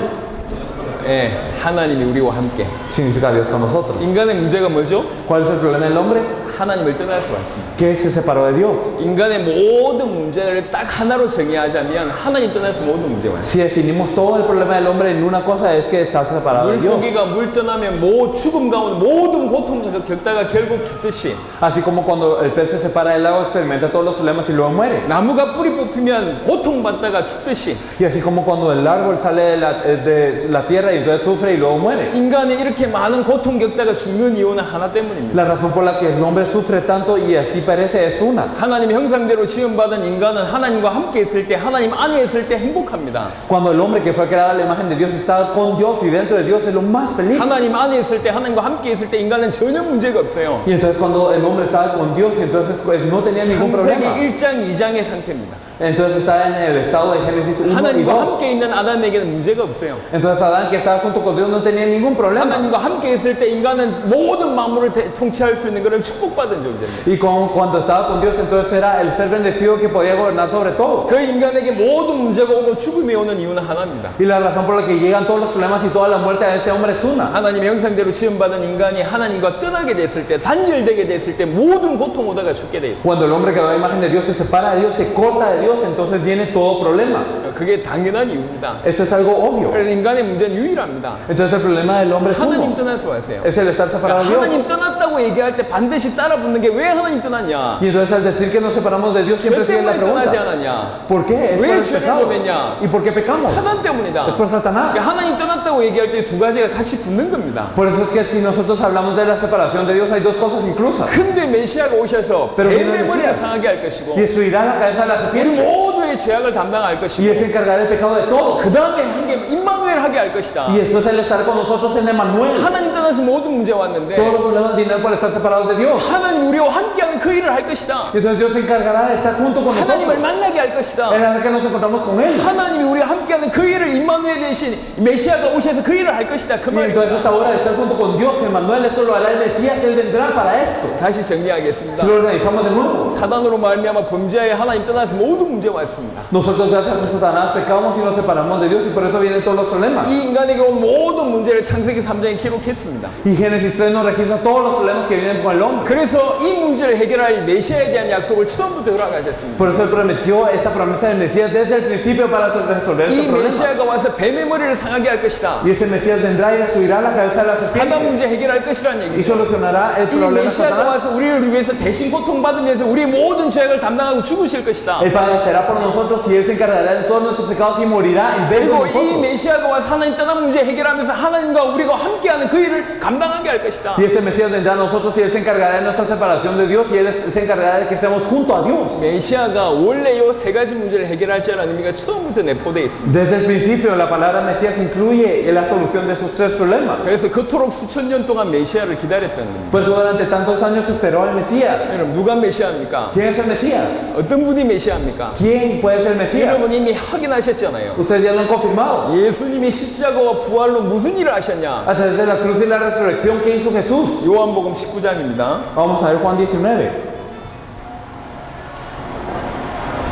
예, 하나님이 우리와 함께. Significa Dios con nosotros. 인간의 문제가 뭐죠? ¿Cuál es el problema del hombre? 하나님을 떠나서 왔습니다. Que se separó de Dios. 인간의 모든 문제를 딱 하나로 정의하자면 하나님 떠나서 모든 문제가 왔습니다. Si definimos todo el problema del hombre en una cosa es que está separado de Dios. 물고기가 물 떠나면 죽음 가운데 모든 고통을 겪다가 결국 죽듯이 Así como cuando el pez se separa del agua experimenta todos los problemas y luego muere. 나무가 뿌리 뽑히면 고통받다가 죽듯이 Y así como cuando el árbol sale de la tierra y entonces sufre y luego muere. 인간이 이렇게 많은 고통 겪다가 죽는 이유는 하나 때문입니다. La razón por la que el hombre sufre tanto y así perece es una. 하나님 형상대로 지음받은 인간은 하나님과 함께 있을 때 하나님 안에 있을 때 행복합니다. Cuando el hombre que fue creado a la imagen de Dios está con Dios y dentro de Dios es lo más feliz. 하나님 안에 있을 때 하나님과 함께 있을 때 인간은 전혀 문제가 없어요. Y entonces cuando el hombre estaba con Dios y entonces no tenía ningún 창세기 problema. 1장 2장의 상태입니다. Entonces está en el estado de Génesis 1 y 하나님과 2. 함께 있는 아담에게는 문제가 없어요. Entonces Adán que estaba junto con Dios no tenía ningún problema. 하나님과 함께 있을 때 인간은 모든 만물을 통치할 수 있는 것을 축복받은 존재입니다. Y cuando estaba con Dios entonces era el ser bendecido que podía gobernar sobre todo. 그 인간에게 모든 문제가 오고 죽음이 오는 이유는 하나입니다. Y la razón por la que llegan todos los problemas y toda la muerte a este hombre es una. 하나님의 형상대로 지음받은 인간이 하나님과 떠나게 됐을 때 단절되게 됐을 때 모든 고통 오다가 죽게 돼 있어요. Cuando el hombre que da la imagen de Dios se separa de Dios, se corta de Dios, entonces viene todo problema. 그게 당연한 이유입니다. Esto es algo obvio. 그래서 인간의 문제는 유일합니다. Entonces el problema del hombre es 하나님 uno. 떠나서 왔어요. Es el estar separado de Dios. 하나님 떠났다고 얘기할 때 반드시 따라 붙는 게 왜 하나님 떠났냐? Y entonces al decir que nos separamos de Dios 죄 siempre sigue la 때문에 떠나지 pregunta. 않았냐? ¿Por qué? Es por 왜 el 죄를 pecado. 범했냐? ¿Y por qué pecamos? 사단 때문이다. Es por Satanás. 그러니까 하나님 떠났다고 얘기할 때 두 가지가 같이 붙는 겁니다. Por eso es que si nosotros hablamos de la separación de Dios hay dos cosas inclusas. 근데 메시아가 오셔서 Pero viene 뱀의 el 머리를 Mesías. 상하게 할 것이고 Y destruirá la cabeza de la 우리 serpiente. 모두의 죄악을 담당할 Y 것이고 él se encargará del pecado de todo. 그 다음에 한 게 임마누엘 하게 할 것이다. Y después él estará con nosotros en Emmanuel. 하나님 떠나서 모든 문제 왔는데 Todos los problemas vinieron por estar separados de Dios. 하나님 우리와 함께하는 그 일을 할 것이다. Y entonces Dios se encargará de estar junto con 하나님을 nosotros. 만나게 할 것이다. En la que nos encontramos con él. 하나님이 우리와 함께하는 그 일을 임마누엘 대신 메시아가 오셔서 그 일을 할 것이다. 그 Y entonces 말입니다. esta hora de estar junto con Dios, Emmanuel, esto lo hará el Mesías, él vendrá para esto. 다시 정리하겠습니다. Si lo organizamos de nuevo. 사단으로 말미암아 범죄에 하나님 떠나서 모든 문제가 왔습니다. Nosotros gracias a Satanás pecamos y nos separamos de Dios y por eso vienen todos los problemas. 이 인간에게 온 모든 문제를 창세기 3장에 기록했습니다. Y Génesis 3 nos registra todos los problemas que vienen con el hombre. 그래서 이 문제를 해결할 메시아에 대한 약속을 처음부터 허락하셨습니다. Por eso él prometió esta promesa del Mesías desde el principio para resolver 이 este problema. 메시아가 와서 뱀의 머리를 상하게 할 것이다. Y este Mesías vendrá y destruirá la cabeza de la 사단 serpiente 문제 해결할 것이라는 y 얘기죠. solucionará el 이 problema de 메시아가 Satanás. 와서 우리를 위해서 대신 고통받으면서 우리의 모든 죄악을 담당하고 죽으실 것이다. Él padecerá por nosotros y Él se encargará de todos nuestros pecados y morirá en vez de 그리고 이 nosotros. 메시아가 와서 하나님 떠난 문제 해결하면서 하나님과 우리가 함께하는 그 일을 감당하게 할 것이다. Y este Mesías vendrá a nosotros y Él se encargará de nuestra separación de Dios y Él se encargará de que estemos junto a Dios. 메시아가 원래 이 세 가지 문제를 해결할 자라는 의미가 처음부터 내포되어 있습니다. Desde el principio la palabra Mesías incluye la solución de esos tres problemas. 그래서 그토록 수천 년 동안 메시아를 기다렸다는 겁니다. Por eso durante tantos años esperó al Mesías. 여러분 누가 메시아입니까? ¿Quién es el Mesías? 어떤 분이 메시아입니까? ¿Quién puede ser el Mesías? 여러분 이미 확인하셨잖아요. Ustedes ya lo han confirmado. 예수님이 십자가와 부활로 무슨 일을 하셨냐? A través de la cruz y la resurrección que hizo Jesús. 요한복음 19장입니다. Vamos a ver Juan 19.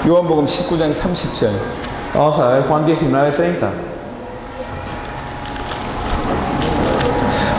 요한복음 19장 30절. Vamos a ver Juan 19:30.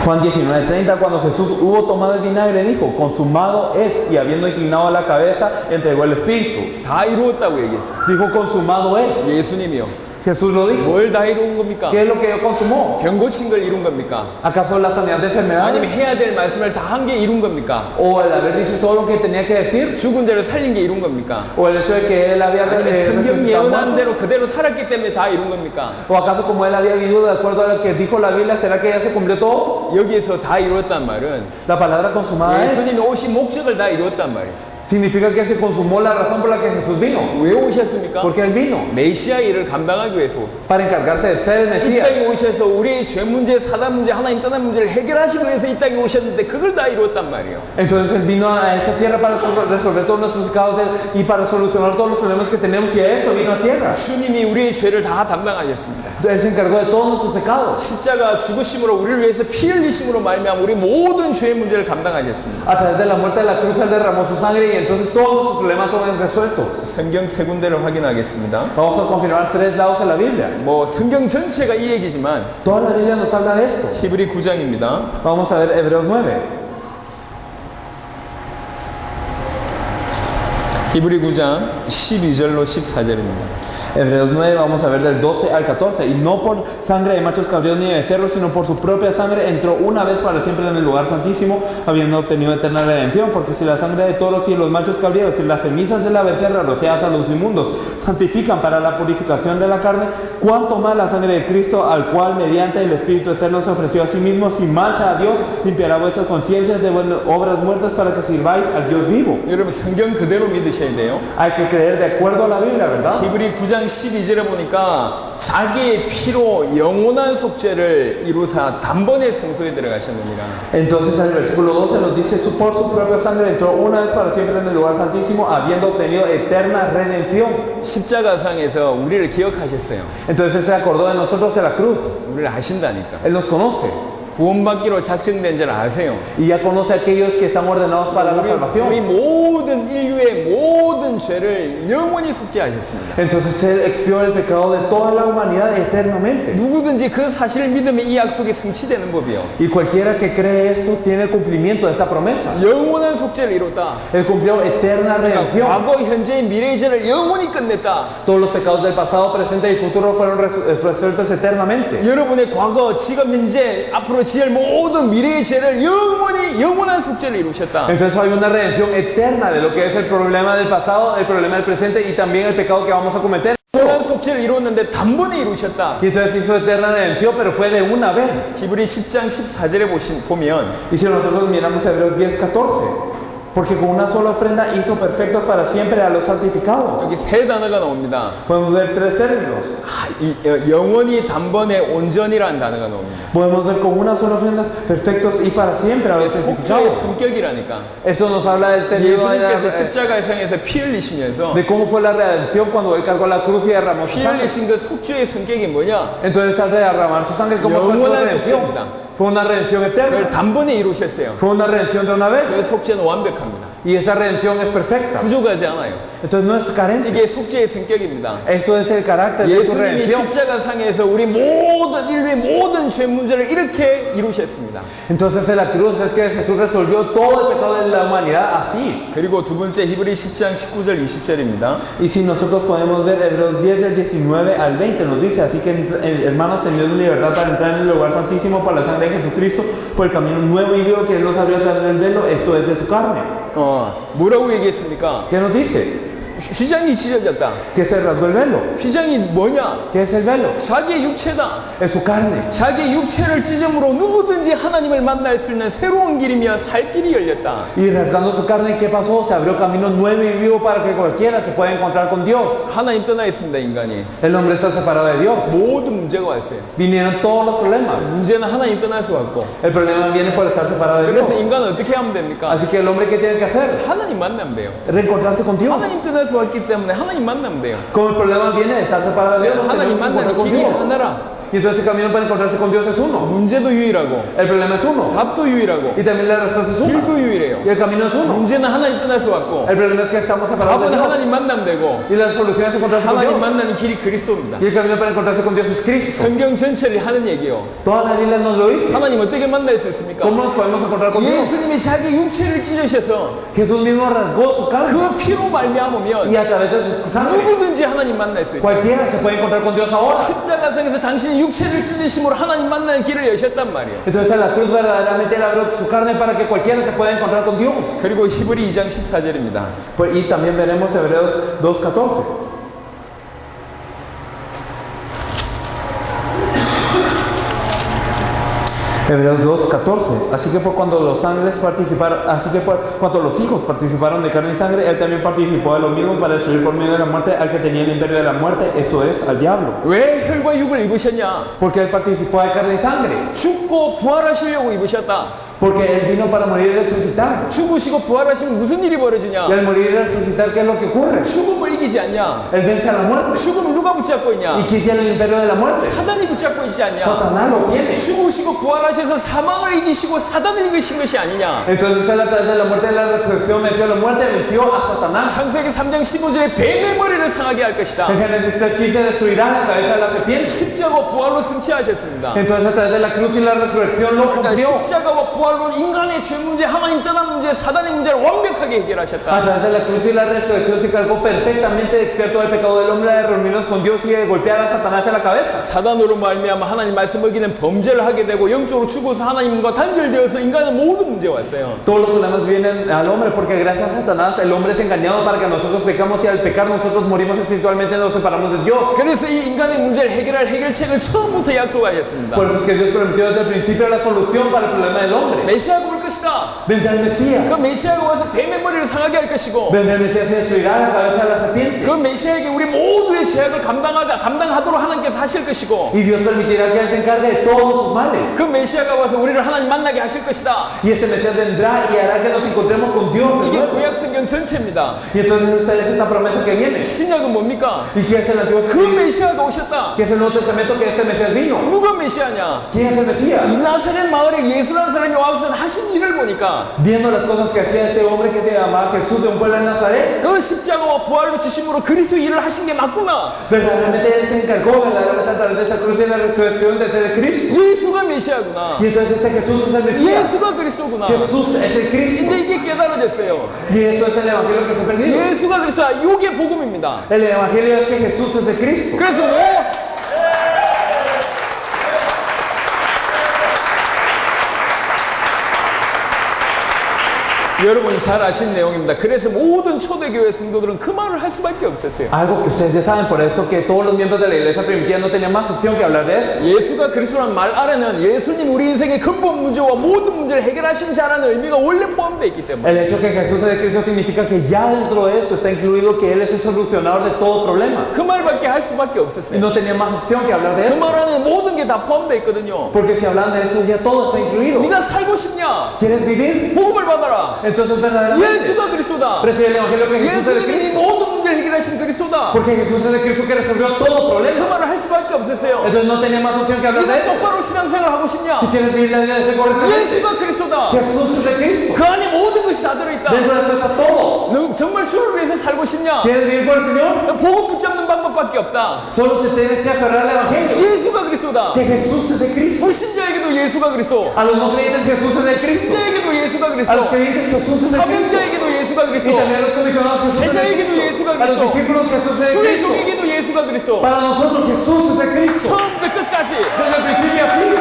Juan 19:30, cuando Jesús hubo tomado el vinagre, dijo, consumado es, y habiendo inclinado la cabeza, entregó el Espíritu. 다 이루었다고 얘기했어요. Dijo, consumado es. 예수님이요. Jesús lo dijo. 뭘 다 이룬 겁니까? ¿Qué es lo que Él consumó? 병 고친 걸 이룬 겁니까? ¿Acaso la sanidad de 아니면 enfermedades? 해야 될 말씀을 다 한 게 이룬 겁니까? ¿O el haber dicho todo lo que tenía que decir? 죽은 자를 살린 게 이룬 겁니까? ¿O el hecho de que Él había 아니면 성경 resucitado 예언한 muertos? 대로 그대로 살았기 때문에 다 이룬 겁니까? ¿O acaso como Él había vivido de acuerdo a lo que dijo la Biblia, será que ya se cumplió todo? 여기에서 다 이루었단 말은 La palabra consumada es, 예수님이 오신 목적을 다 이루었단 말이에요. significa que se consumó la razón por la que Jesús vino. 왜 오셨습니까? Porque Él vino 메시아 일을 감당하기 위해서 para encargarse de ser el 이 Mesías. 땅에 오셔서 우리의 죄 문제, 사단 문제, 하나님 떠난 문제를 해결하시기 위해서 이 땅에 오셨는데 그걸 다 이루었단 말이에요. Entonces Él vino a esa tierra para resolver todos nuestros pecados y para solucionar todos los problemas que tenemos y a esto vino a tierra. 주님이 우리의 죄를 다 담당하셨습니다. Él se encargó de todos nuestros pecados. 십자가 죽으심으로 우리를 위해서 피 흘리심으로 말미암아 우리 모든 죄의 문제를 감당하셨습니다. A través de la muerte de la cruz Él derramó su sangre y entonces todos nuestros problemas son resueltos. 성경 세 군데를 확인하겠습니다. Vamos a confirmar tres lados de la Biblia. 뭐 성경 전체가 이 얘기지만 Toda la Biblia nos habla de esto. 히브리 9장입니다. Vamos a ver Hebreos 9. 히브리 9장 12절로 14절입니다. Hebreos 9, vamos a ver del 12 al 14. Y no por sangre de machos cabríos ni de becerros, sino por su propia sangre entró una vez para siempre en el lugar santísimo, habiendo obtenido eterna redención. Porque si la sangre de toros y de los machos cabríos y las cenizas de la becerra rociadas a los inmundos santifican para la purificación de la carne, cuánto más la sangre de Cristo, al cual mediante el Espíritu Eterno se ofreció a sí mismo sin mancha a Dios, limpiará vuestras conciencias de obras muertas para que sirváis al Dios vivo. 여러분 성경 그대로 믿으셔야 돼요. Hay que creer de acuerdo a la Biblia, ¿verdad? 히브리 9장 12절에 보니까 자기의 피로 영원한 속죄를 이루사 단번에 성소에 들어가셨느니라. Entonces el versículo 12 nos dice, por su propia sangre entró una vez para siempre en el lugar santísimo, habiendo obtenido eterna redención. 십자가상에서 우리를 기억하셨어요. Entonces Él se acordó de nosotros en la cruz. 우리를 아신다니까. Él nos conoce 구원받기로 작정된 줄 아세요. y ya conoce a aquellos que están ordenados para la 우리 salvación. 모든 인류의 모든 죄를 영원히 속죄하셨습니다. Entonces Él expió el pecado de toda la humanidad eternamente. 누구든지 그 사실을 믿으면 이 약속이 성취되는 법이요. Y cualquiera que cree esto tiene el cumplimiento de esta promesa. 영원한 속죄를 이뤘다. Él cumplió eterna redención. 과거, 현재의 미래의 죄를 영원히 끝냈다. Todos los pecados del pasado, presente y futuro fueron resueltos eternamente. 여러분의 과거, 지금, 현재, 앞으로 지을 모든 미래의 죄를 영원한 속죄를 이루셨다. Entonces hay una redención eterna de lo que es el problema del pasado, el problema del presente y también el pecado que vamos a cometer. 영원한 속죄를 이루었는데 단번에 이루셨다. Y entonces hizo eterna redención, pero fue de una vez. 히브리 10장 14절에 보면 Y si nosotros miramos Hebreos 10:14, porque con una sola ofrenda hizo perfectos para siempre a los santificados. 여기 세 단어가 나옵니다. Podemos ver tres términos. 영원히 단번에 온전이라는 단어가 나옵니다. Podemos ver con una sola ofrenda perfectos y para siempre a los 속죄의 santificados. 성격이라니까. Esto nos habla del término 예수님께서 십자가상에서 피 흘리시면서 de cómo fue la redención cuando Él cargó la cruz y derramó su 피 sangre. 흘리신 그 속죄의 성격이 뭐냐? Entonces al derramar su sangre, ¿cómo fue su 영원한 redención? 속죄입니다. Fue una redención 그걸 eterna. 단번에 이루셨어요. Fue una redención de una vez. 그 속죄는 완벽합니다. Y esa redención es perfecta. 부족하지 않아요. Entonces no es carente. 이게 속죄의 성격입니다. Esto es el carácter de su 예수님이 redención. 십자가상에서 우리 모든 인류의 모든 죄 문제를 이렇게 이루셨습니다. Entonces en la cruz es que Jesús resolvió todo el pecado de la humanidad así. 그리고 두 번째 히브리 10장 19절 20절입니다. Y si nosotros podemos ver Hebreos 10 del 19 al 20 nos dice, así que hermanos, teniendo libertad para entrar en el lugar santísimo por la sangre de Jesucristo, por el camino nuevo y vivo que Él nos abrió a través del velo, esto es de su carne. 뭐라고 얘기했습니까? ¿Qué nos dice? 휘장이 찢어졌다. que se rasgó el velo. 휘장이 뭐냐? ¿Qué es el velo? 자기의 육체다. Es su carne. 자기의 육체를 찢음으로 누구든지 하나님을 만날 수 있는 새로운 길이며 살 길이 열렸다. Y rasgando su carne, ¿qué pasó? Se abrió camino nuevo y vivo para que cualquiera se pueda encontrar con Dios. 하나님 떠나 있습니다, 인간이. El hombre está separado de Dios. 모든 문제가 왔어요. Vinieron todos los problemas. 문제는 하나님 떠나서 왔고. El problema viene por estar separado de Dios. 그래서 인간은 어떻게 하면 됩니까? Así que el hombre, ¿qué tiene que hacer? 하나님 만나면 돼요. Reencontrarse con Dios. 하나님 떠나서 왔기 때문에 하나님 만나면 돼요. Como el problema viene de estar separado de Dios, nos 하나님 tenemos que encontrar 만나는 con 길이 Dios. 하나라. Y entonces el camino para encontrarse con Dios es uno. 문제도 유일하고, El problema es uno. 답도 유일하고, Y también la respuesta es una. 길도 유일해요. Y el camino es uno. 문제는 하나님 떠나서 왔고, El problema es que estamos separados de 답은 Dios. 하나님 만나면 되고, Y la solución es encontrarse con 하나님 Dios. 만나는 길이 그리스도입니다. Y el camino para encontrarse con Dios es Cristo. 성경 전체를 하는 얘기요. Toda la Biblia nos lo dice. 하나님 어떻게 만날 수 있습니까? ¿Cómo nos podemos encontrar con Dios? 예수님이 자기 육체를 찢으셔서 Jesús mismo rasgó su carne. 그 피로 말미암으면 Y a través de su sangre, 누구든지 하나님 만날 수 있다. cualquiera se puede encontrar con Dios ahora. 십자가상에서 당신이 육체를 찢으심으로 하나님 만나는 길을 여셨단 말이에요. Entonces en la cruz verdaderamente él abrió su carne para que cualquiera se pueda encontrar con Dios. 그리고 히브리 2장 14절입니다. Y también veremos Hebreos 2:14. Hebreos 2:14. Así que por cuando los ángeles participaron, así que por cuando los hijos participaron de carne y sangre, él también participó de lo mismo para destruir por medio de la muerte al que tenía el imperio de la muerte, esto es, al diablo. 왜 혈과 육을 입으셨냐? Porque él participó de carne y sangre. 죽고 부활하시려고 입으셨다. Porque él vino para morir y resucitar. 죽으시고 부활하시면 무슨 일이 Y 벌어지냐? al morir y resucitar, ¿qué es lo que ocurre? 죽음을 이기지 않냐? Él vence a la muerte. 죽음을 누가 붙잡고 있냐? ¿Y quién tiene el imperio de la muerte? 사단이 붙잡고 있지 않냐? Satanás lo tiene. 죽으시고 부활하셔서 사망을 이기시고 사단을 이기신 것이 아니냐? Entonces él a través de la muerte y la resurrección venció la muerte, venció a Satanás. 창세기 3장 15절에 뱀의 머리를 상하게 할 것이다. En Génesis 3:15 destruirá la cabeza de la serpiente. 십자가와 부활로 승치하셨습니다. Entonces a través de la cruz y la resurrección lo 그러니까 cumplió. 십자가와 부활로 인간의 죄 문제, 하나님 떠난 문제, 사단의 문제를 완벽하게 A 해결하셨다. través de la cruz y la resurrección se cargó perfectamente de expiar todo el pecado del hombre, de reunirnos con Dios y de golpear a Satanás en la cabeza. 사단으로 말미암아 하나님 말씀 어기는 범죄를 하게 되고 영적으로 죽어서 하나님과 단절되어서 인간은 모든 문제가 왔어요. Todos los problemas vienen al hombre porque gracias a Satanás el hombre es engañado para que nosotros pecamos y al pecar nosotros morimos espiritualmente y nos separamos de Dios. 그래서 이 인간의 문제를 해결할 해결책을 처음부터 약속하셨습니다. Por eso es que Dios prometió desde el principio la solución para el problema del hombre. 메시아가 올 것이다. Vendrá el Mesías. 그 메시아가 와서 뱀의 머리를 상하게 할 것이고 Vendrá el Mesías y destruirá la cabeza de la serpiente. 그 메시아에게 우리 모두의 죄악을 감당하도록 하나님께서 하실 것이고 Y Dios permitirá que Él se encargue de todos sus males. 그 메시아가 와서 우리를 하나님 만나게 하실 것이다. Y este Mesías vendrá y hará que nos encontremos con Dios. de 이게 nuevo. 구약 성경 전체입니다. Y entonces esta es esta promesa que viene. 신약은 뭡니까? ¿Y qué es el Antiguo 그 Testamento? 메시아가 오셨다. ¿Qué es el Nuevo Testamento? Que este Mesías vino. 누가 메시아냐? ¿Quién es el Mesías? 이 나사렛 마을에 예수라는 사람이 와서 하신 일을 보니까 Viendo las cosas que hacía este hombre que se llamaba Jesús de un pueblo de Nazaret. 그 십자가와 부활로 지심으로 그리스도 일을 하신 게 맞구나. Verdaderamente Él se encargó verdaderamente a través de esa cruz y la resurrección de ser el Cristo. 예수가 메시아구나. Y entonces este Jesús es el Mesías. 예수가 그리스도구나. Jesús es el Cristo. 근데 이게 깨달아졌어요. Y esto es el Evangelio que se ha perdido. 예수가 그리스도야. 이게 복음입니다. El Evangelio es que Jesús es el Cristo. 그래서 뭐? 여러분이 잘 아신 내용입니다. 그래서 모든 초대교회 성도들은 그 말을 할 수밖에 없었어요. Algo que ustedes ya saben, por eso que todos los miembros de la iglesia primitiva no tenían más opción que hablar de eso. 예수가 그리스도라는 말 아래는 예수님 우리 인생의 근본 문제와 모든 문제를 해결하신 자라는 의미가 원래 포함되어 있기 때문에 El hecho que Jesús es el Cristo significa que ya dentro de esto está incluido que Él es el solucionador de todo problema. 그 말밖에 할 수밖에 Y 없었어요. no tenían más opción que hablar de 그 eso. 말 안에 모든 게 다 포함되어 있거든요. Porque si hablan de esto, ya todo está incluido. 네가 살고 싶냐? ¿Quieres vivir? 복음을 받아라. Entonces verdaderamente 예수가 그리스도다. recibe el Evangelio que Jesús es el 예수님이 네 Cristo. 모든 문제를 해결하신 그리스도다. Porque Jesús es el Cristo que resolvió todo 그 problema. 말을 할 수밖에 없었어요. Entonces no tenía más opción que hablar de 네가 eso. 똑바로 신앙생활 하고 싶냐? Si quieres vivir la vida de correctamente, 예수가 그리스도다. Jesús es el Cristo. 그 안에 모든 것이 다 들어있다. Dentro de eso está todo. 너 정말 주를 위해서 살고 싶냐? ¿Quieres vivir por el Señor? 너 복음 붙잡는 방법밖에 없다. Solo te tienes que aferrar al Evangelio. 예수가 그리스도다. Que Jesús es el Cristo. 불신자에게도 예수가 그리스도. A los no creyentes Jesús es el Cristo. 신자에게도 예수가 A los 그리스도. creyentes Jesús es el Cristo. 사명자에게도 예수가 Y 그리스도. también a los comisionados Jesús es el 제자에게도 Cristo. 예수가 A los 그리스도. discípulos Jesús es el 수의 Cristo. 종에게도 예수가 그리스도. Para nosotros Jesús es el Cristo. 처음부터 끝까지. Desde el principio a fin.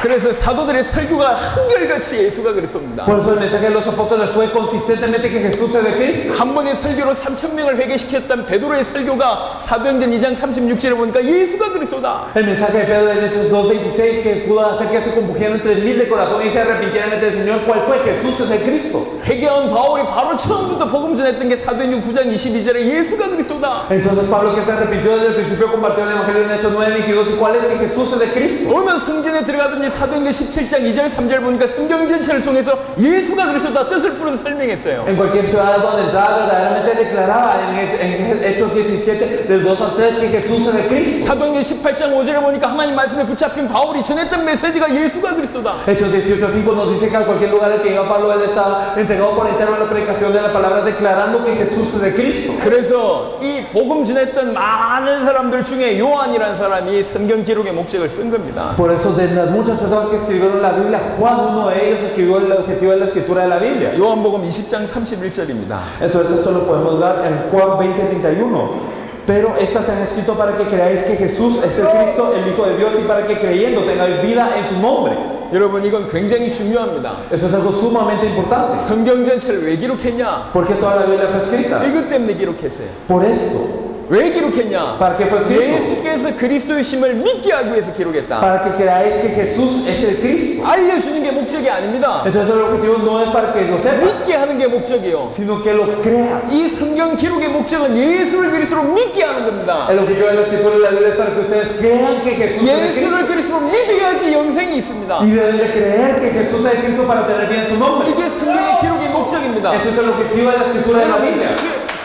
그래서 사도들의 설교가 한결같이 예수가 그리스도입니다. Por eso el mensaje de los apóstoles fue consistentemente que Jesús es de Cristo. 한 번의 설교로 3,000명을 회개시켰던 베드로의 설교가 사도행전 2장 36절에 보니까 예수가 그리스도다. El mensaje de Pedro en Hechos 2:26 que pudo hacer que se compugieran 3,000 de corazón y se arrepintieran ante el Señor. ¿Cuál fue? Jesús es el Cristo. 회개한 바울이 바로 처음부터 복음 전했던 게 사도행전 9장 22절에 예수가 그리스도다. Entonces Pablo, que se arrepintió desde el principio, compartió el Evangelio en Hechos 9:22. ¿Y cuál es? Que Jesús es de Cristo. 어느 성전에 들어가든지 사도행전 17장 2절 3절 보니까 성경 전체를 통해서 예수가 그리스도다 뜻을 풀어서 설명했어요. En cualquier ciudad donde entraba, verdaderamente declaraba en Hechos 17, del 2 al 3, que Jesús es de Cristo. 사도행전 18장 5절에 보니까 하나님 말씀에 붙잡힌 바울이 전했던 메시지가 예수가 그리스도다. Hechos 18:5 nos dice que a cualquier lugar al que iba Pablo, él estaba entregado por entero a la predicación de la palabra, declarando que Jesús es de Cristo. 그래서 이 복음 전했던 많은 사람들 중에 요한이라는 사람이 성경 기록의 목적을 쓴 겁니다. Por eso, de las muchas personas que escribieron la Biblia, Juan, uno de ellos, escribió el objetivo de la escritura de la Biblia. 요한복음 20장 31절입니다. Entonces esto lo podemos ver en Juan 20:31. Pero estas se han escrito para que creáis que Jesús es el Cristo, el Hijo de Dios, y para que creyendo tengáis vida en su nombre. 여러분 이건 굉장히 중요합니다. Eso es algo sumamente importante. 성경 전체를 왜 기록했냐? ¿Por qué toda la Biblia fue escrita? 이것 때문에 기록했어요. Por esto. 왜 기록했냐? ¿Para qué fue escrito? 예수께서 그리스도의 심을 믿게 하기 위해서 기록했다. Para que creáis que Jesús es el Cristo. 알려주는 게 목적이 아닙니다. Entonces el objetivo no es para que lo sepa, 믿게 하는 게 목적이요. sino que lo crea. 이 성경 기록의 목적은 예수를 그리스도로 믿게 하는 겁니다. El objetivo de la escritura de la Biblia es para que ustedes crean que Jesús es el Cristo. 예수를 그리스도로 믿어야지 영생이 있습니다. Y deben de creer que Jesús es el Cristo para tener bien su nombre. 이게 성경의 기록의 목적입니다. Eso es el objetivo de la escritura de la Biblia.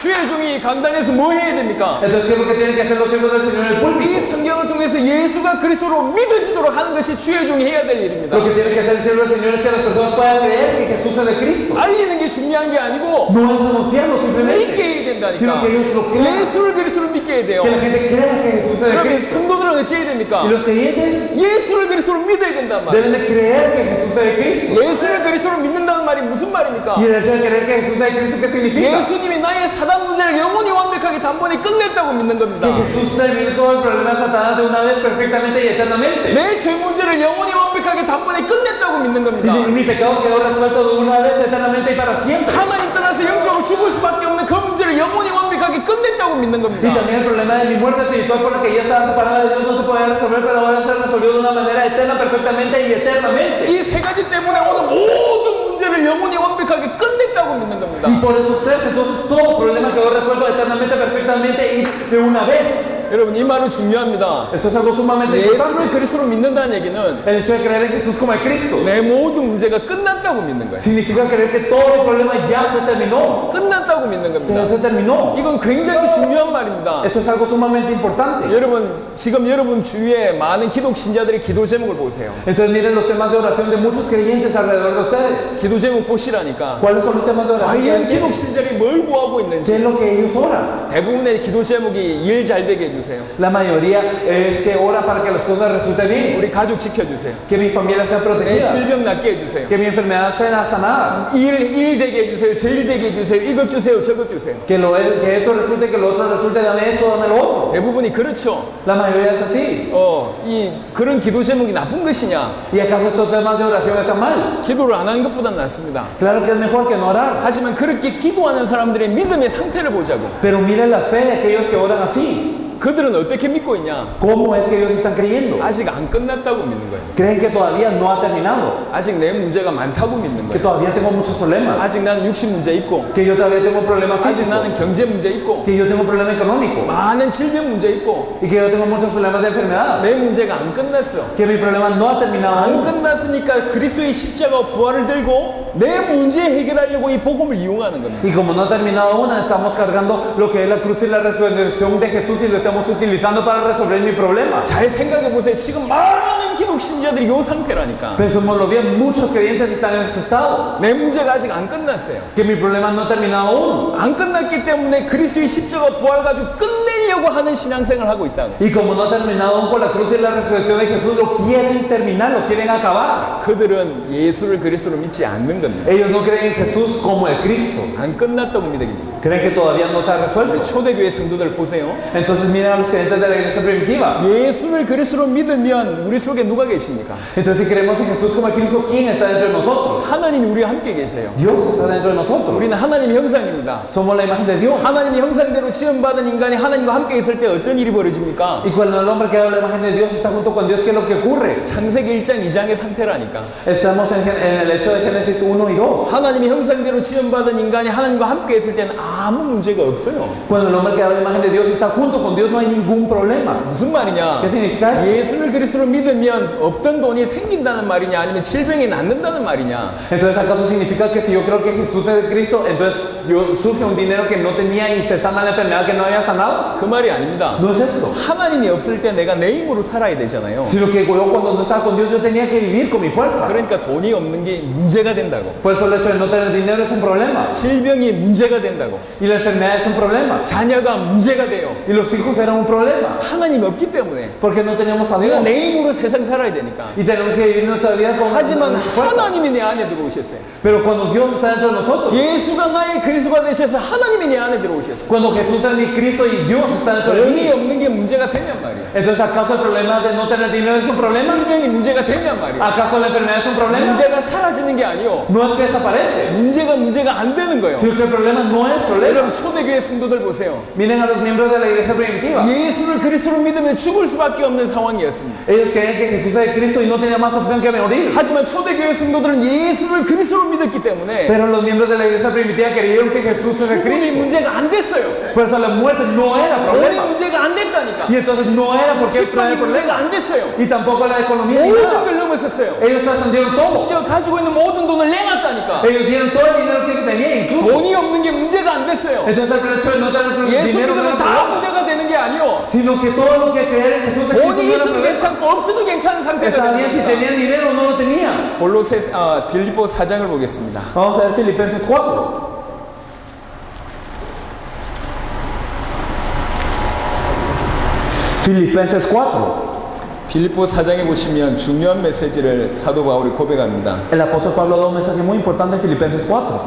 주의 종이 강단에서 뭐 해야 됩니까? Entonces, ¿qué es lo que tienen que hacer los siervos del Señor en el 이 púlpito? 성경을 통해서 예수가 그리스도로 믿어지도록 하는 것이 주의 종이 해야 될 일입니다. Lo que tiene que hacer el siervo del Señor es que las personas puedan creer que Jesús es el Cristo. 알리는 게 중요한 게 아니고 No es anunciarlo 믿게 simplemente, 해야 sino 된다니까. que ellos lo crean. 예수를 그리스도로 믿게 해야 돼요. Que la gente crea que Jesús es el 그러면 Cristo. 성도들은 어찌 해야 됩니까? Y los creyentes 예수를 그리스도로 믿어야 된단 말이에요. deben de creer que Jesús es el Cristo. 예수를 그리스도로 믿는다는 말이 무슨 말입니까? Y el hecho de creer que Jesús es el Cristo, ¿qué significa? 예수님이 나의 사단 문제를 영원히 완벽하게 단번에 끝냈다고 믿는 겁니다. Que Jesús termine todo el problema de Satanás de una vez perfectamente y eternamente. 내 죄 문제를 영원히 완벽하게 단번에 끝냈다고 믿는 Y 겁니다. mi pecado quedó resuelto de una vez eternamente y para siempre. 하나님 떠나서 영적으로 죽을 수밖에 없는 그 문제를 영원히 완벽하게 끝냈다고 믿는 Y 겁니다. también el problema de mi muerte espiritual por la que ya estaba separada de Dios no se podía resolver, pero ahora se resolvió de una manera eterna, perfectamente y eternamente. 이 세 가지 때문에 오늘 모든 문제를 영원히 완벽하게 끝냈다고 믿는 겁니다. Y por esos tres, entonces todo problema quedó resuelto eternamente, perfectamente y de una vez. 여러분 이 말은 중요합니다. Eso es algo sumamente 예수를 importante. 그리스도로 믿는다는 얘기는 El hecho de creer en Jesús como el Cristo 내 모든 문제가 끝났다고 믿는 거예요. significa creer que todo el problema ya se terminó, 끝났다고 믿는 que 겁니다. ya se terminó. 이건 굉장히 중요한 말입니다. Eso es algo sumamente importante. 여러분 지금 여러분 주위에 많은 기독 신자들의 기도 제목을 보세요. Entonces miren los temas de oración de muchos creyentes alrededor de ustedes. 기도 제목 보시라니까. ¿Cuáles son los temas de oración? 과연 que 기독 tienen? 신자들이 뭘 구하고 ¿Qué 있는지. es lo que ellos oran? 대부분의 기도 제목이 일 잘 되게 해주세요. La mayoría es que ora para que las cosas resulten bien, 우리 가족 지켜주세요. que mi familia sea 내 protegida, 질병 낫게 해주세요. que mi enfermedad sea sanada, 일 되게 해주세요. 저 일 되게 해주세요. 이것 주세요. 저것 주세요. que esto resulte, que lo otro resulte, dame eso, dame lo otro. 대부분이 그렇죠. La mayoría es así. 이 그런 기도 제목이 나쁜 것이냐? ¿Y acaso estos temas de oración están mal? 기도를 안 하는 것보단 낫습니다. Claro que es mejor que no orar. 하지만 그렇게 기도하는 사람들의 믿음의 상태를 보자고. Pero miren la fe de aquellos que oran así. 그들은 어떻게 믿고 있냐? ¿Cómo es que ellos están creyendo? 아직 안 끝났다고 믿는 거예요. Creen que todavía no ha terminado, 아직 내 문제가 많다고 믿는 que 거예요. todavía tengo muchos problemas, 아직 나는 육신 문제 있고, que yo todavía tengo problemas 아직 físicos, 나는 경제 문제 있고, que yo tengo problemas económicos 많은 질병 문제 있고, y que yo tengo muchos problemas de enfermedad, 내 문제가 안 끝났어. que mi problema no ha terminado 안 aún. 끝났으니까 그리스도의 십자가 부활을 들고 내 문제 해결하려고 이 복음을 이용하는 겁니다. Y como no ha terminado aún, estamos cargando lo que es la cruz y la resurrección de Jesús y lo estamos utilizando para resolver mi problema. 잘 생각해 보세요. 지금 많은 기독 신자들이 이 상태라니까. Pensémoslo bien, muchos creyentes están en este estado, 내 문제가 아직 안 끝났어요. que mi problema no ha terminado aún. 안 끝났기 때문에 그리스도의 십자가 부활 가지고 끝낼 끝내려고 하는 신앙생활을 하고 있다고. Y como no ha terminado aún con la cruz y la resurrección de Jesús, lo quieren terminar, lo quieren acabar. 그들은 예수를 그리스도로 믿지 않는 겁니다. Ellos no creen en Jesús como el Cristo. 안 끝났다고 믿어요. Creen que todavía no se ha resuelto. 초대교회 성도들 보세요. Entonces miren a los creyentes de la iglesia primitiva. 예수를 그리스도로 믿으면 우리 속에 누가 계십니까? Entonces si creemos en Jesús como el Cristo, ¿quién está dentro de nosotros? 하나님이 우리와 함께 계세요. Dios está dentro de nosotros. 우리는 하나님의 형상입니다. Somos la imagen de Dios. 하나님의 형상대로 지음받은 인간이 하나님과 함께 있을 때 어떤 일이 벌어집니까? Y cuando el hombre que da la imagen de Dios está junto con Dios, ¿qué es lo que ocurre? 창세기 1장 2장의 상태라니까. Estamos en el hecho de Génesis 1 y 2. 하나님의 형상대로 지음받은 인간이 하나님과 함께 있을 때는 아무 문제가 없어요. Cuando el hombre que da la imagen de Dios está junto con Dios, no hay ningún problema. 무슨 말이냐? ¿Qué significa eso? 예수를 그리스도로 믿으면 없던 돈이 생긴다는 말이냐 아니면 질병이 낫는다는 말이냐? Entonces, ¿acaso significa que si yo creo que Jesús es el Cristo, entonces surge un dinero que no tenía y se sana la enfermedad que no había sanado? 그 말이 아닙니다. No es eso. 하나님이 없을 때 내가 내 힘으로 살아야 되잖아요. Sino que yo cuando no estaba con Dios, yo tenía que vivir con mi fuerza. 그러니까 돈이 없는 게 문제가 된다고. Por eso el hecho de no tener dinero es un problema. 질병이 문제가 된다고. Y la enfermedad es un problema. 자녀가 문제가 돼요. Y los hijos eran un problema. 하나님이 없기 때문에 Porque no teníamos a 내가 Dios. 내 힘으로 세상 살아야 되니까. Y tenemos que vivir nuestra vida con 하지만 nuestra fuerza. 하나님이 내 안에 들어오셨어요. Pero cuando Dios está dentro de nosotros, 예수가 나의 그리스도가 되셔서 하나님이 내 안에 들어오셨어요. cuando Jesús es mi Cristo y Dios está dentro de 돈이 mí, 없는 게 문제가 되냔 말이야. entonces ¿acaso el problema de no tener dinero es un problema? 질병이 문제가 되냔 말이야. ¿Acaso la enfermedad es un problema? 문제가 사라지는 게 아니요. No es que desaparece, 문제가 안 되는 거예요. sino que el problema no es problema. 여러분 초대교회 성도들 보세요. Miren a los miembros de la iglesia primitiva. 예수를 그리스도로 믿으면 죽을 수밖에 없는 상황이었습니다. Ellos creían que Jesús es el Cristo y no tenían más opción que morir. 하지만 초대교회 성도들은 예수를 그리스도로 믿었기 때문에 Pero los miembros de la iglesia primitiva creyeron que Jesús es el 죽음이 Cristo. 문제가 안 됐어요. Por eso la muerte no era 돈이 problema. 문제가 안 됐다니까. Y entonces no era porque el 식빵이 문제가 problema. 안 됐어요. Y tampoco la economía ni 모든 nada. 걸 넘었었어요. Ellos trascendieron todo. 심지어 가지고 있는 모든 돈을 내놨다니까. Ellos dieron todo el dinero que tenían incluso. 돈이 없는 게 문제가 안 됐어요. Entonces el hecho de no tener 예수 dinero no 믿으면 era 다 problema. 문제가 되는 게 아니요. Sino que todo lo que creer en Jesús es Cristo 돈이 no era 있어도 problema. 괜찮고 없어도 괜찮은 상태가 Está bien si 되는 거니까. tenían dinero o no lo tenían. 빌립보 4장을 보겠습니다. Vamos a ver Filipenses 4. Filipenses 4. 빌립보 4장에 보시면 중요한 메시지를 사도 바울이 고백합니다. El apóstol Pablo da un mensaje muy importante en Filipenses 4.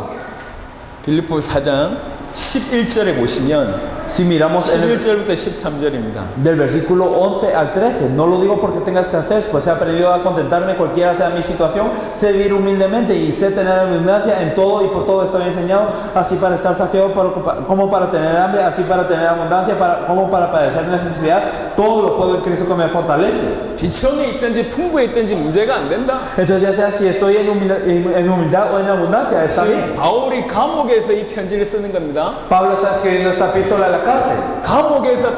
빌립보 4장 11절에 보시면 Si miramos en el, 11절부터 13절입니다. del versículo 11 al 13, no lo digo porque tenga escasez, pues he aprendido a contentarme cualquiera sea mi situación, sé vivir humildemente y sé tener abundancia en todo y por todo estoy enseñado, así para estar saciado como para tener hambre, así para tener abundancia, como para padecer necesidad, todo lo puedo en Cristo que me fortalece. 비천에 있든지 풍부에 있든지 문제가 안 된다. Entonces ya sea si estoy en humildad o en abundancia, está bien. 지금 바울이 감옥에서 이 편지를 쓰는 겁니다. Pablo está escribiendo esta epístola a la cárcel.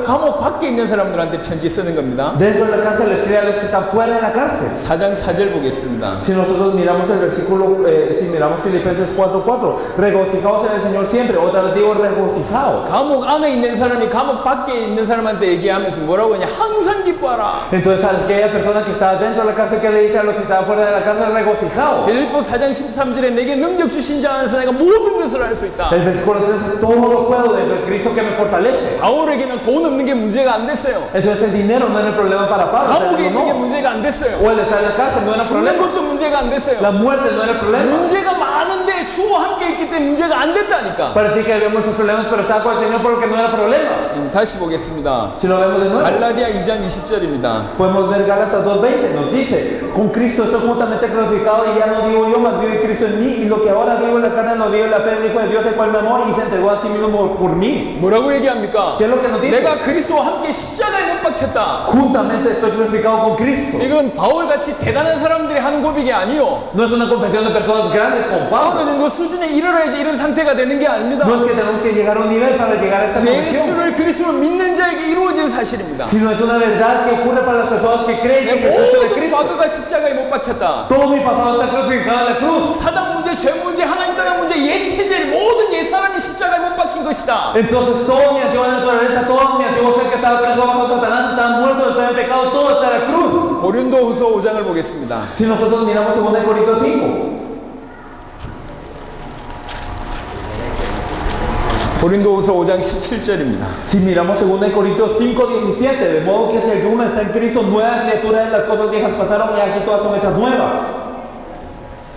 감옥 밖에 있는 사람들한테 편지 쓰는 겁니다. Dentro de la cárcel escribe a los que están fuera de la cárcel. 4장 4절 보겠습니다. Si nosotros miramos el versículo, si miramos Filipenses 4:4, regocijaos en el Señor siempre. Otra vez digo regocijaos. 감옥 안에 있는 사람이 감옥 밖에 있는 사람한테 얘기하면서 뭐라고 하냐? 항상 기뻐하라. Entonces a aquella persona que está dentro de la cárcel, que le dice a los que están fuera de la cárcel, regocijaos. 빌립보 4장 13절에 내게 능력 주신 자 안에서 내가 모든 것을 할 수 있다. El versículo 13, todo lo puedo dentro de Cristo que me fortalece. 바울에게는 돈 없는 게 문제가 안 됐어요. Entonces el dinero no era el problema para Pablo. 감옥에 있는 게 No. 문제가 안 됐어요. O el estar en la cárcel no era 죽는 problema. 것도 문제가 안 됐어요. La muerte no era el problema. 문제가 많은데 주와 함께 있기 때문에 문제가 안 됐다니까. Parecía que había muchos problemas, pero estaba con el Señor por lo que no era problema. 다시 보겠습니다. Si lo vemos de nuevo, 갈라디아 2장 20절입니다. podemos ver Gálatas 2:20, nos dice, con Cristo estoy juntamente crucificado y ya no vivo yo, mas vive Cristo en mí, y lo que ahora vivo en la carne lo vivo en la fe del Hijo de Dios, el cual me amó y se entregó a sí mismo por mí. 뭐라고 얘기합니까? ¿Qué es lo que nos dice? 내가 그리스도와 함께 십자가에 못 박혔다. Juntamente estoy crucificado con Cristo. 이건 바울같이 대단한 사람들이 하는 고백이 아니요. No es una confesión de personas grandes como 어느 Pablo. 정도 수준에 이르러야지 이런 상태가 되는 게 아닙니다. No es que tenemos que llegar a un nivel para llegar a esta confesión, 예수를 그리스도로 믿는 자에게 이루어진 사실입니다. sino es una verdad que ocurre para las personas que creen 내 que Jesús es el 모든 Cristo. 과거가 십자가에 못 박혔다. Todo mi pasado está crucificado en la cruz. 사단 문제, 죄 문제, 하나님 떠난 문제, 옛 체질 모든 옛 사람이 십자가에 못 박힌 것이다. Entonces toda mi antigua naturaleza, todo mi antiguo ser que estaba preso bajo Satanás, estaba muerto, estaba en pecado, todo está en la cruz. 고린도후서 5장을 보겠습니다. Si nosotros miramos 2 Corintios 5, 고린도후서 5장 17절입니다. Si miramos 2 Corintios 5:17, de modo que si alguno está en Cristo, nueva criatura es, las cosas viejas pasaron y aquí todas son hechas nuevas.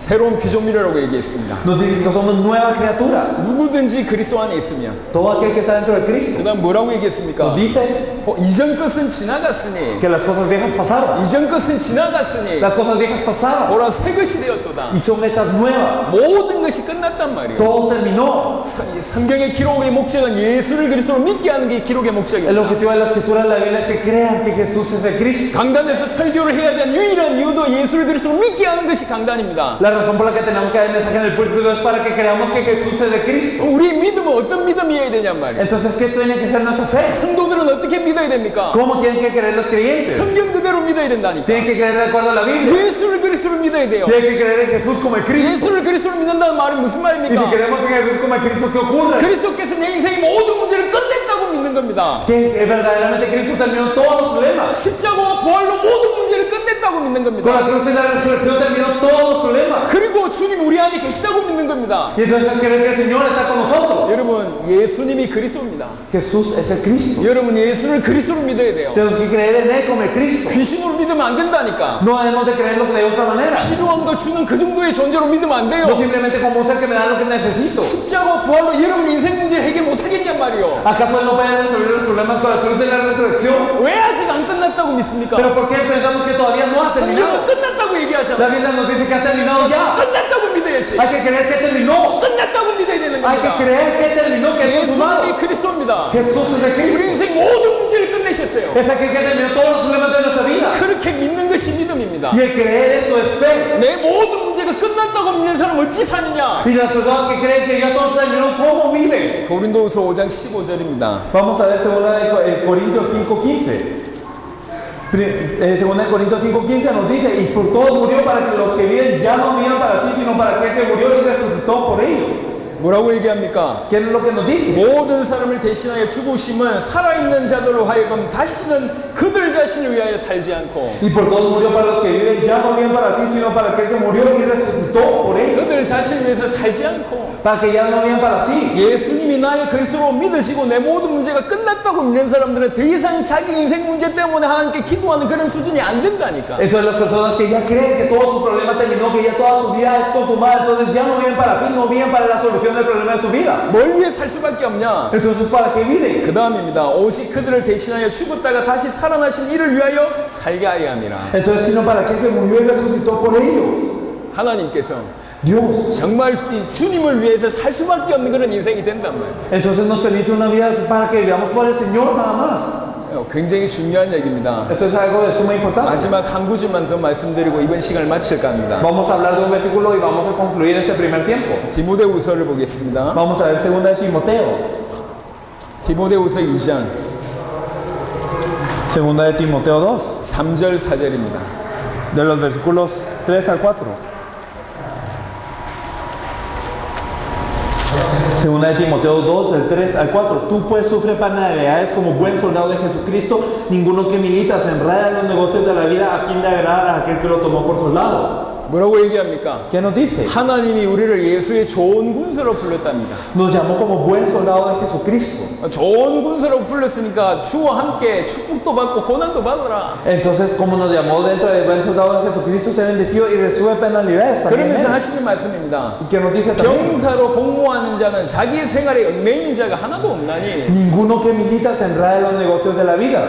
새로운 피조물이라고 얘기했습니다. Nos dice que somos nueva criatura. 누구든지 그리스도 안에 있으면. Todo aquel que está dentro de Cristo. 그 다음 뭐라고 얘기했습니까? Nos dice 이전 것은 지나갔으니 que las cosas viejas pasaron. 이전 것은 지나갔으니 Las cosas viejas pasaron 보라 새 것이 되었도다. y son hechas nuevas. 모든 것이 끝났단 말이에요. Todo terminó. 이 성경의 기록의 목적은 예수를 그리스도로 믿게 하는 게 기록의 El 목적입니다. objetivo de la escritura de la Biblia es que crean que Jesús es el Cristo. 강단에서 설교를 해야 되는 유일한 이유도 예수를 그리스도로 믿게 하는 것이 강단입니다. La razón por la que tenemos que dar el mensaje en el púlpito es para que creamos que Jesús es el Cristo. 우리 믿음은 어떤 믿음이어야 되냔 말이에요. Entonces, ¿qué tiene que ser nuestra fe? 성도들은 어떻게 믿어야 됩니까? ¿Cómo tienen que creer los creyentes? 성경 그대로 믿어야 된다니까. Tienen que creer de acuerdo a la Biblia. 예수를 그리스도로 믿어야 돼요. Tienen que creer en Jesús como el Cristo. 예수를 그리스도로 믿는다는 말은 무슨 Y si 말입니까? creemos en Jesús como el Cristo, ¿qué ocurre? 그리스도께서 내 인생의 모든 문제를 끝냈다고 믿는 겁니다. Que verdaderamente Cristo terminó todos los problemas. 십자가와 부활로 모든 문제를 끝냈다고 믿는 Con la 겁니다. cruz y la resurrección terminó todos los problemas. 그리고 주님 우리 안에 계시다고 믿는 겁니다. Y entonces creer que el Señor está con nosotros. 여러분, 예수님이 그리스도입니다. Jesús es el Cristo. 여러분, 예수를 그리스도로 믿어야 돼요. Tenemos que creer en Él como el Cristo. 귀신으로 믿으면 안 된다니까. No debemos de creerlo de otra manera. 필요함도 주는 그 정도의 존재로 믿으면 안 돼요. No simplemente como un ser que me da lo que necesito. 십자가와 부활로 여러분 인생 문제를 해결 못 하겠냔 말이요. ¿Acaso Él no puede resolver los problemas con la cruz y la resurrección? 왜 아직 안 끝났다고 믿습니까? Pero ¿por qué pensamos que todavía no ha 성경은 terminado? 끝났다고 La 얘기하잖아. Biblia nos dice que ha terminado ya. 끝났다고 믿어야지. Hay que creer que terminó. 끝났다고 믿어야 되는 Hay que 겁니다. creer que terminó, que es 예수님이 consumado. 그리스도입니다. Jesús es el 우리 Cristo. 인생 모든 문제를 끝내셨어요. Es aquel que terminó todos los problemas de nuestra vida. 그렇게 믿는 것이 믿음입니다. Y el creer eso es fe. 내 모든 문제가 끝났다고 믿는 사람은 어찌 사느냐? Y las personas que creen que ya todo terminó, ¿cómo viven? 고린도후서 5장 15절입니다. Vamos a ver 2 Corintios 5:15. 2 Corintios 5:15 nos dice, y por todos murió para que los que viven ya no vivan para sí, sino para aquel que murió y resucitó por ellos. 뭐라고 얘기합니까? ¿Qué es lo que nos dice? 모든 사람을 대신하여 죽으심은 살아있는 자들로 하여금 다시는 그들 자신을 위하여 살지 않고 Y por todos murió para los que viven ya no viven para sí, sino para aquel que murió y resucitó por ellos. 그들 자신을 위해서 살지 않고 Para que ya no vivan para sí. 예수님이 나의 그리스도로 믿으시고 내 모든 문제가 끝났다고 믿는 사람들은 더 이상 자기 인생 문제 때문에 하나님께 기도하는 그런 수준이 안 된다니까. Entonces las personas que ya creen que todo su problema terminó, que ya toda su vida es consumada, entonces ya no viven para sí, no viven para la solución del problema de su vida. 뭘 위해 살 수밖에 없냐? Entonces, ¿para qué viven? 그 다음입니다. 오직 그들을 대신하여 죽었다가 다시 살아나신 이를 위하여 살게 하려 함이라. Entonces, sino para aquel que murió y resucitó por ellos. 하나님께서 Dios. 정말 이 주님을 위해서 살 수밖에 없는 그런 인생이 된단 말이에요. Entonces nos permite una vida para que vivamos por el Señor nada más. 굉장히 중요한 얘기입니다. Eso es algo de suma importancia. 마지막 한 구절만 더 말씀드리고 이번 시간을 마칠까 합니다. Vamos a hablar de un versículo y vamos a concluir este primer tiempo. 디모데후서를 보겠습니다. Vamos a ver 2 de Timoteo. 디모데후서 2장 2 de Timoteo 2, 3절 4절입니다. de los versículos 3 al 4. Segunda de Timoteo 2, del 3 al 4. Tú pues sufre penalidades como buen soldado de Jesucristo. Ninguno que milita se enreda en los negocios de la vida a fin de agradar a aquel que lo tomó por soldado. 뭐라고 얘기합니까? ¿Qué nos dice? 하나님이 우리를 예수의 좋은 군사로 불렀답니다. Nos llamó como buen soldado de Jesucristo. 좋은 군사로 불렀으니까 주와 함께 축복도 받고 고난도 받아라. Entonces, como nos llamó dentro de buen soldado de Jesucristo, se bendecido y recibe penalidades también. 그러면서 él. 하시는 말씀입니다. ¿Y qué nos dice también? 병사로 복무하는 자는 자기 생활에 얽매이는 자가 하나도 없나니 Ninguno que milita se enreda en los negocios de la vida.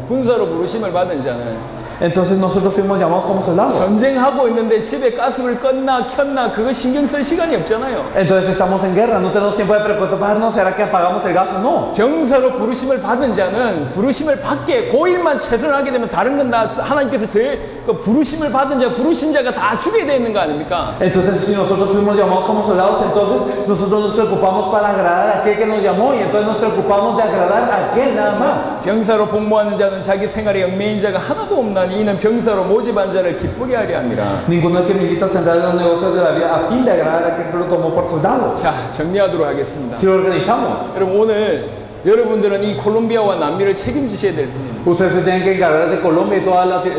군사로 부르심을 받은 자는 Entonces nosotros fuimos llamados como soldados. 전쟁하고 있는데 집에 가스를 껐나 켰나 그거 신경 쓸 시간이 없잖아요. Entonces estamos en guerra, no tenemos tiempo de preocuparnos, ¿será que apagamos el gas o no? 병사로 부르심을 받은 자는 부르심을 받게 고일만 최선을 하게 되면 다른 건 다 하나님께서 그 부르심을 받은 자, 부르신 자가 다 죽게 되어 있는 거 아닙니까? Entonces si nosotros fuimos llamados como soldados, entonces nosotros nos preocupamos para agradar a aquel que nos llamó y entonces nos preocupamos de agradar a aquel nada más. 병사로 복무하는 자는 자기 생활에 얽매인 자가 하나도 없나니 이는 병사로 모집한 자를 기쁘게 하려 함이라. Ninguno que milita se enreda en los negocios de la vida a fin de agradar a aquel que lo tomó por soldado. 자, 정리하도록 하겠습니다. Si lo organizamos, 여러분 오늘 여러분들은 이 콜롬비아와 남미를 책임지셔야 될 분입니다. Ustedes se tienen que encargar de Colombia y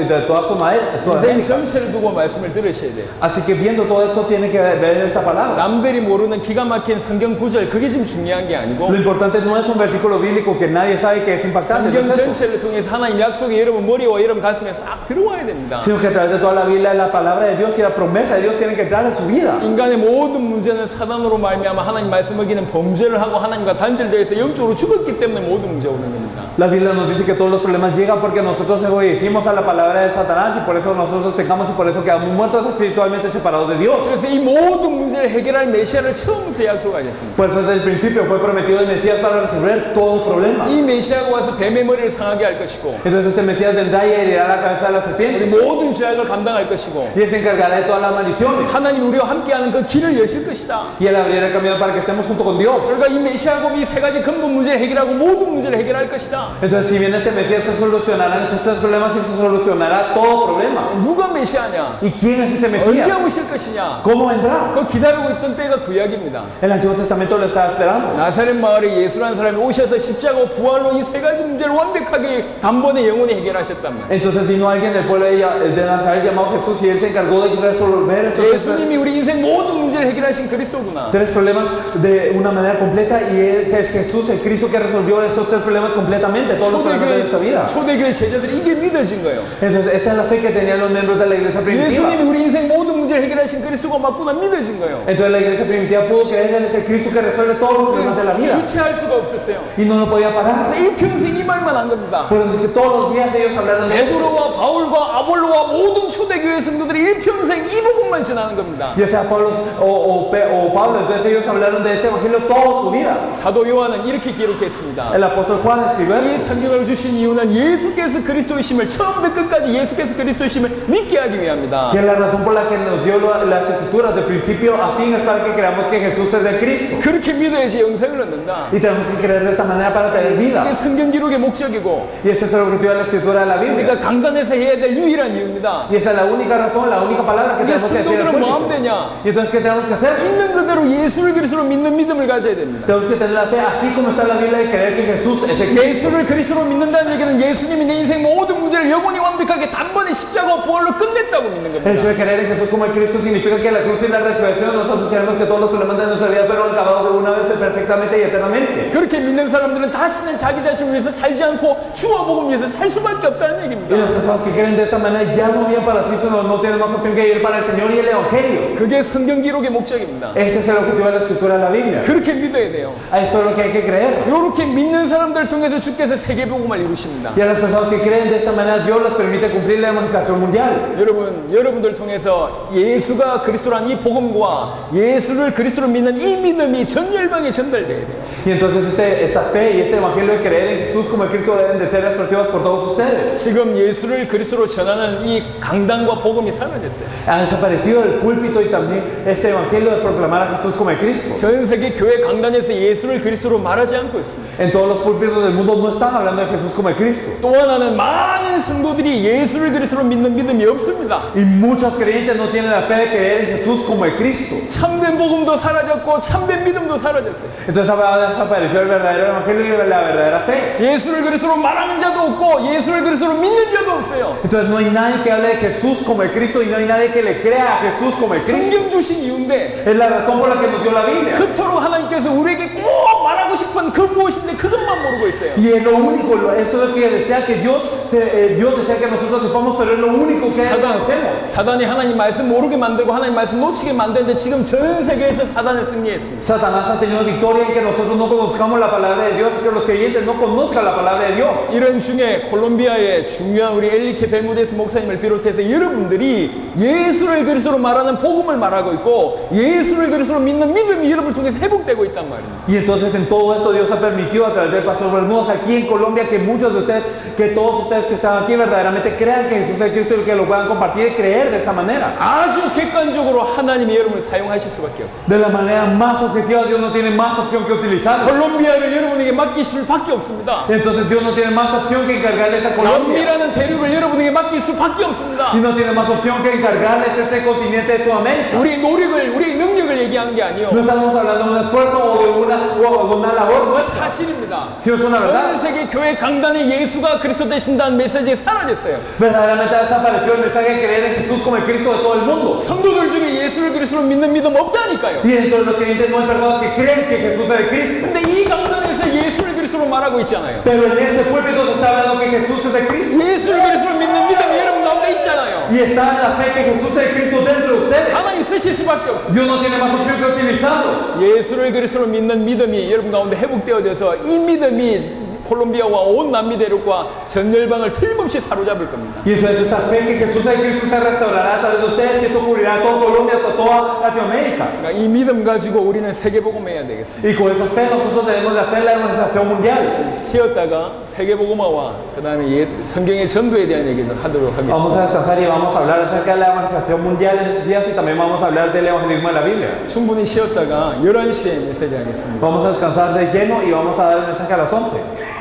de toda 인생 Sudamérica. 전체를 두고 말씀을 들으셔야 돼요. Así que viendo todo esto, tienen que ver esa palabra. 남들이 모르는 기가 막힌 성경 구절, 그게 지금 중요한 게 아니고 Lo importante no es un versículo bíblico que nadie sabe que es impactante, no 성경 es eso, 전체를 통해서 하나님 약속이 여러분 머리와 여러분 가슴에 싹 들어와야 됩니다. sino que a través de toda la Biblia, la palabra de Dios y la promesa de Dios tienen que entrar en su vida. 인간의 모든 문제는 사단으로 말미암아 하나님 말씀 어기는 범죄를 하고 하나님과 단절되어서 영적으로 죽었기 때문에 모든 문제가 오는 겁니다. La Biblia nos dice que todos los problemas llegan porque nosotros obedecimos a la palabra de Satanás y por eso nosotros pecamos y por eso quedamos muertos espiritualmente separados de Dios. 그래서 이 모든 문제를 해결할 메시아를 처음부터 약속하셨습니다. Por eso desde el principio fue prometido el Mesías para resolver todo problema. 이 메시아가 와서 뱀의 머리를 상하게 할 것이고 Entonces este Mesías vendrá y herirá la cabeza de la 우리 serpiente 모든 죄악을 감당할 것이고 y él se encargará de todas las maldiciones 하나님 우리와 함께하는 그 길을 여실 것이다. y él abrirá el camino para que estemos junto con Dios. 그러니까 이 메시아가 이 세 가지 근본 문제를 해결하고 모든 문제를 해결할 것이다. Entonces si viene este Mesías se solucionarán estos tres problemas y se solucionará todo problema. 누가 메시아냐? ¿Y quién es ese 언제 Mesías? 오실 것이냐? ¿Cómo vendrá? 그 기다리고 있던 때가 구약입니다. El Antiguo Testamento lo estaba esperando. 나사렛 마을에 예수라는 사람이 오셔서 십자가와 부활로 이 세 가지 문제를 완벽하게 단번에 영원히 해결하셨단 말이에요. Entonces vino alguien del pueblo de Nazaret llamado Jesús y él se encargó de resolver estos 예수님이 우리 인생 모든 문제를 해결하신 그리스도구나. tres problemas de una manera completa y él es Jesús, el Cristo que resolvió esos tres problemas completamente, todos los problemas de nuestra vida. 초대교회 제자들이 이게 믿어진 거예요. Entonces esa es la fe que tenían los miembros de la iglesia primitiva. 예수님이 우리 인생 모든 문제를 해결하신 그리스도가 맞구나 믿어진 거예요. Entonces la iglesia primitiva pudo creer en ese Cristo que resuelve todos los problemas de la vida 주체할 수가 없었어요. y no lo podía 그래서 parar. 일평생 이 말만 한 겁니다. Por eso es que todos los días ellos hablaron de eso. 베드로와 바울과 아볼로와 모든 초대교회 성도들이 일평생 이 복음만 전하는 겁니다. Ya sea Pablo o Pablo, entonces ellos hablaron de este evangelio toda su vida. 사도 요한은 이렇게 기록했습니다. El apóstol Juan escribió 이 esto. 성경을 주신 이유는 예수께서 그리스도이심을 처음부터 끝까지 예수께서 그리스도이심을 믿게 하기 위함이다. Que la razón por la que nos dio las escrituras de principio a fin es para que creamos que Jesús es el Cristo. 그렇게 믿어야지 영생을 얻는다. Y tenemos que creer de esta manera para tener 이게 vida. 성경 기록의 목적이고 Y este es el objetivo de la escritura de la Biblia. 우리가 강단에서 해야 될 유일한 이유입니다. Y esa es la única razón, la única palabra que 이게 tenemos que decir al 성도들은 뭐 하면 público. 되냐? Y entonces, ¿qué tenemos que hacer? 있는 그대로 예수를 그리스도로 믿는 믿음을 가져야 됩니다. Tenemos que tener la fe así como está en la Biblia y creer que Jesús es el Cristo. 예수를 그리스도로 믿는다는 얘기는 예수님이 내 인생 모든 문제를 영원히 완벽하게 단번에 십자가와 부활로 끝냈다고 믿는 El 겁니다. hecho de creer en Jesús como el Cristo significa que la cruz y la resurrección nosotros creemos que todos los problemas de nuestra vida fueron acabados de una vez perfectamente y eternamente. 그렇게 믿는 사람들은 다시는 자기 자신을 위해서 살지 않고 주와 복음 위해서 살 수밖에 없다는 Y 얘기입니다. las personas que creen de esta manera ya no viven para sí, sino no tienen más opción que ir para el Señor y el Evangelio. 그게 성경 기록의 목적입니다. Ese es el objetivo de la escritura de la Biblia. 그렇게 믿어야 돼요. A eso es lo que hay que creer. 이렇게 믿는 사람들을 통해서 주께서 세계복음을 이루십니다. Y a las personas que creen de esta manera, Dios les permite cumplir la evangelización mundial. 여러분들 통해서 예수가 그리스도란 이 복음과 예수를 그리스도로 믿는 이 믿음이 전 열방에 전달돼야 돼요. Y entonces esta fe y este evangelio de creer en Jesús como el Cristo deben de ser expresivas por todos ustedes. 지금 예수를 그리스도로 전하는 이 강단과 복음이 사라졌어요. Ha desaparecido el púlpito y también este evangelio de proclamar a Jesús como el Cristo. 전 세계 교회 강단에서 예수를 그리스도로 말하지 않고 있습니다. En todos los púlpitos del mundo no están hablando de Jesús como el Cristo. 또 하나는 많은 성도들이 예수를 그리스도로 믿는 믿음이 없습니다. Y muchos creyentes no tienen la fe de creer en Jesús como el Cristo. 참된 복음도 사라졌고 참된 믿음도 사라졌어요. Entonces ha desaparecido el verdadero evangelio y la verdadera fe. 예수를 그리스도로 말하는 자도 없고 예수를 그리스도로 믿는 자도 없어요. Entonces no hay nadie que hable de Jesús como el Cristo y no hay nadie que le crea a Jesús como el Cristo. 성경 주신 이유인데 Es la razón por la que nos dio la Biblia. 그토록 하나님께서 우리에게 꼭 말하고 싶은 그 무엇인데 그것만 모르고 있어요. Y es lo único, eso es lo que desea que Dios desea que nosotros sepamos, pero es lo único que desconocemos. 사단이 하나님 말씀 모르게 만들고 하나님 말씀 놓치게 만드는데 지금 전 세계에서 사단을 승리했습니다. Satanás ha tenido victoria en que nosotros no conozcamos la palabra de Dios y que los creyentes no conozcan la palabra de Dios. 이런 중에 콜롬비아의 중요한 우리 엘리케 벨무데스 목사님을 비롯해서 여러분들이 예수를 그리스도로 말하는 복음을 말하고 있고 예수를 그리스도로 믿는 믿음이 여러분을 통해서 회복되고 있단 말입니다. Y entonces en todo esto Dios ha permitido a través del pastor Bermúdez aquí en Colombia que muchos de ustedes, que todos ustedes ustedes que están aquí verdaderamente crean que Jesús es el Cristo y que lo puedan compartir y creer de esta manera. 아주 객관적으로 하나님이 여러분을 사용하실 수밖에 없어요. De la manera más objetiva, Dios no tiene más opción que utilizarlo. 콜롬비아를 여러분에게 맡길 수밖에 없습니다. Entonces Dios no tiene más opción que encargarles a Colombia. 남미라는 대륙을 여러분에게 맡길 수밖에 없습니다. Y no tiene más opción que encargarles este continente de Sudamérica. 우리 노력을, 우리 능력을 얘기하는 게 아니요. No estamos hablando de un esfuerzo o de una labor nuestra. 사실입니다. Si es una verdad. 전 세계 교회 강단에 예수가 그리스도 되신다는 메시지가 사라졌어요. Verdaderamente ha desaparecido el mensaje de creer en Jesús como el Cristo de todo el mundo. 성도들 중에 예수를 그리스도로 믿는 믿음 없다니까요. Y dentro de los creyentes no hay personas que creen que Jesús es el Cristo. 근데 이 강단에서 예수를 그리스도로 말하고 있잖아요. Pero en este púlpito se está hablando que Jesús es el Cristo. 예수를 그리스도로 믿는 믿음이 여러분 가운데 있잖아요. Y está en la fe que Jesús es el Cristo dentro de ustedes. 하나님 쓰실 수밖에 없어요. Dios no tiene más opción que utilizarlos. 예수를 그리스도로 믿는 믿음이 여러분 가운데 회복되어져서 이 믿음이 콜롬비아와 온 남미 대륙과 전 열방을 틀림없이 사로잡을 겁니다. Y entonces esta fe que Jesús es el Cristo se restaurará a través de ustedes, que eso ocurrirá en toda Colombia, en toda Latinoamérica. 그러니까 이 믿음 가지고 우리는 세계복음해야 되겠습니다. Y con esa fe nosotros debemos de hacer la evangelización mundial. 쉬었다가 세계복음화와 그 다음에 성경의 전도에 대한 얘기를 하도록 Vamos a 하겠습니다. descansar y vamos a hablar acerca de la evangelización mundial en estos días y también vamos a hablar del evangelismo de la Biblia. 충분히 쉬었다가 11시에 메시지 하겠습니다. Vamos a descansar de lleno y vamos a dar el mensaje a las 11.